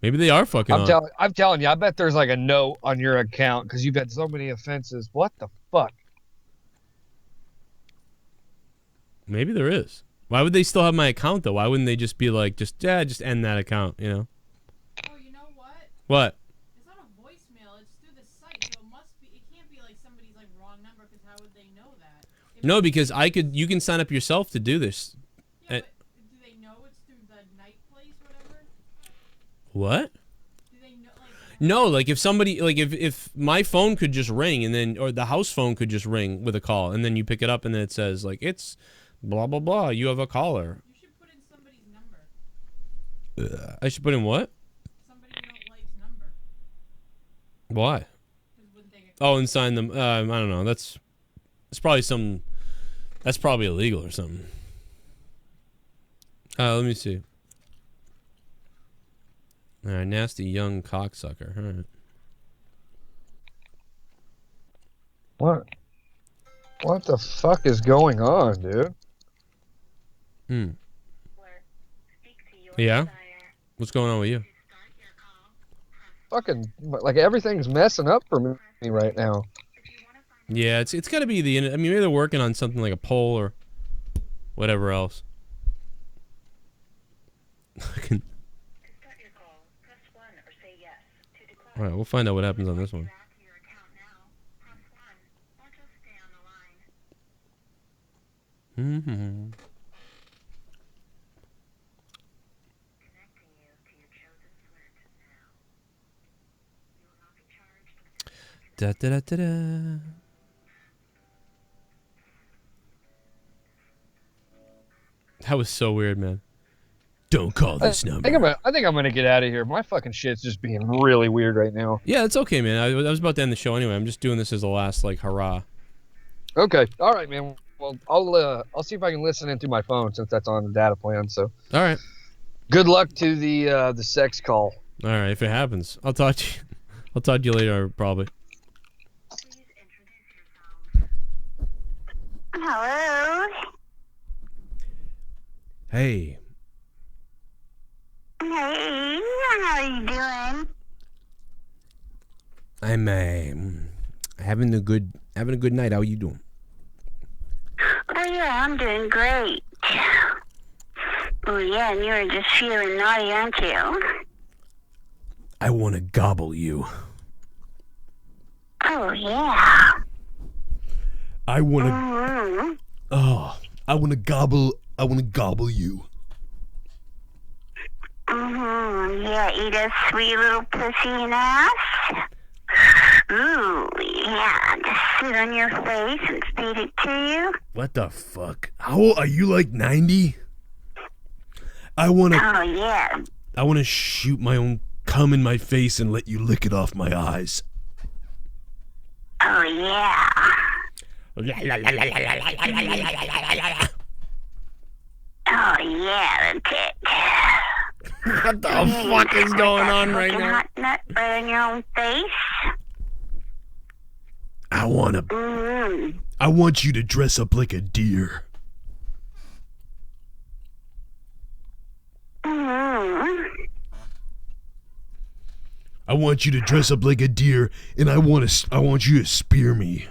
Maybe they are fucking. I'm telling you. I bet there's like a note on your account because you've had so many offenses. What the fuck? Maybe there is. Why would they still have my account, though? Why wouldn't they just be like, just end that account, you know? Oh, you know what? What? It's not a voicemail. It's through the site, so it can't be like somebody's like wrong number, because how would they know that? No, because you can sign up yourself to do this. Yeah, but do they know it's through the night place, whatever? What? Do they know, like... No, like if somebody, like if my phone could just ring and then, or the house phone could just ring with a call, and then you pick it up and then it says, like, it's... blah, blah, blah. You have a caller. You should put in somebody's number. I should put in what? Somebody you don't like's number. Why? Oh, and sign them. I don't know. That's probably that's probably illegal or something. Let me see. All right, nasty young cocksucker. All right. What the fuck is going on, dude? Yeah? What's going on with you? Fucking, like, everything's messing up for me right now. Yeah, it's got to be the... I mean, maybe they're working on something like a poll or whatever else. Alright, we'll find out what happens on this one. Mm-hmm. Da da da da da. That was so weird, man. Don't call this number. I think I'm gonna get out of here. My fucking shit's just being really weird right now. Yeah, it's okay, man. I was about to end the show anyway. I'm just doing this as a last, like, hurrah. Okay, all right, man. Well, I'll see if I can listen in through my phone since that's on the data plan. So. All right. Good luck to the sex call. All right, if it happens, I'll talk to you. I'll talk to you later, probably. Hello. Hey. Hey, how are you doing? I'm having a good night. How are you doing? Oh yeah, I'm doing great. Oh yeah, and you're just feeling naughty, aren't you? I want to gobble you. Oh, yeah. I want to. Mm-hmm. Oh, I want to gobble. I want to gobble you. Mm-hmm. Yeah, eat a sweet little pussy and ass. Ooh, yeah. Just sit on your face and feed it to you. What the fuck? How old are you? Like 90? I want to. Oh, yeah. I want to shoot my own cum in my face and let you lick it off my eyes. Oh, yeah. Oh, yeah, the tit. What the fuck is going on right now? Hot nut right on your own face. I want to. Mm-hmm. I want you to dress up like a deer. Mm-hmm. I want you to dress up like a deer, and I want you to spear me.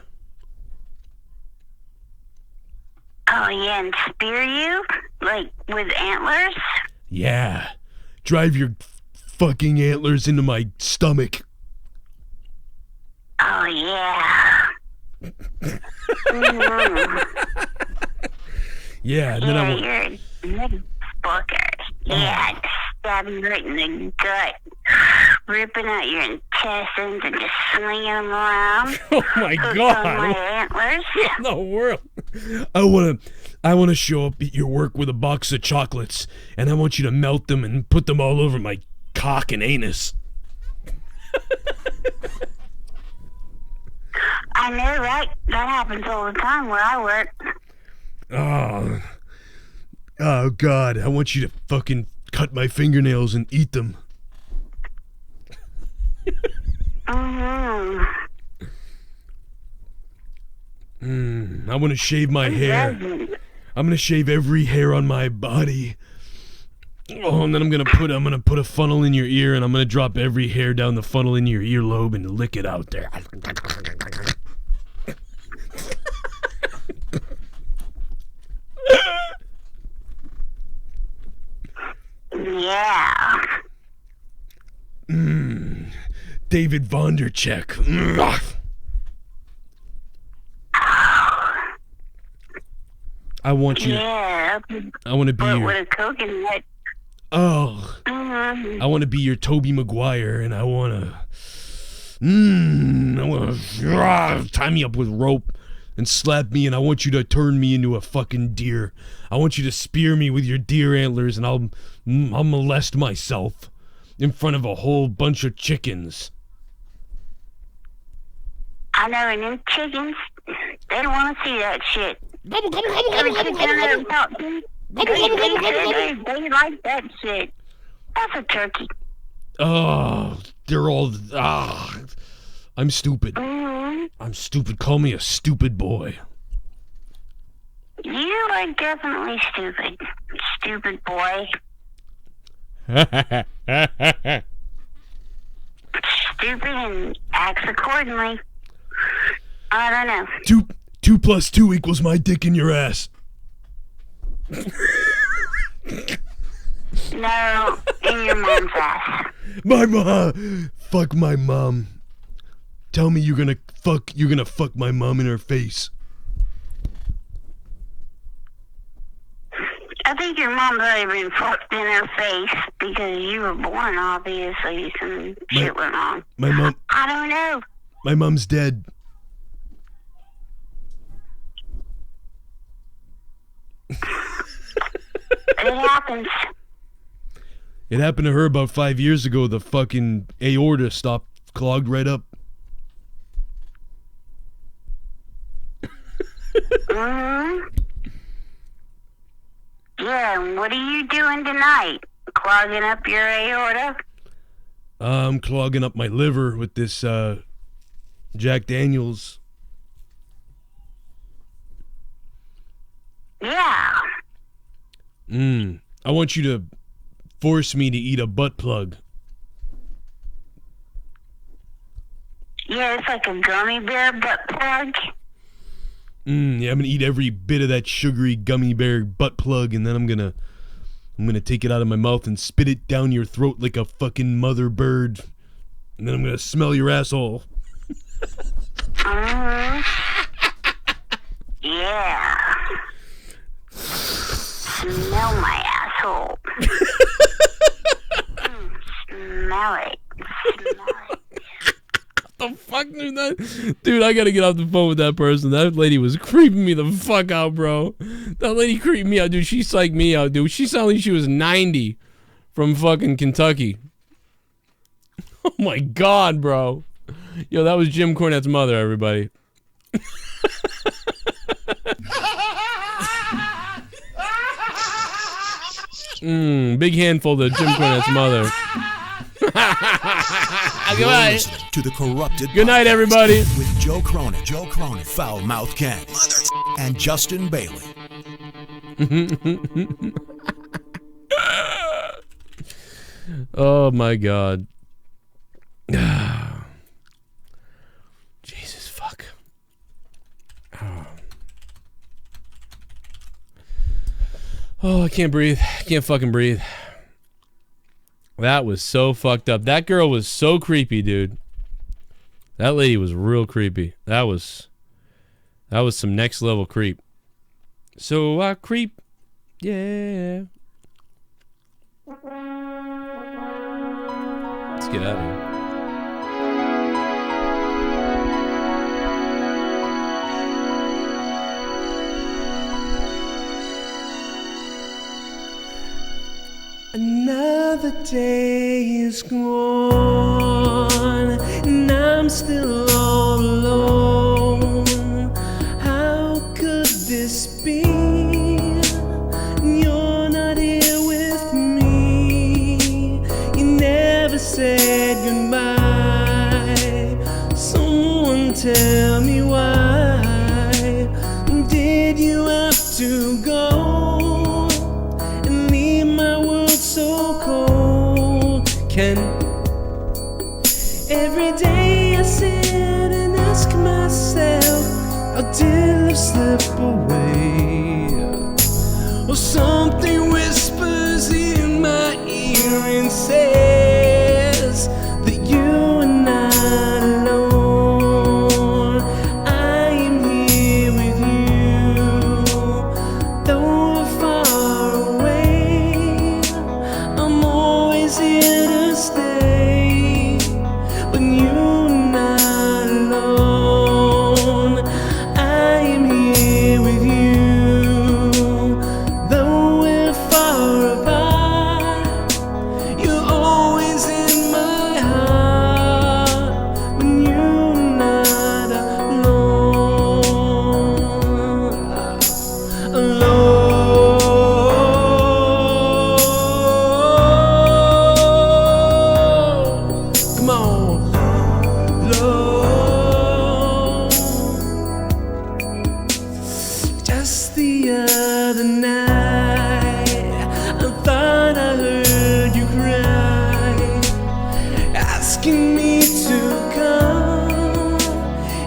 Oh, yeah, and spear you? Like, with antlers? Yeah. Drive your fucking antlers into my stomach. Oh, yeah. Mm-hmm. Yeah, and then I want... You're a good fucker. Yeah, stab you right in the gut. Ripping out your intestines and just slinging them around. Oh my Hooked God. on my antlers. What in the world? I want to show up at your work with a box of chocolates, and I want you to melt them and put them all over my cock and anus. I know, right? That happens all the time where I work. Oh God, I want you to fucking cut my fingernails and eat them. Mm-hmm. I want to shave my hair. I'm gonna shave every hair on my body. Oh, and then I'm gonna put a funnel in your ear, and I'm gonna drop every hair down the funnel in your earlobe and lick it out there. Yeah. David Vondercheck. I want you. Yeah. I want to be your. With a coconut. Oh. Mm-hmm. I want to be your Tobey Maguire, and I want to. Tie me up with rope and slap me, and I want you to turn me into a fucking deer. I want you to spear me with your deer antlers, and I'll molest myself in front of a whole bunch of chickens. I know, and them chickens, they don't want to see that shit. Gobble, gobble, gobble, Every gobble, chicken gobble, I ever gobble. talked to, they like that shit. That's a turkey. Oh, they're all. I'm stupid. Mm-hmm. I'm stupid. Call me a stupid boy. You are definitely stupid. Stupid boy. Stupid and acts accordingly. I don't know. 2 plus 2 equals my dick in your ass. No, in your mom's ass. My mom. Fuck my mom. Tell me you're gonna fuck my mom in her face. I think your mom's already been fucked in her face because you were born, obviously. Some shit went on. My mom. I don't know. My mom's dead. It happens. It happened to her about 5 years ago. The fucking aorta stopped, clogged right up. Mm-hmm. Yeah, and what are you doing tonight? Clogging up your aorta? I'm clogging up my liver with this Jack Daniels. Yeah. I want you to force me to eat a butt plug. Yeah, it's like a gummy bear butt plug. Yeah, I'm gonna eat every bit of that sugary gummy bear butt plug, and then I'm gonna take it out of my mouth and spit it down your throat like a fucking mother bird, and then I'm gonna smell your asshole. Yeah. Smell my asshole. Smell it. The fuck, dude, I gotta get off the phone with that person. That lady was creeping me the fuck out, bro. That lady creeped me out, dude. She psyched me out, dude. She sounded like she was 90 from fucking Kentucky. Oh my god, bro. Yo, that was Jim Cornette's mother, everybody. Big handful to Jim Cornette's mother. Goodbye. To the corrupted. Good night, everybody. With Joe Cronin, Foul Mouth Ken, and Justin Bailey. Oh my god. Jesus fuck. Oh, I can't breathe. I can't fucking breathe. That was so fucked up. That girl was so creepy, dude. That lady was real creepy. That was some next level creep. So I creep. Yeah. Let's get out of here. Another day is gone, and I'm still all alone. How could this be? You're not here with me. You never said goodbye. Someone tell me why. Did you have to go? So cold, Ken. Every day I sit and ask myself, how did love slip away? Or something whispers in my ear and says that you are not alone. I am here with you, though we're far away. I'm always here to stay, but you're not alone. I am here with you, though we're far apart. You're always in my heart, when you're not alone. Alone. Just the other night, I thought I heard you cry, asking me to come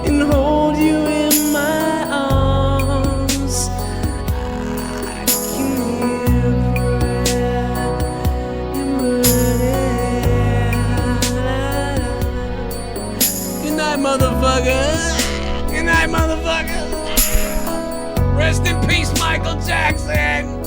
and hold you in my arms. I can hear prayer. Good night, motherfucker. Good night, motherfucker. Rest in peace, Michael Jackson.